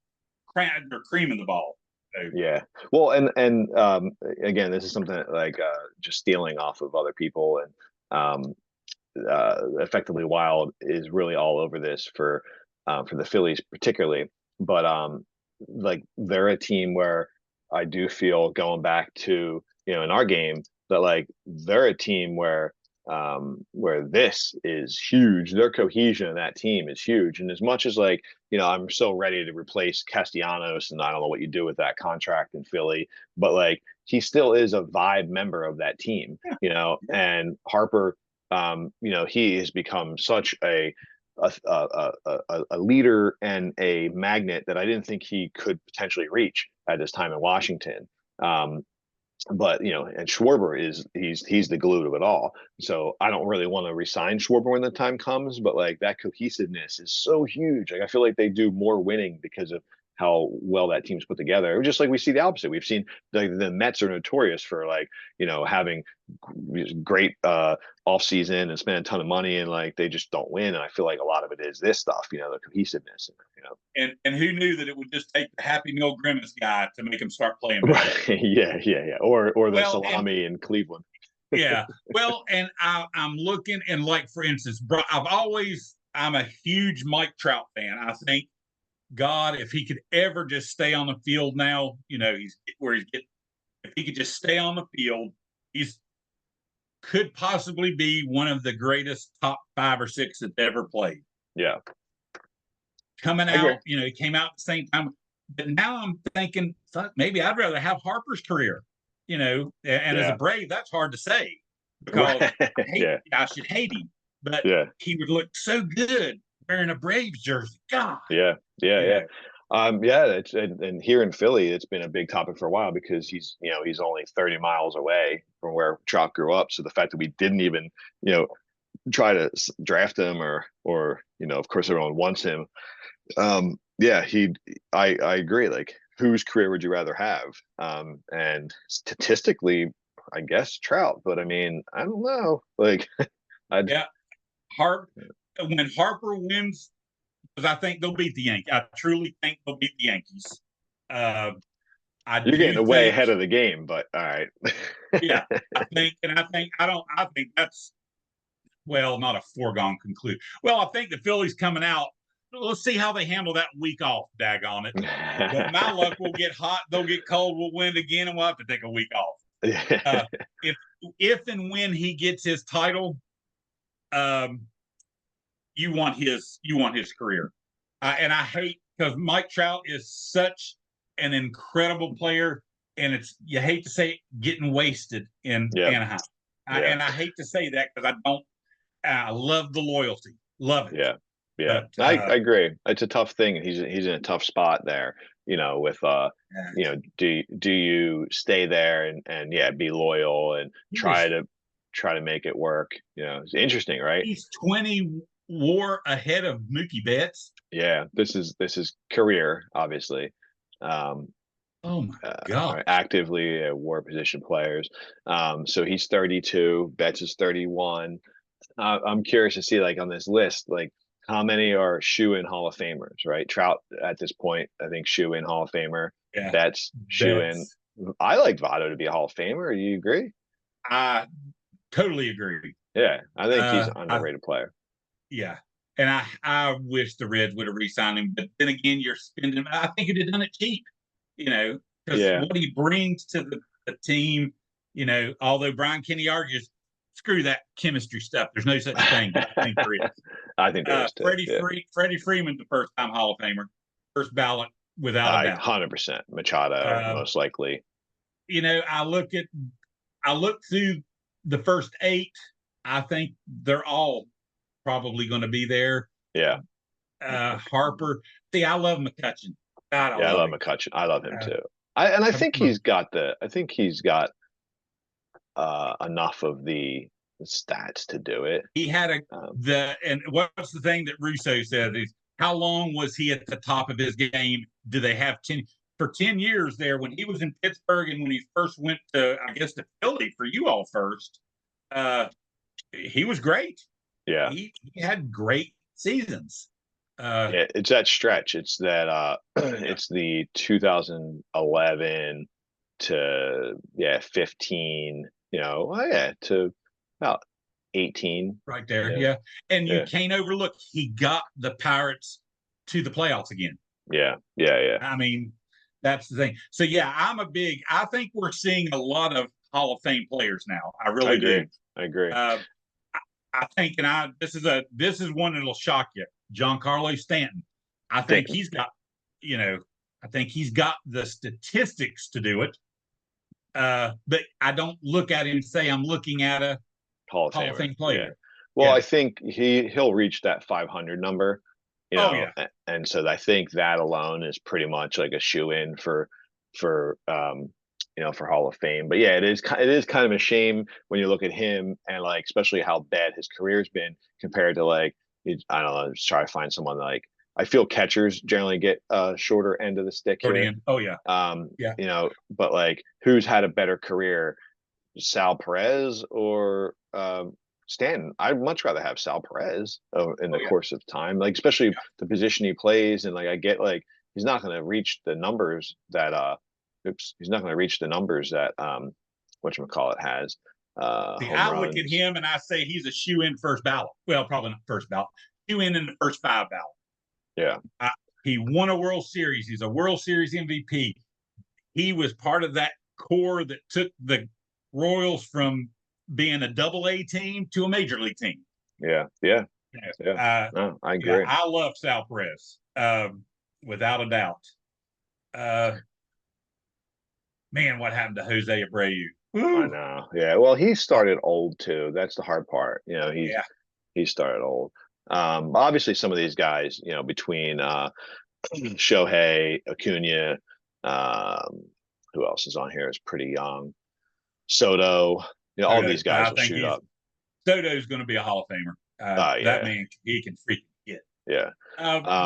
Speaker 2: creaming the ball. So,
Speaker 1: Yeah. Well, and again, this is something like just stealing off of other people, and effectively Wild is really all over this for the Phillies particularly. But like they're a team where I do feel going back to in our game that like they're a team where this is huge. Their cohesion in that team is huge. And as much as like, I'm so ready to replace Castellanos, and I don't know what you do with that contract in Philly, but like he still is a vibe member of that team, and Harper, he has become such a leader and a magnet that I didn't think he could potentially reach at his time in Washington. But and Schwarber he's the glue to it all. So I don't really want to resign Schwarber when the time comes, but like that cohesiveness is so huge. Like I feel like they do more winning because of well that team's put together. Just like we see the opposite. We've seen the Mets are notorious for like, having great off season and spending a ton of money, and like they just don't win. And I feel like a lot of it is this stuff, the cohesiveness.
Speaker 2: And who knew that it would just take the Happy Meal Grimace guy to make him start playing better?
Speaker 1: Right. Yeah. Or the
Speaker 2: Well,
Speaker 1: salami in Cleveland.
Speaker 2: yeah. Well, and I'm looking, and like for instance, I'm a huge Mike Trout fan. I think God, if he could ever just stay on the field now, he's where he's getting. If he could just stay on the field, he's could possibly be one of the greatest top 5 or 6 that ever played.
Speaker 1: Yeah.
Speaker 2: Coming out, he came out at the same time. But now I'm thinking, fuck, maybe I'd rather have Harper's career, and as a Brave, that's hard to say because I should hate him, but he would look so good wearing a Braves jersey. God.
Speaker 1: Yeah. It's and here in Philly, it's been a big topic for a while because he's only 30 miles away from where Trout grew up. So the fact that we didn't even, try to draft him or of course everyone wants him. I agree. Like, whose career would you rather have? And statistically, I guess Trout, but I mean, I don't know. Like, when
Speaker 2: Harper wins, because I think they'll beat the Yankees. I truly think they'll beat the Yankees.
Speaker 1: You're getting way ahead of the game, but all right.
Speaker 2: Yeah, I think that's not a foregone conclusion. Well, I think the Phillies coming out. Let's see how they handle that week off. Daggone it! But my luck, will get hot. They'll get cold. We'll win again, and we'll have to take a week off. If and when he gets his title, you want his career. And I hate, because Mike Trout is such an incredible player, and you hate to say it, getting wasted in Anaheim. And I hate to say that because I love the loyalty, love it.
Speaker 1: Yeah. But, I agree. It's a tough thing. He's in a tough spot there. With do you stay there and be loyal and try to make it work? It's interesting, right?
Speaker 2: He's 20 WAR ahead of Mookie Betts.
Speaker 1: Yeah, this is career, obviously.
Speaker 2: Oh my God!
Speaker 1: Actively WAR position players. So he's 32. Betts is 31. I'm curious to see, like, on this list, like, how many are shoe-in Hall of Famers, right? Trout at this point, I think shoe-in Hall of Famer.
Speaker 2: Yeah.
Speaker 1: Betts shoe-in. I like Votto to be a Hall of Famer. Do you agree?
Speaker 2: I totally agree.
Speaker 1: Yeah, I think he's an underrated player.
Speaker 2: Yeah, and I wish the Reds would have re-signed him, but then again, you're spending. I think you'd have done it cheap, because what he brings to the team. Although Brian Kenny argues, screw that chemistry stuff. There's no such thing. But I think there is.
Speaker 1: I think there is too.
Speaker 2: Freddie Freeman's the first-time Hall of Famer, first ballot without a doubt.
Speaker 1: 100%. Machado, most likely.
Speaker 2: I look through the first 8. I think they're all probably going to be there.
Speaker 1: Yeah.
Speaker 2: Harper. See, I love McCutchen. God,
Speaker 1: I love McCutchen. I love him too. I think he's got enough of the stats to do it.
Speaker 2: He had and what's the thing that Russo said is, how long was he at the top of his game? Do they have 10 for 10 years there when he was in Pittsburgh, and when he first went to Philly for you all first? He was great.
Speaker 1: Yeah,
Speaker 2: he had great seasons.
Speaker 1: It's that stretch. It's that it's the 2011 to 15. To about 18.
Speaker 2: Right there, yeah. And you can't overlook, he got the Pirates to the playoffs again.
Speaker 1: Yeah.
Speaker 2: I mean, that's the thing. So I think we're seeing a lot of Hall of Fame players now. I really do.
Speaker 1: I agree.
Speaker 2: I think, this is one that'll shock you. Giancarlo Stanton. I think he's got, the statistics to do it. But I don't look at him and say I'm looking at a Hall of Fame player.
Speaker 1: Yeah. Well, I think he'll reach that 500 number. And so I think that alone is pretty much like a shoe-in for Hall of Fame. But yeah, it is kind of a shame when you look at him and, like, especially how bad his career's been compared to, like, I don't know, just try to find someone like I feel catchers generally get a shorter end of the stick here.
Speaker 2: Oh yeah.
Speaker 1: You know, but like who's had a better career, Sal Perez or Stanton? I'd much rather have Sal Perez in the course of time, like especially the position he plays, and like I get like he's not going to reach the numbers that he's not going to reach the numbers that whatchamacallit has.
Speaker 2: See,
Speaker 1: Home
Speaker 2: I
Speaker 1: runs.
Speaker 2: look at him and I say he's a shoe in first ballot. Well, probably not first ballot. Shoe in the first 5 ballot.
Speaker 1: Yeah.
Speaker 2: He won a World Series. He's a World Series MVP. He was part of that core that took the Royals from being a double-A team to a major league team.
Speaker 1: Yeah. No, I agree.
Speaker 2: Yeah, I love Sal Perez, without a doubt. Man, what happened to Jose Abreu?
Speaker 1: I know. Yeah. Well, he started old too. That's the hard part. You know, he started old. Obviously some of these guys, you know, between Shohei, Acuna, who else is on here is pretty young. Soto, you know, all these guys will shoot up.
Speaker 2: Soto's going to be a Hall of Famer. That man, he can freaking hit.
Speaker 1: Yeah.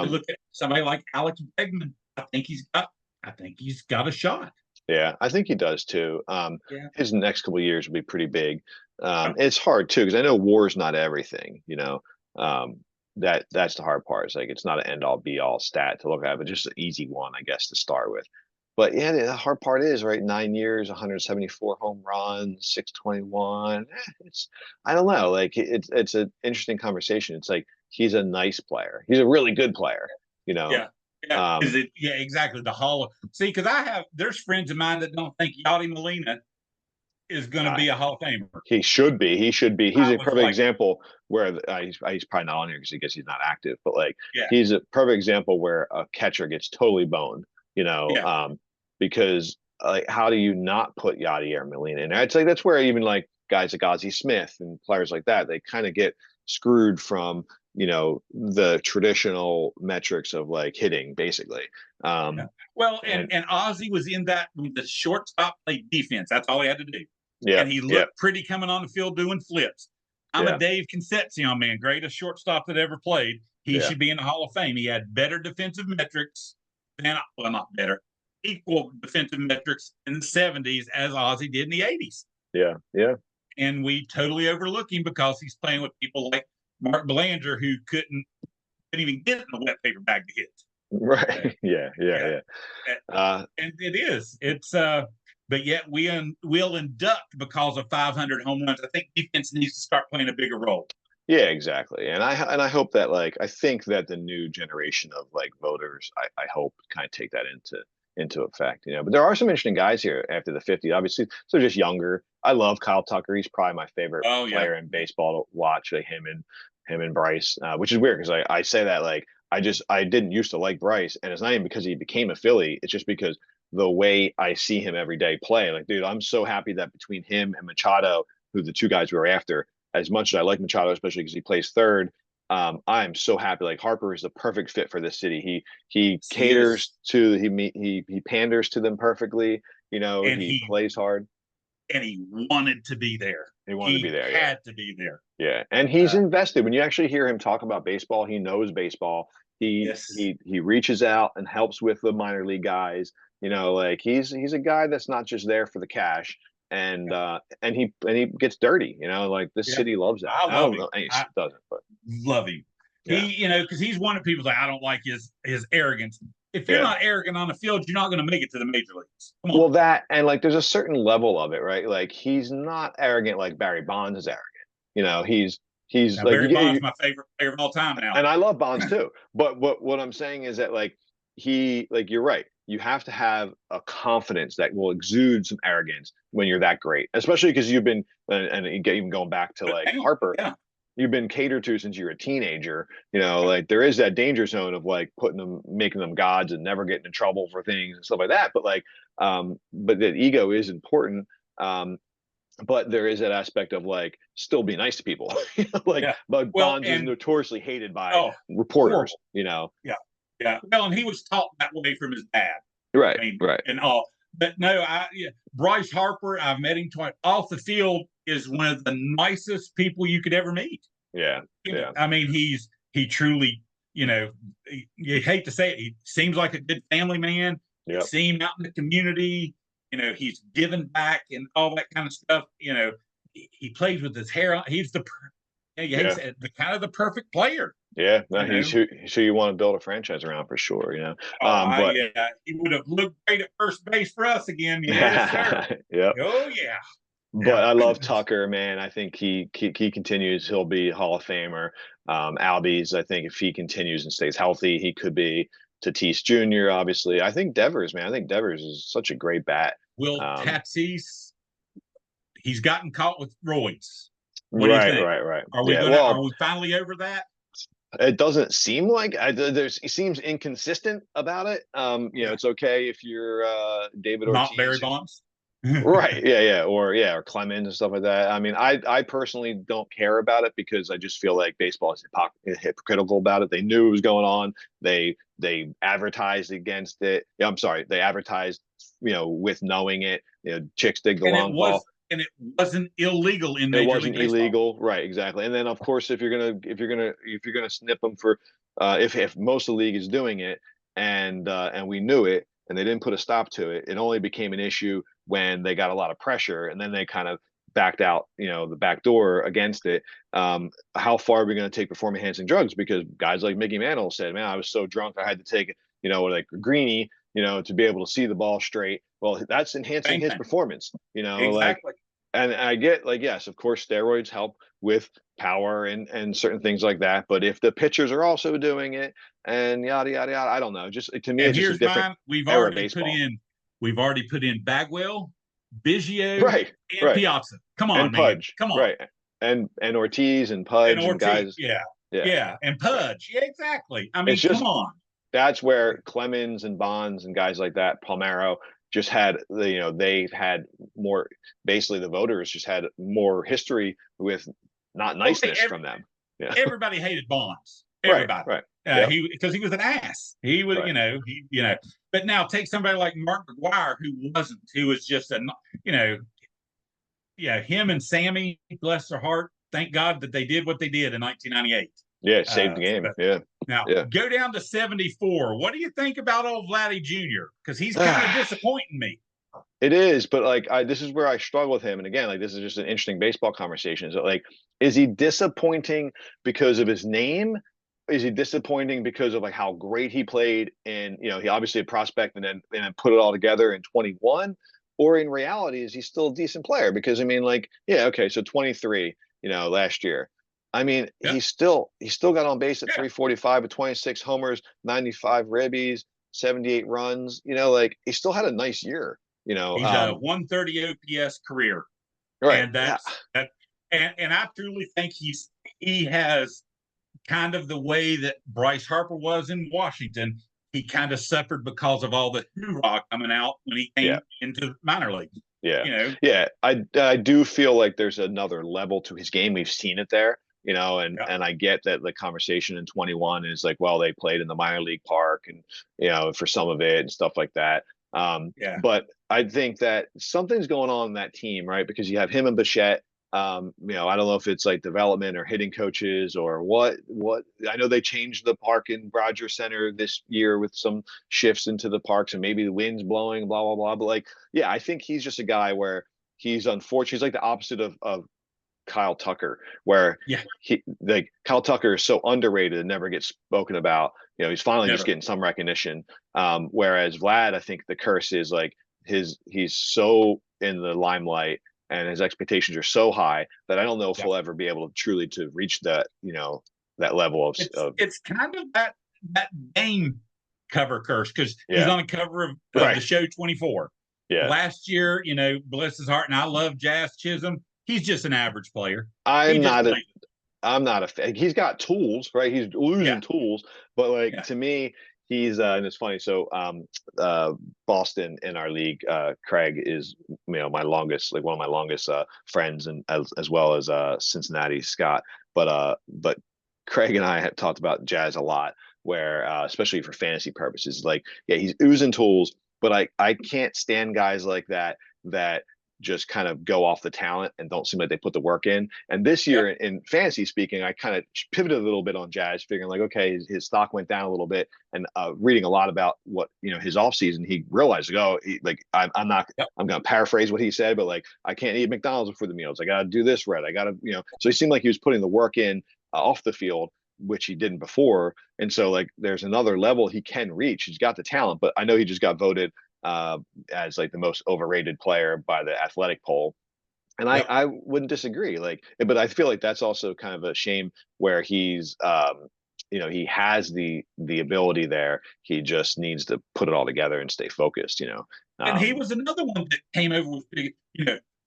Speaker 2: Look at somebody like Alex Bregman. I think he's got a shot.
Speaker 1: Yeah, I think he does too. His next couple of years will be pretty big. It's hard too because I know WAR's not everything. You know, that's the hard part. It's like it's not an end all be all stat to look at, but just an easy one, I guess, to start with. But yeah, the hard part is right. 9 years, 174 home runs, 621. It's I don't know. Like it's an interesting conversation. It's like he's a nice player. He's a really good player. You know.
Speaker 2: Yeah. Yeah, exactly. The Hall of See, because there's friends of mine that don't think Yachty Molina is going to be a Hall of Famer.
Speaker 1: He should be. He's a perfect example where he's probably not on here because I guess he's not active, but like he's a perfect example where a catcher gets totally boned, you know, because like how do you not put Yachty or Molina in there? It's like that's where even like guys like Ozzie Smith and players like that, they kind of get screwed from, you know, the traditional metrics of like hitting basically.
Speaker 2: Well, and Ozzie was in that when the shortstop played defense. That's all he had to do.
Speaker 1: Yeah.
Speaker 2: And he looked pretty coming on the field doing flips. I'm a Dave Concepcion man, greatest shortstop that ever played. He should be in the Hall of Fame. He had better defensive metrics than, well, not better, equal defensive metrics in the 70s as Ozzie did in the 80s.
Speaker 1: Yeah.
Speaker 2: And we totally overlook him because he's playing with people like Mark Belanger, who couldn't even get in a wet paper bag to hit.
Speaker 1: Right. Yeah.
Speaker 2: And it is. It's but yet we'll induct because of 500 home runs. I think defense needs to start playing a bigger role.
Speaker 1: Yeah, exactly. And I hope that like I think that the new generation of like voters, I hope kind of take that into effect, you know. But there are some interesting guys here after the 50. Obviously, so just younger. I love Kyle Tucker. He's probably my favorite player in baseball to watch. Like him and Bryce, which is weird because I say that like I didn't used to like Bryce, and it's not even because he became a Philly. It's just because the way I see him every day play. Like, dude, I'm so happy that between him and Machado, who the two guys we were after, as much as I like Machado, especially because he plays third, I'm so happy. Like Harper is the perfect fit for this city. He caters to he panders to them perfectly. You know, and he plays hard.
Speaker 2: And he wanted to be there.
Speaker 1: He wanted to be there.
Speaker 2: Had to be there.
Speaker 1: Yeah, and he's invested. When you actually hear him talk about baseball, he knows baseball. He reaches out and helps with the minor league guys. You know, like he's a guy that's not just there for the cash. And he gets dirty. You know, like this city loves that. I don't know. Ace doesn't, but
Speaker 2: love him. He, you know, because he's one of people like I don't like his arrogance. If you're not arrogant on the field, you're not going to make it to the major leagues.
Speaker 1: Well, that and like there's a certain level of it, right? Like he's not arrogant like Barry Bonds is arrogant. You know, he's now, like
Speaker 2: Barry Bonds, my favorite player of all time now,
Speaker 1: and I love Bonds too. But what I'm saying is that like you're right. You have to have a confidence that will exude some arrogance when you're that great, especially because you've been and even going back to like Harper. Yeah. You've been catered to since you're a teenager, you know, like there is that danger zone of like making them gods and never getting in trouble for things and stuff like that. But like, but the ego is important. But there is that aspect of like still be nice to people, but Bonds is notoriously hated by reporters, horrible. You know?
Speaker 2: Yeah. Well, and he was taught that way from his dad.
Speaker 1: Right.
Speaker 2: I mean,
Speaker 1: right.
Speaker 2: And all. But no, Bryce Harper, I've met him twice. Off the field is one of the nicest people you could ever meet.
Speaker 1: Yeah.
Speaker 2: I mean, he truly you hate to say it, he seems like a good family man. You
Speaker 1: Yep.
Speaker 2: see him out in the community. He's giving back and all that kind of stuff. He plays with his hair on. He's you hate to say it, the kind of the perfect player.
Speaker 1: Yeah, no, he's who you want to build a franchise around for sure. But
Speaker 2: yeah, he would have looked great at first base for us again. Yes, sir.
Speaker 1: Yep.
Speaker 2: Oh yeah.
Speaker 1: But I love Tucker, man. I think he continues. He'll be Hall of Famer. Albies, I think if he continues and stays healthy, he could be. Tatis Jr. Obviously, I think Devers, man. I think Devers is such a great bat.
Speaker 2: Will Tatis? He's gotten caught with roids. What do you think?
Speaker 1: Right.
Speaker 2: Are we Are we finally over that?
Speaker 1: It doesn't seem like he seems inconsistent about it. It's okay if you're David Ortiz,
Speaker 2: not Barry Bonds.
Speaker 1: Right. Yeah. Or Clemens and stuff like that. I mean, I personally don't care about it because I just feel like baseball is hypocritical about it. They knew it was going on. They advertised against it. Yeah, I'm sorry. They advertised, with knowing it. Chicks dig the long ball.
Speaker 2: And it wasn't illegal in Major League Baseball.
Speaker 1: It wasn't illegal, right? Exactly. And then, of course, if you're gonna snip them for, if most of the league is doing it, and we knew it, and they didn't put a stop to it, it only became an issue when they got a lot of pressure, and then they kind of backed out, the back door against it. How far are we going to take before enhancing drugs? Because guys like Mickey Mantle said, "Man, I was so drunk I had to take, like greenie, to be able to see the ball straight." Well, that's enhancing his performance,
Speaker 2: exactly.
Speaker 1: And I get yes, of course, steroids help with power and certain things like that. But if the pitchers are also doing it and yada yada yada, I don't know. Just to me, it's just a different era of baseball.
Speaker 2: We've already put in Bagwell, Biggio,
Speaker 1: and
Speaker 2: Piazza. Come on,
Speaker 1: and Pudge.
Speaker 2: Come on,
Speaker 1: right? And Ortiz and Pudge and guys.
Speaker 2: Yeah, and Pudge. Yeah, exactly. I mean, come on.
Speaker 1: That's where Clemens and Bonds and guys like that, Palmeiro, just had they've had more. Basically, the voters just had more history with not niceness from them.
Speaker 2: Yeah. Everybody hated Bonds. Everybody,
Speaker 1: right.
Speaker 2: Because he was an ass. He was, But now take somebody like Mark McGwire, who was just him and Sammy, bless their heart. Thank God that they did what they did in 1998.
Speaker 1: Yeah, saved the game.
Speaker 2: Now go down to 74. What do you think about old Vladdy Jr.? Because he's kind of disappointing me.
Speaker 1: It is, but this is where I struggle with him. And again, this is just an interesting baseball conversation. So, is he disappointing because of his name? Is he disappointing because of how great he played? And he obviously a prospect and then put it all together in 21. Or in reality, is he still a decent player? Because so 23, last year. I mean, he still got on base at 345 with 26 homers, 95 ribbies, 78 runs. He still had a nice year. He's
Speaker 2: a 130 OPS career,
Speaker 1: right?
Speaker 2: And and I truly think he has kind of the way that Bryce Harper was in Washington. He kind of suffered because of all the hoorah coming out when he came into minor league.
Speaker 1: I do feel like there's another level to his game. We've seen it there. And I get that the conversation in 21 is well, they played in the minor league park and, for some of it and stuff like that. But I think that something's going on in that team, right? Because you have him and Bichette. I don't know if it's development or hitting coaches or what. I know they changed the park in Rogers Center this year with some shifts into the parks and maybe the wind's blowing, blah, blah, blah. But I think he's just a guy where he's unfortunate. He's the opposite of Kyle Tucker, where Kyle Tucker is so underrated and never gets spoken about. He's finally just getting some recognition. Whereas Vlad, I think the curse is he's so in the limelight and his expectations are so high that I don't know if he'll ever be able to truly reach that, that level of.
Speaker 2: It's kind of that game cover curse because he's on the cover of the show 24.
Speaker 1: Yeah.
Speaker 2: Last year, bless his heart, and I love Jazz Chisholm. He's just an average player.
Speaker 1: I'm not a fan. He's got tools, right? He's losing tools, but to me, he's and it's funny. So Boston in our league, Craig is my longest, one of my longest friends, and as well as Cincinnati Scott. But Craig and I have talked about Jazz a lot, where especially for fantasy purposes, he's oozing tools, but I can't stand guys like that just kind of go off the talent and don't seem like they put the work in. And this year, in fantasy speaking, I kind of pivoted a little bit on Jazz, figuring like, okay, his stock went down a little bit, and reading a lot about what his offseason, he realized like, oh, I'm not, I'm going to paraphrase what he said, but like, I can't eat McDonald's before the meals. I got to do this right. I got to, So he seemed like he was putting the work in off the field, which he didn't before. And so like, there's another level he can reach. He's got the talent, but I know he just got voted as like the most overrated player by the athletic poll. And I wouldn't disagree. Like, but I feel like that's also kind of a shame where he's, he has the ability there. He just needs to put it all together and stay focused,
Speaker 2: And he was another one that came over with big,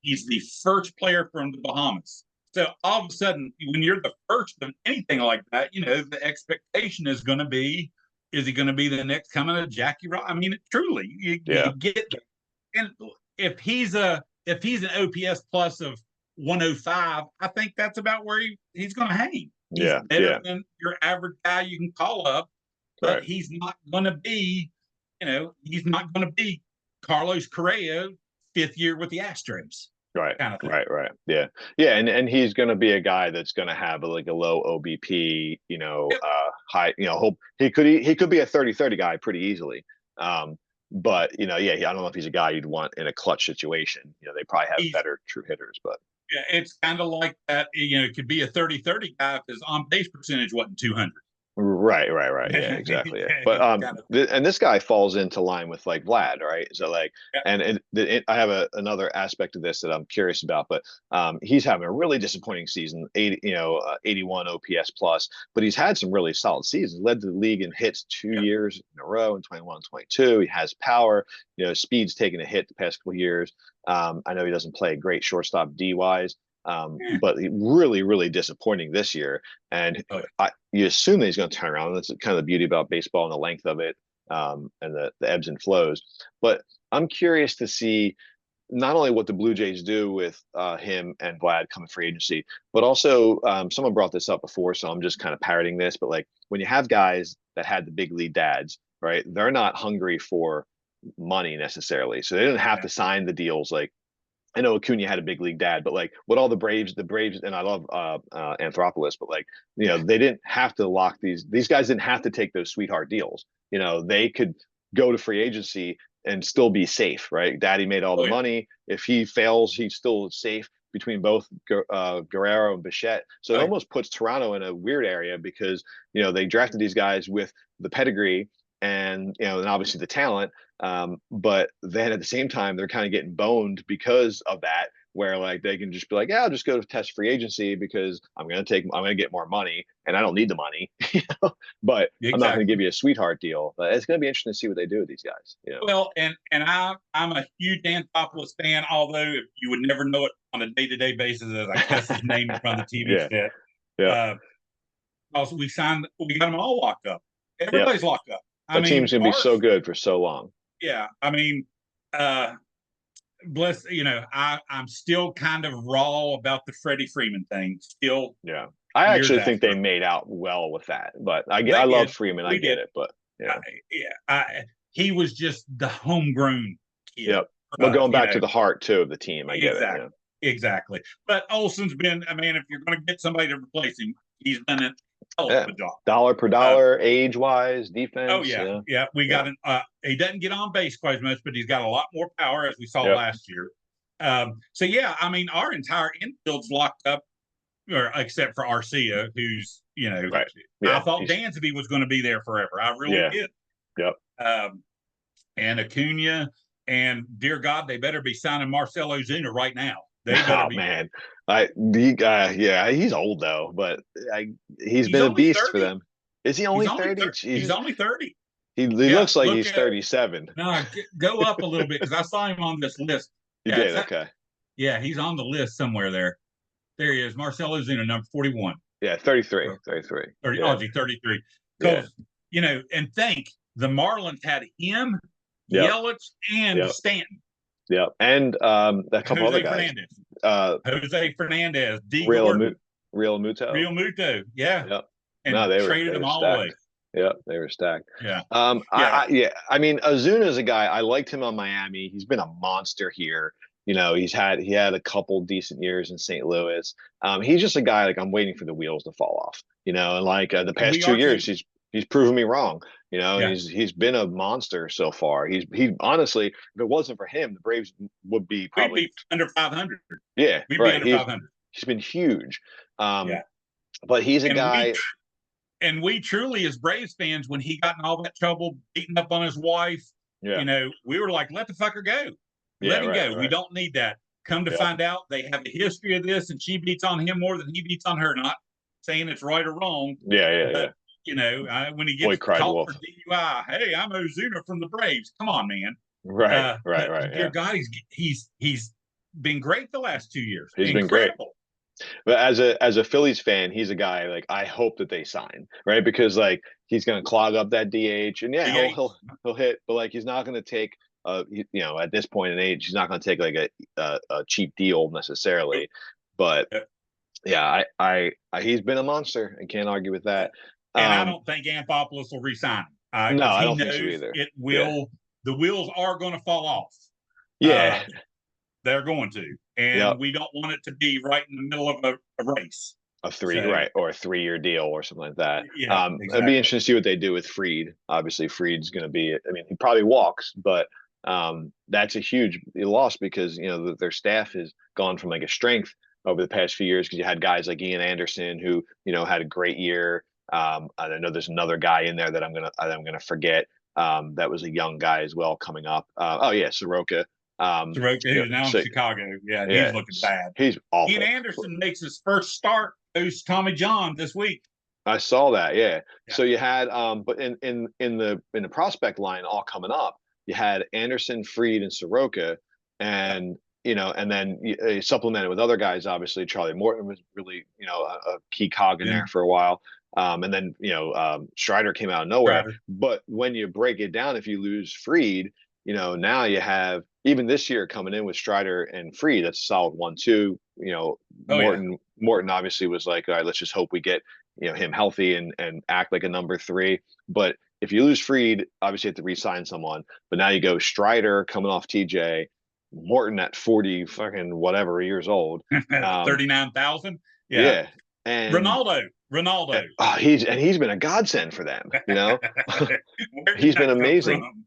Speaker 2: he's the first player from the Bahamas. So all of a sudden, when you're the first of anything like that, the expectation is going to be, is he going to be the next coming of Jackie Ross? I mean, truly, you get there. And if he's an OPS plus of 105, I think that's about where he's going to hang. He's better than your average guy you can call up, but he's not going to be, he's not going to be Carlos Correa 5th year with the Astros.
Speaker 1: Right. Kind of right. Yeah. Yeah. And he's going to be a guy that's going to have like a low OBP, high, he could be a 30-30 guy pretty easily. But I don't know if he's a guy you'd want in a clutch situation. They probably have better true hitters, but
Speaker 2: yeah, it's kind of like that. It could be a 30-30 guy if his on base percentage wasn't 200.
Speaker 1: Right. Yeah, exactly. Yeah. But and this guy falls into line with like Vlad, right? So like, and I have another aspect of this that I'm curious about, but he's having a really disappointing season, 81 OPS plus, but he's had some really solid seasons. Led the league in hits 2 years in a row in 21 and 22. He has power. Speed's taken a hit the past couple of years. I know he doesn't play great shortstop D wise. But really, really disappointing this year. And you assume that he's going to turn around. That's kind of the beauty about baseball and the length of it, and the ebbs and flows. But I'm curious to see not only what the Blue Jays do with him and Vlad coming free agency, but also someone brought this up before, so I'm just kind of parroting this. But like when you have guys that had the big league dads, right? They're not hungry for money necessarily, so they didn't have to sign the deals like. I know Acuna had a big league dad, but like what all the Braves, and I love Anthopoulos, but like, they didn't have to lock these guys didn't have to take those sweetheart deals. They could go to free agency and still be safe, right? Daddy made all the money. If he fails, he's still safe between both Guerrero and Bichette. So it almost puts Toronto in a weird area because, they drafted these guys with the pedigree and, and obviously the talent. But then at the same time, they're kind of getting boned because of that, where like they can just be like, yeah, I'll just go to test free agency because I'm going to get more money and I don't need the money, but I'm not going to give you a sweetheart deal. But it's going to be interesting to see what they do with these guys.
Speaker 2: Well, and I'm a huge Anthopoulos fan, although you would never know it on a day-to-day basis as I guess his name in front of the TV set.
Speaker 1: Yeah.
Speaker 2: Also, we got them all locked up. Everybody's locked up.
Speaker 1: That team's going to be so good for so long.
Speaker 2: Yeah, I mean, bless. I'm still kind of raw about the Freddie Freeman thing. Still,
Speaker 1: yeah. I actually think they made out well with that, but I love Freeman. I get it, but
Speaker 2: he was just the homegrown kid.
Speaker 1: Yep. Well, going back to the heart too of the team, I get it.
Speaker 2: Exactly. But Olson's been. I mean, if you're going to get somebody to replace him, he's done it.
Speaker 1: Dollar per dollar, age wise, defense.
Speaker 2: Oh yeah. We got an. He doesn't get on base quite as much, but he's got a lot more power as we saw last year. So yeah, I mean, our entire infield's locked up, or except for Arcia, who's I thought Dansby was going to be there forever. I really did.
Speaker 1: Yep.
Speaker 2: And Acuna, and dear God, they better be signing Marcell Ozuna right now. They better be.
Speaker 1: Man. He's old though, but he's been a beast 30. For them. Is he only 30?
Speaker 2: He's only 30.
Speaker 1: He looks like he's 37.
Speaker 2: No, go up a little bit because I saw him on this list.
Speaker 1: You did? Okay.
Speaker 2: Yeah, he's on the list somewhere there. There he is, Marcell Ozuna, number 41.
Speaker 1: Yeah, 33. 33.
Speaker 2: 33. Because, and think the Marlins had him, Yelich, and Stanton.
Speaker 1: Yeah, and a couple other guys.
Speaker 2: Jose Fernandez,
Speaker 1: Real Muto.
Speaker 2: Yeah.
Speaker 1: Yep.
Speaker 2: And they traded them all away.
Speaker 1: Yeah, they were stacked.
Speaker 2: Yeah.
Speaker 1: I mean, Ozuna is a guy, I liked him on Miami. He's been a monster here. You know, he had a couple decent years in St. Louis. He's just a guy like I'm waiting for the wheels to fall off. You know, and like the
Speaker 2: And
Speaker 1: past
Speaker 2: we
Speaker 1: two
Speaker 2: are
Speaker 1: years,
Speaker 2: too.
Speaker 1: he's proven me wrong. You know, and
Speaker 2: Yeah.
Speaker 1: he's been a monster so far. He honestly, if it wasn't for him, the Braves would be
Speaker 2: We'd
Speaker 1: probably
Speaker 2: be under 500.
Speaker 1: yeah,
Speaker 2: We'd be
Speaker 1: right.
Speaker 2: under 500.
Speaker 1: He's been huge.
Speaker 2: Yeah.
Speaker 1: But he's a
Speaker 2: And
Speaker 1: guy.
Speaker 2: we truly, as Braves fans, when he got in all that trouble, beating up on his wife,
Speaker 1: Yeah,
Speaker 2: we were like, let the fucker go.
Speaker 1: yeah,
Speaker 2: Let him
Speaker 1: right,
Speaker 2: go. We
Speaker 1: right.
Speaker 2: don't need that. Come to
Speaker 1: Yep.
Speaker 2: find out, they have a history of this, and she beats on him more than he beats on her. Not saying it's right or wrong,
Speaker 1: Yeah, yeah,
Speaker 2: but
Speaker 1: yeah.
Speaker 2: when he
Speaker 1: Boy
Speaker 2: gets
Speaker 1: cried
Speaker 2: caught for
Speaker 1: wolf.
Speaker 2: DUI, hey, I'm Ozuna from the Braves. Come on, man.
Speaker 1: Right, right,
Speaker 2: But
Speaker 1: right.
Speaker 2: dear
Speaker 1: Yeah,
Speaker 2: God, he's been great the last 2 years.
Speaker 1: he's been great.
Speaker 2: Incredible.
Speaker 1: But as a Phillies fan, he's a guy like I hope that they sign, right? Because like he's going to clog up that DH, and yeah,
Speaker 2: DH.
Speaker 1: he'll hit, but like he's not going to take you know at this point in age, he's not going to take like a cheap deal necessarily. But yeah, he's been a monster. I can't argue with that.
Speaker 2: And I
Speaker 1: Um,
Speaker 2: don't think Anthopoulos will resign
Speaker 1: no,
Speaker 2: because
Speaker 1: I
Speaker 2: he
Speaker 1: don't think so
Speaker 2: knows
Speaker 1: either.
Speaker 2: it
Speaker 1: Yeah,
Speaker 2: will. The wheels are going to fall off.
Speaker 1: yeah,
Speaker 2: Uh, they're going to, and
Speaker 1: yep.
Speaker 2: we don't want it to be right in the middle of a race.
Speaker 1: A three
Speaker 2: So
Speaker 1: right or a 3 year deal or something like that.
Speaker 2: yeah,
Speaker 1: It'd be
Speaker 2: exactly.
Speaker 1: interesting to see what they do with Freed. Obviously, Freed's going to be. I mean, he probably walks, but that's a huge loss because you know their staff has gone from like a strength over the past few years because you had guys like Ian Anderson who you know had a great year. I know there's another guy in there that I'm gonna forget. That was a young guy as well coming up. Oh yeah, Soroka.
Speaker 2: Soroka,
Speaker 1: You know,
Speaker 2: who's now in
Speaker 1: so
Speaker 2: Chicago, yeah, he's
Speaker 1: yeah,
Speaker 2: looking bad.
Speaker 1: he's
Speaker 2: Ian
Speaker 1: awful.
Speaker 2: Anderson makes his first start. Goes Tommy John this week.
Speaker 1: I saw that, yeah.
Speaker 2: Yeah.
Speaker 1: So you had but in the prospect line all coming up, you had Anderson, Freed, and Soroka,
Speaker 2: Yeah.
Speaker 1: and you know, and then you supplemented with other guys. Obviously, Charlie Morton was really you know a key cog in there
Speaker 2: Then
Speaker 1: for a while, and then you know Strider came out of nowhere.
Speaker 2: Strider.
Speaker 1: But when you break it down, if you lose Freed, you know now you have even this year coming in with Strider and Freed, that's a solid 1-2. You know,
Speaker 2: Oh yeah.
Speaker 1: Morton obviously was like, all right, let's just hope we get you know him healthy and act like a number 3. But if you lose Freed, obviously you have to re-sign someone. But now you go Strider coming off TJ, Morton at 40 fucking whatever years old.
Speaker 2: 39,000. Yeah.
Speaker 1: Yeah, and,
Speaker 2: Ronaldo.
Speaker 1: he's been a godsend for them. You know,
Speaker 2: Where did
Speaker 1: he's been
Speaker 2: that come
Speaker 1: amazing.
Speaker 2: from?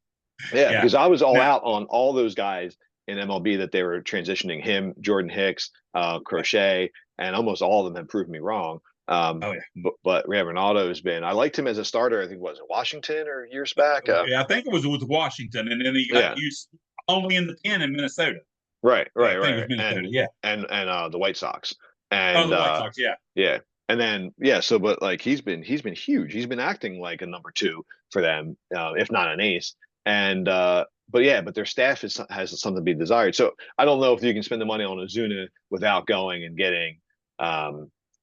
Speaker 1: Yeah,
Speaker 2: Yeah.
Speaker 1: because I was all
Speaker 2: No.
Speaker 1: out on all those guys in MLB that they were transitioning him, Jordan Hicks,
Speaker 2: Yeah.
Speaker 1: Crochet, and almost all of them have proved me wrong.
Speaker 2: Oh yeah.
Speaker 1: But yeah, Ronaldo has been. I liked him as a starter. I think was it Washington or years back.
Speaker 2: I think it was with Washington, and then he got
Speaker 1: Yeah,
Speaker 2: used only in the 10 in Minnesota.
Speaker 1: right,
Speaker 2: I
Speaker 1: right,
Speaker 2: think
Speaker 1: right,
Speaker 2: it was
Speaker 1: right.
Speaker 2: Minnesota. Yeah.
Speaker 1: And the White Sox
Speaker 2: Oh,
Speaker 1: and
Speaker 2: the White Sox. Yeah.
Speaker 1: yeah, and then yeah. So but like he's been huge. He's been acting like a number 2 for them, if not an ace. And but yeah, but their staff has something to be desired. So I don't know if you can spend the money on Ozuna without going and getting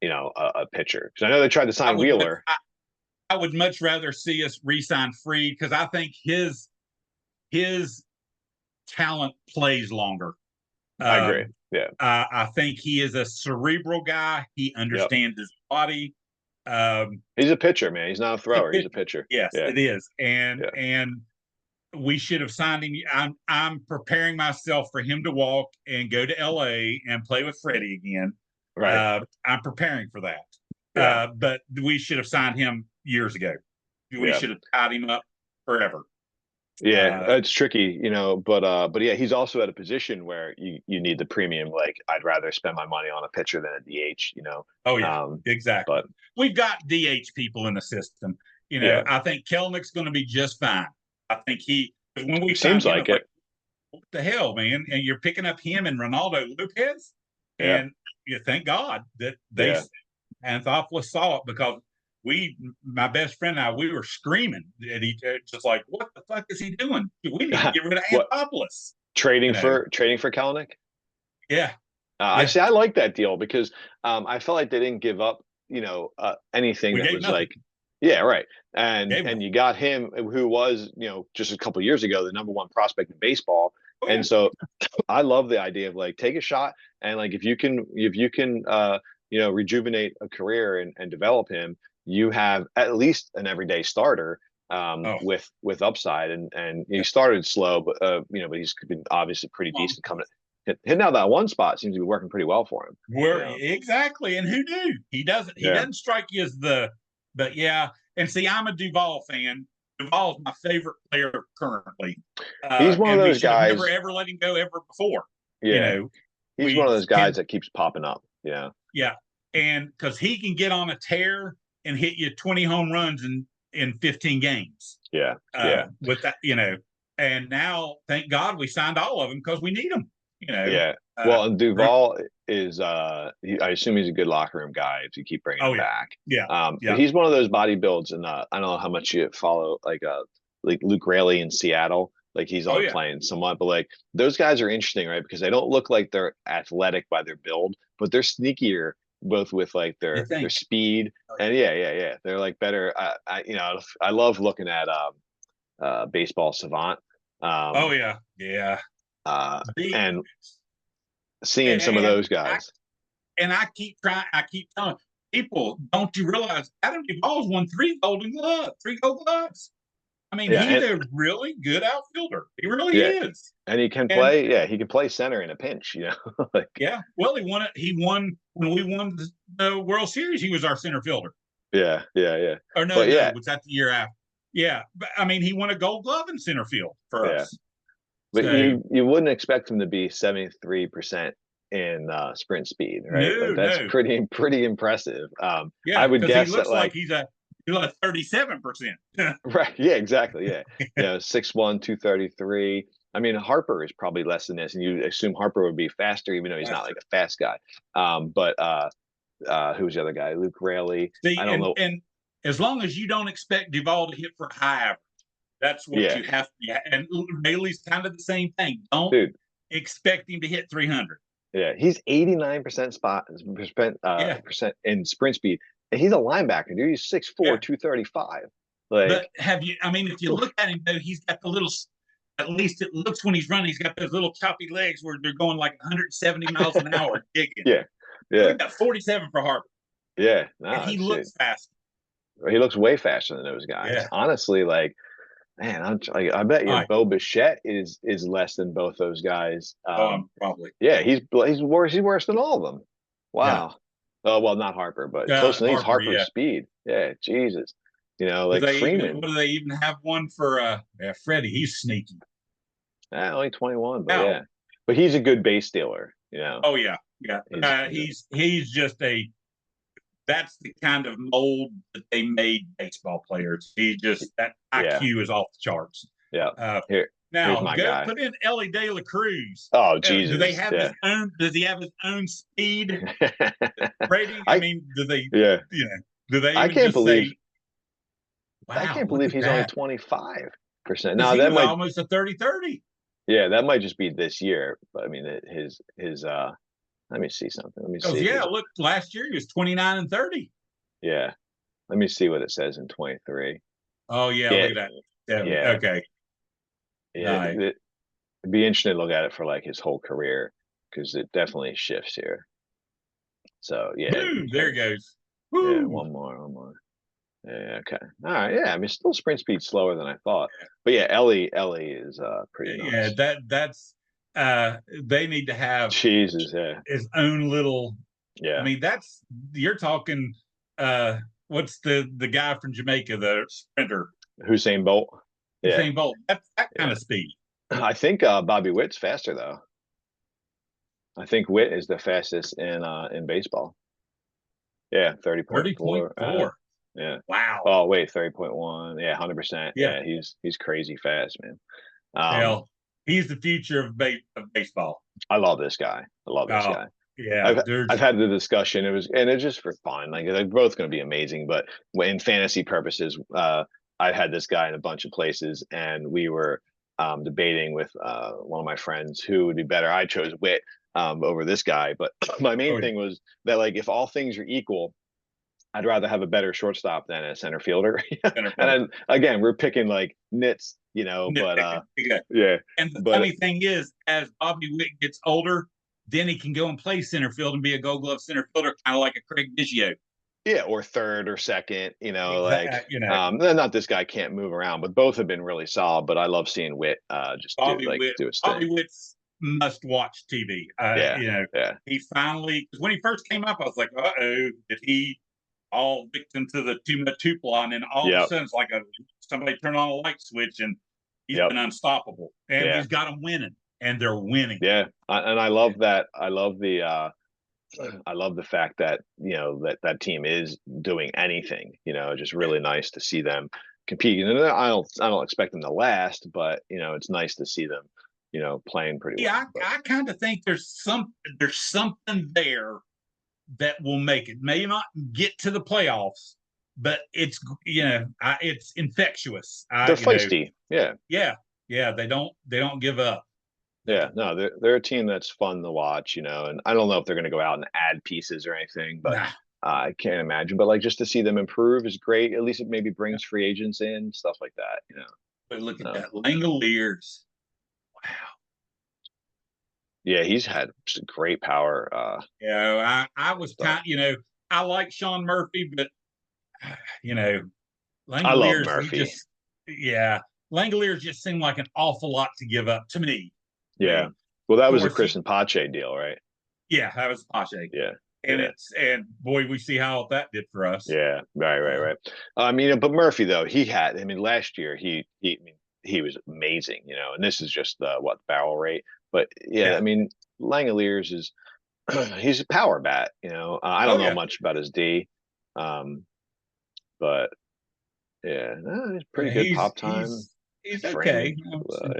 Speaker 1: you know a pitcher because I know they tried to
Speaker 2: I
Speaker 1: sign
Speaker 2: would much,
Speaker 1: Wheeler.
Speaker 2: I would much rather see us re-sign Freed because I think his talent plays longer.
Speaker 1: I agree.
Speaker 2: Um,
Speaker 1: Yeah.
Speaker 2: I think he is a cerebral guy. He
Speaker 1: Yep.
Speaker 2: understands his body.
Speaker 1: He's a pitcher, man. He's not a
Speaker 2: He's a
Speaker 1: thrower. He's a
Speaker 2: pitcher.
Speaker 1: pitcher.
Speaker 2: Yes,
Speaker 1: Yeah.
Speaker 2: it is,
Speaker 1: Yeah.
Speaker 2: and we should have signed him. I'm preparing myself for him to walk and go to LA and play with Freddie again.
Speaker 1: Right.
Speaker 2: I'm preparing for that.
Speaker 1: Yeah.
Speaker 2: But we should have signed him years ago. We
Speaker 1: Yeah.
Speaker 2: should have tied him up forever.
Speaker 1: Yeah, it's tricky, you know, but yeah, he's also at a position where you need the premium. Like, I'd rather spend my money on a pitcher than a DH, you know.
Speaker 2: Oh yeah,
Speaker 1: Um,
Speaker 2: exactly.
Speaker 1: but
Speaker 2: We've got DH people in the system.
Speaker 1: yeah,
Speaker 2: I think Kelnick's going to be just fine. I think when we signed
Speaker 1: seems
Speaker 2: him,
Speaker 1: like
Speaker 2: it's like,
Speaker 1: it.
Speaker 2: what the hell, man? And you're picking up him and Ronaldo Lopez,
Speaker 1: Yeah,
Speaker 2: and you thank God that they
Speaker 1: yeah.
Speaker 2: Anthopoulos saw it because my best friend and I, we were screaming at each other, just like, what the fuck is he doing? We need to get rid of
Speaker 1: What
Speaker 2: Anthopoulos.
Speaker 1: trading for Kalanick?
Speaker 2: Yeah,
Speaker 1: I
Speaker 2: yeah.
Speaker 1: see. I like that deal because I felt like they didn't give up, you know, anything
Speaker 2: We
Speaker 1: that
Speaker 2: gave
Speaker 1: was
Speaker 2: nothing.
Speaker 1: like, yeah, right.
Speaker 2: Gave
Speaker 1: And
Speaker 2: nothing.
Speaker 1: you got him, who was, you know, just a couple years ago the number 1 prospect in baseball.
Speaker 2: Oh yeah.
Speaker 1: And so I love the idea of like take a shot and like if you can you know rejuvenate a career and develop him, you have at least an everyday starter
Speaker 2: Oh,
Speaker 1: with upside and he
Speaker 2: yeah.
Speaker 1: started slow but you know but he's been obviously pretty
Speaker 2: Come on.
Speaker 1: decent hitting out that one spot seems to be working pretty well for him.
Speaker 2: Where exactly, and who knew? He doesn't. He doesn't strike you as the. But yeah, and see, I'm a Duvall fan. Duvall's my favorite player currently.
Speaker 1: He's one of those guys.
Speaker 2: Never ever let him go ever before.
Speaker 1: Yeah, he's one of those guys that keeps popping up. Yeah,
Speaker 2: yeah, and because he can get on a tear and hit you 20 home runs in 15 games.
Speaker 1: Yeah,
Speaker 2: with that, and now thank God we signed all of them because we need them.
Speaker 1: Yeah. Well, and Duvall is I assume he's a good locker room guy if you keep bringing him back.
Speaker 2: Yeah.
Speaker 1: But he's one of those body builds, and I don't know how much you follow like Luke Raley in Seattle. Like he's only playing somewhat, but like those guys are interesting, right? Because they don't look like they're athletic by their build, but they're sneakier both with like their speed and yeah. They're like better. I love looking at Baseball Savant. And seeing some of those guys.
Speaker 2: I keep telling people, don't you realize Adam Duvall's won 3 gold gloves? I mean, he's a really good outfielder. He really is.
Speaker 1: And he can play, he can play center in a pinch, like,
Speaker 2: well, he won it. He won when we won the World Series, he was our center fielder.
Speaker 1: Yeah.
Speaker 2: Or no, was that the year after? Yeah. But I mean, he won a gold glove in center field for us.
Speaker 1: But you wouldn't expect him to be 73% in sprint speed, right?
Speaker 2: No,
Speaker 1: that's pretty impressive.
Speaker 2: I would guess he looks like he's a 37%.
Speaker 1: Right. Yeah, exactly. Yeah. 6'1", 233. I mean, Harper is probably less than this, and you assume Harper would be faster, even though he's not like a fast guy. But who's the other guy? Luke Raley. I don't know.
Speaker 2: And as long as you don't expect Duvall to hit for high average, that's what you have to. And Bailey's kind of the same thing. Don't expect him to hit 300.
Speaker 1: Yeah, he's 89% percent in sprint speed, and he's a linebacker, dude. He's 6'4", 235. Like,
Speaker 2: but if you look at him though, he's got the little. At least it looks when he's running, he's got those little choppy legs where they're going like 170 miles an hour digging.
Speaker 1: Yeah.
Speaker 2: We got 47 for Harper.
Speaker 1: Yeah,
Speaker 2: and he looks fast.
Speaker 1: He looks way faster than those guys. Yeah. Honestly, like, man, I bet you Bo Bichette is less than both those guys.
Speaker 2: Probably.
Speaker 1: Yeah, he's worse. He's worse than all of them. Wow. Yeah. Oh well, not Harper, but close to Harper's speed. Yeah, Jesus. Like Freeman.
Speaker 2: Do they even have one for Freddie? He's sneaky.
Speaker 1: Only 21, but but he's a good base stealer.
Speaker 2: Oh yeah. He's just that's the kind of mold that they made baseball players. That IQ is off the charts.
Speaker 1: Yeah.
Speaker 2: Now put in Ellie De La Cruz.
Speaker 1: Oh Jesus!
Speaker 2: Do they have his own? Does he have his own speed rating? Do they? Yeah. Do they?
Speaker 1: I can't believe. Wow, I can't believe he's only 25%. Now that might
Speaker 2: almost a 30-30.
Speaker 1: Yeah, that might just be this year. But I mean, his let me see something. Let me see.
Speaker 2: Yeah, look, last year he was 29 and 30.
Speaker 1: Yeah. Let me see what it says in 23.
Speaker 2: Oh yeah, look at that. Yeah. Okay.
Speaker 1: Yeah. It'd be interesting to look at it for like his whole career because it definitely shifts here. So
Speaker 2: Boom, there it goes.
Speaker 1: Woo. Yeah, one more. Yeah, okay. All right. Yeah, I mean, still sprint speed slower than I thought. But yeah, Ellie is pretty nice.
Speaker 2: Yeah, that's they need to have
Speaker 1: his
Speaker 2: own little.
Speaker 1: Yeah.
Speaker 2: I mean, you're talking. What's the guy from Jamaica, the sprinter?
Speaker 1: Usain Bolt.
Speaker 2: Yeah. Usain Bolt. That's that kind of speed.
Speaker 1: I think Bobby Witt's faster though. I think Witt is the fastest in baseball. Yeah, 30.4. Yeah.
Speaker 2: Wow.
Speaker 1: Oh wait, 30.1. Yeah, 100%. Yeah, he's crazy fast, man.
Speaker 2: Hell, he's the future of baseball.
Speaker 1: I love this guy.
Speaker 2: Yeah,
Speaker 1: I've had the discussion. It's just for fun. Like they're both going to be amazing, but in fantasy purposes, I had this guy in a bunch of places, and we were debating with one of my friends who would be better. I chose Witt over this guy, but my main thing was that like if all things are equal, I'd rather have a better shortstop than a center fielder. And again, we're picking like nits, but yeah.
Speaker 2: And the funny thing is, as Bobby Witt gets older, then he can go and play center field and be a Gold Glove center fielder, kind of like a Craig Biggio.
Speaker 1: Yeah, or third or second, not this guy can't move around, but both have been really solid. But I love seeing Witt do his thing.
Speaker 2: Bobby Witt's must watch TV.
Speaker 1: Yeah,
Speaker 2: You know,
Speaker 1: yeah,
Speaker 2: he finally, when he first came up, I was like, uh-oh, did he all victim to the too much hoopla? And then all of a
Speaker 1: yep,
Speaker 2: sudden, it's like somebody turned on a light switch and he's
Speaker 1: yep,
Speaker 2: been unstoppable. And
Speaker 1: yeah,
Speaker 2: he's got them winning, and they're winning.
Speaker 1: yeah. And I love that. I love the fact that that team is doing anything. Just
Speaker 2: Yeah.
Speaker 1: really nice to see them compete. And I don't expect them to last, but it's nice to see them playing pretty well.
Speaker 2: Yeah,
Speaker 1: But
Speaker 2: I kind of think there's something there that will make it. May not get to the playoffs, but it's infectious.
Speaker 1: they're feisty. Yeah,
Speaker 2: Yeah, yeah, they don't give up. They
Speaker 1: yeah.
Speaker 2: don't.
Speaker 1: No, they're a team that's fun to watch. And I don't know if they're going to go out and add pieces or anything, but
Speaker 2: Nah.
Speaker 1: I can't imagine. But like just to see them improve is great. At least it maybe brings free agents in, stuff like that.
Speaker 2: But look at
Speaker 1: So,
Speaker 2: that Langoliers. Wow.
Speaker 1: yeah, he's had just great power.
Speaker 2: I was
Speaker 1: Stuff.
Speaker 2: I like Sean Murphy, but you know,
Speaker 1: I love
Speaker 2: Langoliers,
Speaker 1: Murphy.
Speaker 2: Langoliers just seemed like an awful lot to give up to me. To
Speaker 1: Yeah.
Speaker 2: me.
Speaker 1: Well, that
Speaker 2: Of
Speaker 1: was a
Speaker 2: course,
Speaker 1: Chris and Pache deal, right?
Speaker 2: yeah, that was Pache.
Speaker 1: Yeah.
Speaker 2: And
Speaker 1: Yeah.
Speaker 2: boy, we see how that did for us.
Speaker 1: Yeah. Right. Right. Right. I mean, but Murphy though, I mean, last year I mean, he was amazing, and this is just the barrel rate. But yeah,
Speaker 2: Yeah.
Speaker 1: I mean, Langoliers is he's a power bat. I
Speaker 2: Oh
Speaker 1: don't know
Speaker 2: yeah.
Speaker 1: much about his D, um, but yeah, no, he's pretty
Speaker 2: Yeah,
Speaker 1: good pop time.
Speaker 2: he's
Speaker 1: Frame.
Speaker 2: okay.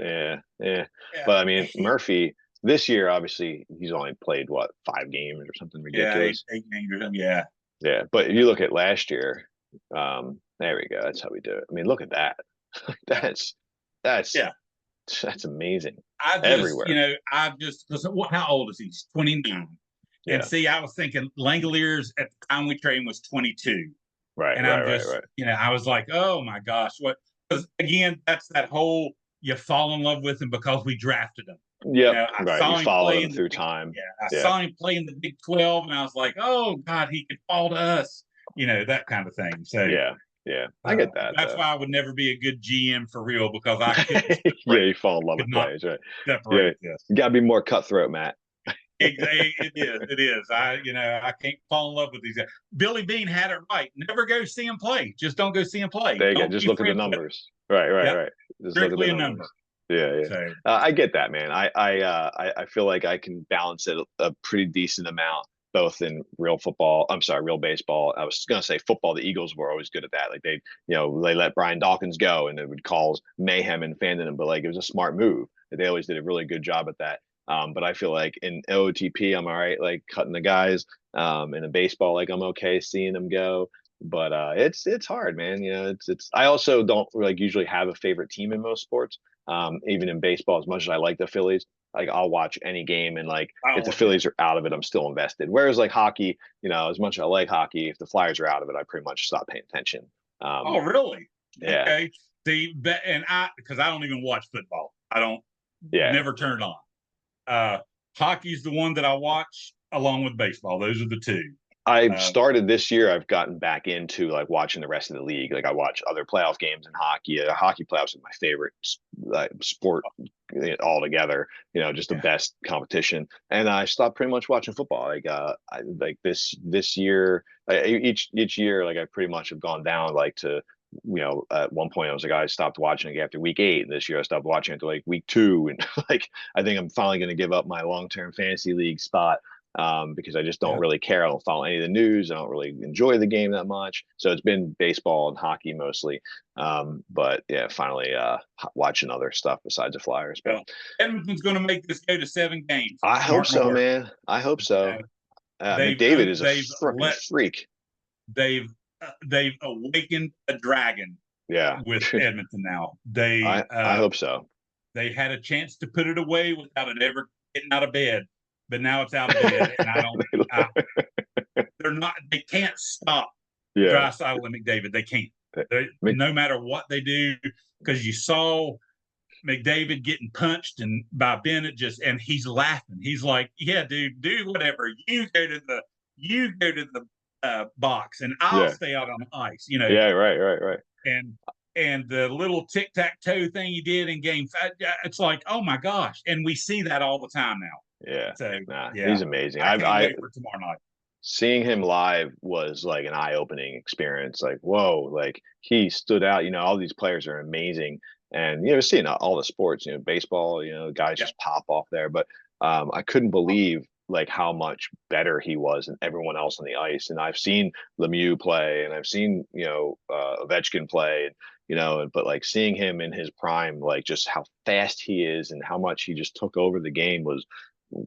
Speaker 1: Yeah, yeah.
Speaker 2: Yeah.
Speaker 1: But I mean, Murphy this year, obviously, he's only played what 5 games or something
Speaker 2: Yeah,
Speaker 1: ridiculous.
Speaker 2: eight games or something. Yeah.
Speaker 1: Yeah, but if you look at last year, there we go. That's how we do it. I mean, look at that.
Speaker 2: Yeah.
Speaker 1: that's that's
Speaker 2: Yeah.
Speaker 1: that's amazing.
Speaker 2: You
Speaker 1: Everywhere.
Speaker 2: know, because how old is he? He's 29. And
Speaker 1: Yeah.
Speaker 2: see, I was thinking Langoliers at the time we trained was 22.
Speaker 1: Right.
Speaker 2: And
Speaker 1: Right.
Speaker 2: I'm
Speaker 1: Right.
Speaker 2: just,
Speaker 1: Right.
Speaker 2: I was like, oh my gosh, what? Because again, that's that whole you fall in love with him because we drafted him.
Speaker 1: Yep.
Speaker 2: I
Speaker 1: Right. You
Speaker 2: saw him
Speaker 1: followed
Speaker 2: play
Speaker 1: him
Speaker 2: in the
Speaker 1: through
Speaker 2: big,
Speaker 1: time.
Speaker 2: yeah, I
Speaker 1: Yeah.
Speaker 2: saw him play in the Big 12, and I was like, oh God, he could fall to us, that kind of thing. So
Speaker 1: Yeah. Yeah. I get that
Speaker 2: that's
Speaker 1: though.
Speaker 2: why I would never be a good GM for real because I couldn't
Speaker 1: Yeah,
Speaker 2: separate,
Speaker 1: you fall in love
Speaker 2: could
Speaker 1: with
Speaker 2: not
Speaker 1: players, right? Yeah.
Speaker 2: separate this.
Speaker 1: You gotta be more cutthroat, Matt.
Speaker 2: It is. It is. I can't fall in love with these guys. Billy Bean had it right. Never go see him play. Just don't go see him play.
Speaker 1: There you go.
Speaker 2: Don't
Speaker 1: Just
Speaker 2: be
Speaker 1: look at the
Speaker 2: friends with him.
Speaker 1: numbers. Right, right,
Speaker 2: Yep.
Speaker 1: right. Just look at the
Speaker 2: Strictly a
Speaker 1: numbers.
Speaker 2: number.
Speaker 1: Yeah, yeah.
Speaker 2: So
Speaker 1: I get that, man. I feel like I can balance it a pretty decent amount, both in real football. I'm sorry, real baseball. I was gonna say football. The Eagles were always good at that. Like they let Brian Dawkins go, and it would cause mayhem in fandom. But like it was a smart move. They always did a really good job at that. But I feel like in OOTP, I'm all right, like cutting the guys. In a baseball, like I'm okay seeing them go. But it's hard, man. It's. I also don't like usually have a favorite team in most sports. Even in baseball, as much as I like the Phillies, like I'll watch any game and like if the
Speaker 2: oh yeah.
Speaker 1: Phillies are out of it, I'm still invested. Whereas like hockey, as much as I like hockey, if the Flyers are out of it, I pretty much stop paying attention.
Speaker 2: Oh really?
Speaker 1: Yeah,
Speaker 2: Okay. See, and because I don't even watch football. I don't
Speaker 1: yeah.
Speaker 2: never turn it on. Uh, Hockey's the one that I watch along with baseball. Those are the two.
Speaker 1: I've
Speaker 2: Uh,
Speaker 1: started this year. I've gotten back into like watching the rest of the league. Like I watch other playoff games in hockey. Hockey playoffs are my favorite sport altogether. Just the
Speaker 2: yeah.
Speaker 1: best competition. And I stopped pretty much watching football. Like this year, each year, like I pretty much have gone down like to at one point I was like I stopped watching it after week 8, and this year I stopped watching it to like week 2, and like I think I'm finally going to give up my long-term fantasy league spot because I just don't
Speaker 2: Yeah.
Speaker 1: really care. I don't follow any of the news. I don't really enjoy the game that much. So it's been baseball and hockey mostly. But yeah, finally watching other stuff besides the Flyers. But
Speaker 2: Well, Edmonton's going to make this go to 7 games.
Speaker 1: I hope
Speaker 2: Mark my
Speaker 1: so,
Speaker 2: word.
Speaker 1: man. I hope so.
Speaker 2: They've
Speaker 1: McDavid is a
Speaker 2: they've
Speaker 1: freaking
Speaker 2: let
Speaker 1: freak.
Speaker 2: they've they've awakened a dragon
Speaker 1: Yeah,
Speaker 2: with Edmonton now.
Speaker 1: I hope so.
Speaker 2: They had a chance to put it away without it ever getting out of bed, but now it's out of bed, and I don't. They're not. They can't stop
Speaker 1: Yeah.
Speaker 2: Draisaitl and McDavid. They can't.
Speaker 1: Mc,
Speaker 2: No matter what they do, because you saw McDavid getting punched and by Bennett and he's laughing. He's like, "Yeah, dude, do whatever. You go to the box, and I'll
Speaker 1: yeah.
Speaker 2: stay out on the ice."
Speaker 1: Yeah. Right. Right. Right.
Speaker 2: And and the little tic-tac-toe thing he did in game 5, it's like, oh my gosh. And we see that all the time now.
Speaker 1: Yeah.
Speaker 2: So
Speaker 1: Nah,
Speaker 2: yeah,
Speaker 1: he's amazing.
Speaker 2: I can't
Speaker 1: I
Speaker 2: wait for tomorrow night.
Speaker 1: seeing him live was like an eye-opening experience. Like, whoa, like he stood out. All these players are amazing, and seeing all the sports, baseball, guys
Speaker 2: Yeah.
Speaker 1: just pop off there. But I couldn't believe like how much better he was than everyone else on the ice. And I've seen Lemieux play, and I've seen Ovechkin play, and but like seeing him in his prime, like just how fast he is and how much he just took over the game was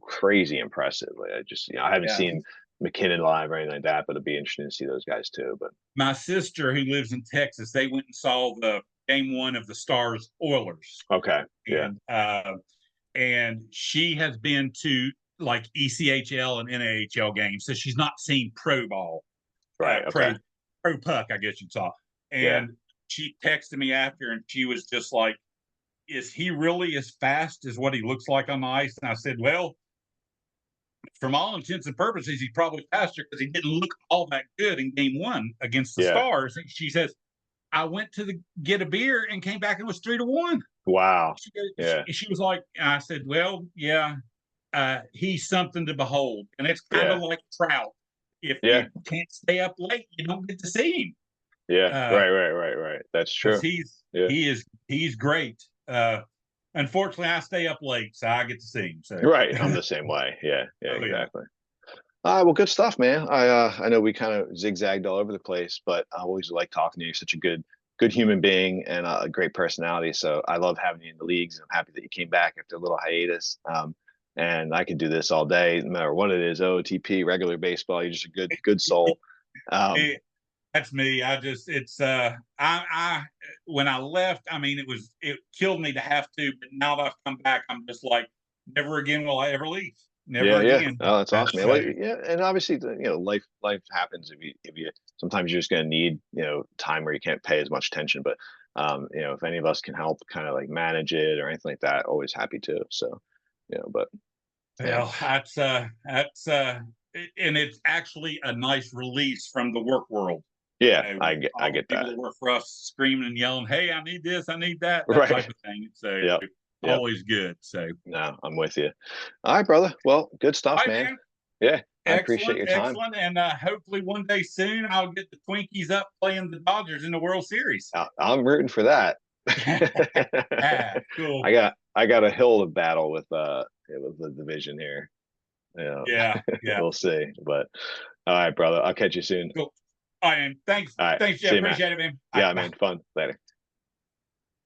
Speaker 1: crazy impressive. Like I haven't
Speaker 2: Yeah.
Speaker 1: seen McKinnon live or anything like that, but it'd be interesting to see those guys too. But
Speaker 2: My sister, who lives in Texas, they went and saw the game 1 of the Stars Oilers,
Speaker 1: okay, yeah,
Speaker 2: and she has been to like ECHL and NAHL games, so she's not seen pro ball,
Speaker 1: right, okay,
Speaker 2: pro puck, I guess you'd saw.
Speaker 1: yeah,
Speaker 2: And she texted me after, and she was just like, "Is he really as fast as what he looks like on the ice?" And I said, "Well, from all intents and purposes, he's probably faster because he didn't look all that good in game 1 against the
Speaker 1: yeah,
Speaker 2: Stars." And she says, "I went to get a beer and came back and it was 3-1."
Speaker 1: wow,
Speaker 2: She,
Speaker 1: yeah,
Speaker 2: she was like, I said, "Well, yeah, he's something to behold." And it's kind of
Speaker 1: yeah,
Speaker 2: like Trout. If
Speaker 1: yeah,
Speaker 2: you can't stay up late, you don't get to see
Speaker 1: yeah,
Speaker 2: him,
Speaker 1: right. That's
Speaker 2: because
Speaker 1: true. Yeah,
Speaker 2: he's great. Unfortunately, I stay up late, so I get to see him. So,
Speaker 1: right. I'm the same way. Yeah,
Speaker 2: oh yeah,
Speaker 1: exactly. All right, well, good stuff, man. I know we kind of zigzagged all over the place, but I always like talking to you. You're such a good human being and a great personality. So I love having you in the leagues. I'm happy that you came back after a little hiatus. And I could do this all day, no matter what it is, OOTP, regular baseball. You're just a good soul. Um,
Speaker 2: that's me. I when I left, I mean, it killed me to have to, but now that I've come back, I'm just like, never again will I ever leave. Never
Speaker 1: yeah.
Speaker 2: again.
Speaker 1: Oh, that's awesome, man.
Speaker 2: So
Speaker 1: Well, yeah, and obviously, life happens. If you sometimes you're just gonna need time where you can't pay as much attention. But if any of us can help, kind of like manage it or anything like that, always happy to. So, but yeah,
Speaker 2: well, and it's actually a nice release from the work world.
Speaker 1: yeah, I
Speaker 2: All the
Speaker 1: get
Speaker 2: people
Speaker 1: that.
Speaker 2: that work for us screaming and yelling, "Hey, I need this, I need that," that type
Speaker 1: Right.
Speaker 2: of thing. So
Speaker 1: Yep. Yep.
Speaker 2: always good. So,
Speaker 1: No, I'm with you. All right, brother. Well, good
Speaker 2: all
Speaker 1: stuff,
Speaker 2: right,
Speaker 1: man.
Speaker 2: man.
Speaker 1: Yeah, I appreciate
Speaker 2: Excellent,
Speaker 1: your time.
Speaker 2: excellent, and hopefully one day soon I'll get the Twinkies up playing the Dodgers in the World Series.
Speaker 1: I'm rooting for that.
Speaker 2: Cool.
Speaker 1: I got a hill to battle with the division here. Yeah,
Speaker 2: Yeah, yeah.
Speaker 1: we'll see. But all right, brother. I'll catch you soon.
Speaker 2: Cool. All right, man. Thanks,
Speaker 1: All right,
Speaker 2: thanks,
Speaker 1: see
Speaker 2: Jeff.
Speaker 1: you, man.
Speaker 2: Appreciate it, man. All
Speaker 1: Yeah,
Speaker 2: right, bye.
Speaker 1: man. Fun. Later.